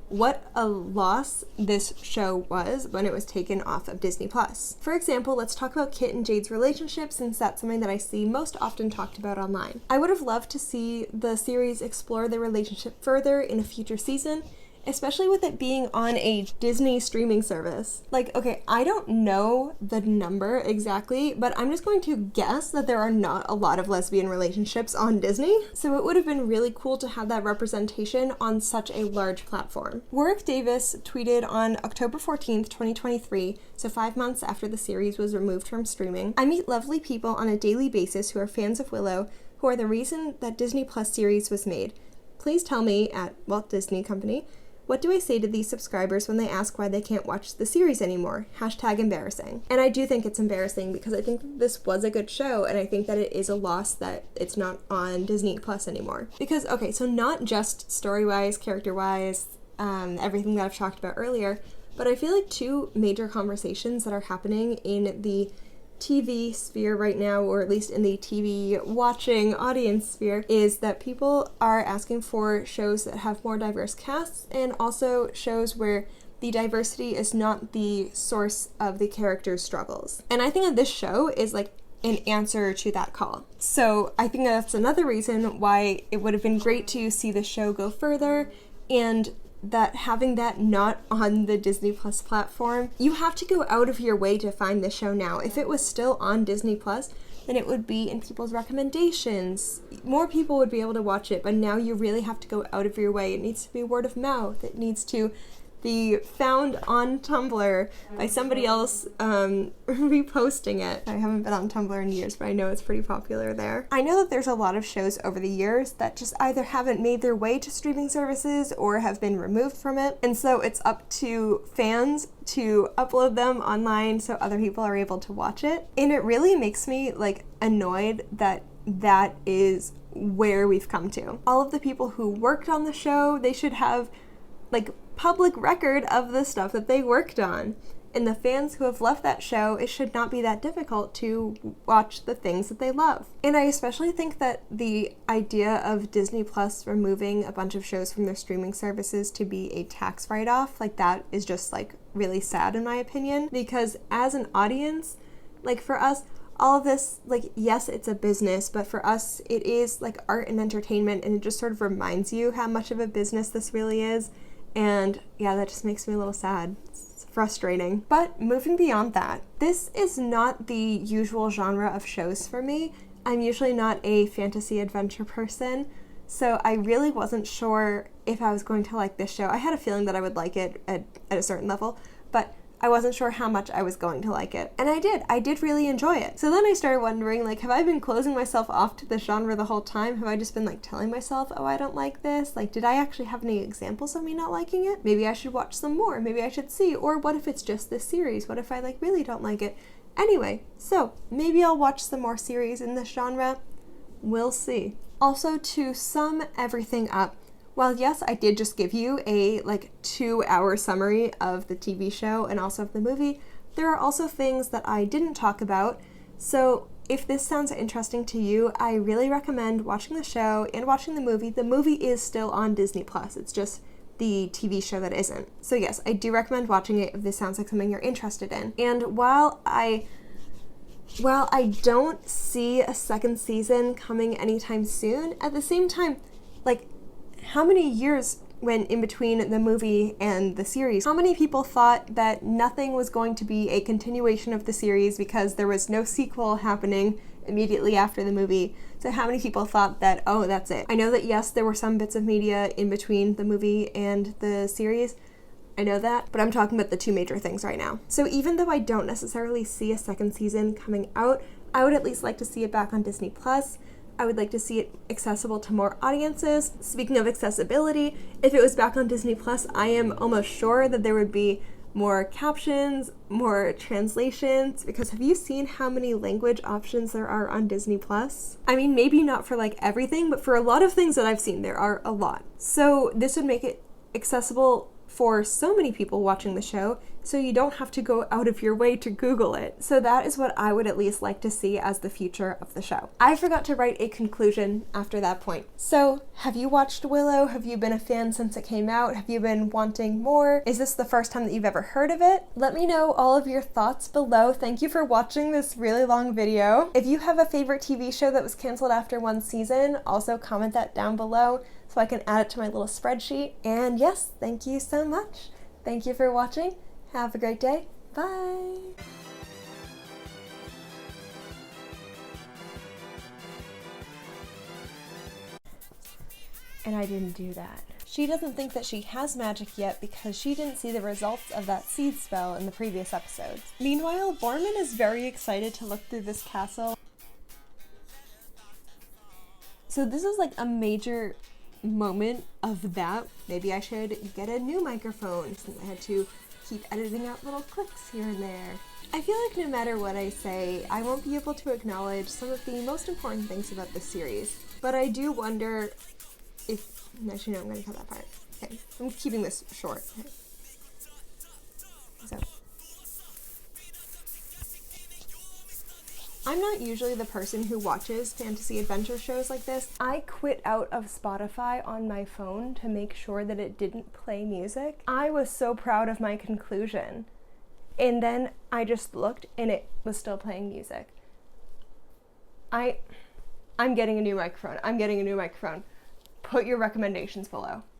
what a loss this show was when it was taken off of Disney Plus. For example, let's talk about Kit and Jade's relationship, since that's something that I see most often talked about online. I would have loved to see the series explore their relationship further in a future season, especially with it being on a Disney streaming service. Like, okay, I don't know the number exactly, but I'm just going to guess that there are not a lot of lesbian relationships on Disney, so it would have been really cool to have that representation on such a large platform. Warwick Davis tweeted on October 14th, 2023, so 5 months after the series was removed from streaming, "I meet lovely people on a daily basis who are fans of Willow, who are the reason that Disney Plus series was made. Please tell me, at Walt Disney Company, what do I say to these subscribers when they ask why they can't watch the series anymore? #embarrassing. And I do think it's embarrassing because I think that this was a good show, and I think that it is a loss that it's not on Disney Plus anymore. Because, okay, so not just story-wise, character-wise, everything that I've talked about earlier, but I feel like two major conversations that are happening in the TV sphere right now, or at least in the TV watching audience sphere, is that people are asking for shows that have more diverse casts and also shows where the diversity is not the source of the character's struggles. And I think that this show is like an answer to that call. So I think that's another reason why it would have been great to see the show go further, and that having that not on the Disney Plus platform, you have to go out of your way to find the show now. If it was still on Disney Plus, then it would be in people's recommendations. More people would be able to watch it, but now you really have to go out of your way. It needs to be word of mouth. It needs to be found on Tumblr by somebody else reposting it. I haven't been on Tumblr in years, but I know it's pretty popular there. I know that there's a lot of shows over the years that just either haven't made their way to streaming services or have been removed from it, and so it's up to fans to upload them online so other people are able to watch it. And it really makes me like annoyed that that is where we've come to. All of the people who worked on the show, they should have like public record of the stuff that they worked on. And the fans who have left that show, it should not be that difficult to watch the things that they love. And I especially think that the idea of Disney Plus removing a bunch of shows from their streaming services to be a tax write-off, like that is just like really sad in my opinion, because as an audience, like for us, all of this, like, yes, it's a business, but for us, it is like art and entertainment, and it just sort of reminds you how much of a business this really is. And yeah, that just makes me a little sad. It's frustrating. But moving beyond that, this is not the usual genre of shows for me. I'm usually not a fantasy adventure person, so I really wasn't sure if I was going to like this show. I had a feeling that I would like it at a certain level, but I wasn't sure how much I was going to like it. And I did really enjoy it. So then I started wondering, like, have I been closing myself off to the genre the whole time? Have I just been like telling myself, oh, I don't like this? Like, did I actually have any examples of me not liking it? Maybe I should watch some more. Maybe I should see. Or what if it's just this series? What if I like really don't like it? Anyway, so maybe I'll watch some more series in this genre. We'll see. Also, to sum everything up, while yes, I did just give you a like 2-hour summary of the TV show and also of the movie, there are also things that I didn't talk about. So if this sounds interesting to you, I really recommend watching the show and watching the movie. The movie is still on Disney Plus. It's just the TV show that isn't. So yes, I do recommend watching it if this sounds like something you're interested in. And while I don't see a second season coming anytime soon, at the same time, like, how many years went in between the movie and the series? How many people thought that nothing was going to be a continuation of the series because there was no sequel happening immediately after the movie? So how many people thought that, oh, that's it? I know that yes, there were some bits of media in between the movie and the series. I know that, but I'm talking about the two major things right now. So even though I don't necessarily see a second season coming out, I would at least like to see it back on Disney Plus. I would like to see it accessible to more audiences. Speaking of accessibility, if it was back on Disney Plus, I am almost sure that there would be more captions, more translations, because have you seen how many language options there are on Disney Plus? I mean, maybe not for like everything, but for a lot of things that I've seen, there are a lot. So this would make it accessible for so many people watching the show, so you don't have to go out of your way to Google it. So that is what I would at least like to see as the future of the show. I forgot to write a conclusion after that point. So, have you watched Willow? Have you been a fan since it came out? Have you been wanting more? Is this the first time that you've ever heard of it? Let me know all of your thoughts below. Thank you for watching this really long video. If you have a favorite TV show that was canceled after one season, also comment that down below so I can add it to my little spreadsheet. And yes, thank you so much. Thank you for watching. Have a great day. Bye. And I didn't do that. She doesn't think that she has magic yet because she didn't see the results of that seed spell in the previous episodes. Meanwhile, Borman is very excited to look through this castle. So this is like a major moment of that. Maybe I should get a new microphone since I had to keep editing out little clicks here and there. I feel like no matter what I say, I won't be able to acknowledge some of the most important things about this series. But I do wonder if... Actually, no, I'm going to cut that part. Okay, I'm keeping this short. Okay. So... I'm not usually the person who watches fantasy adventure shows like this. I quit out of Spotify on my phone to make sure that it didn't play music. I was so proud of my conclusion. And then I just looked and it was still playing music. I'm getting a new microphone. I'm getting a new microphone. Put your recommendations below.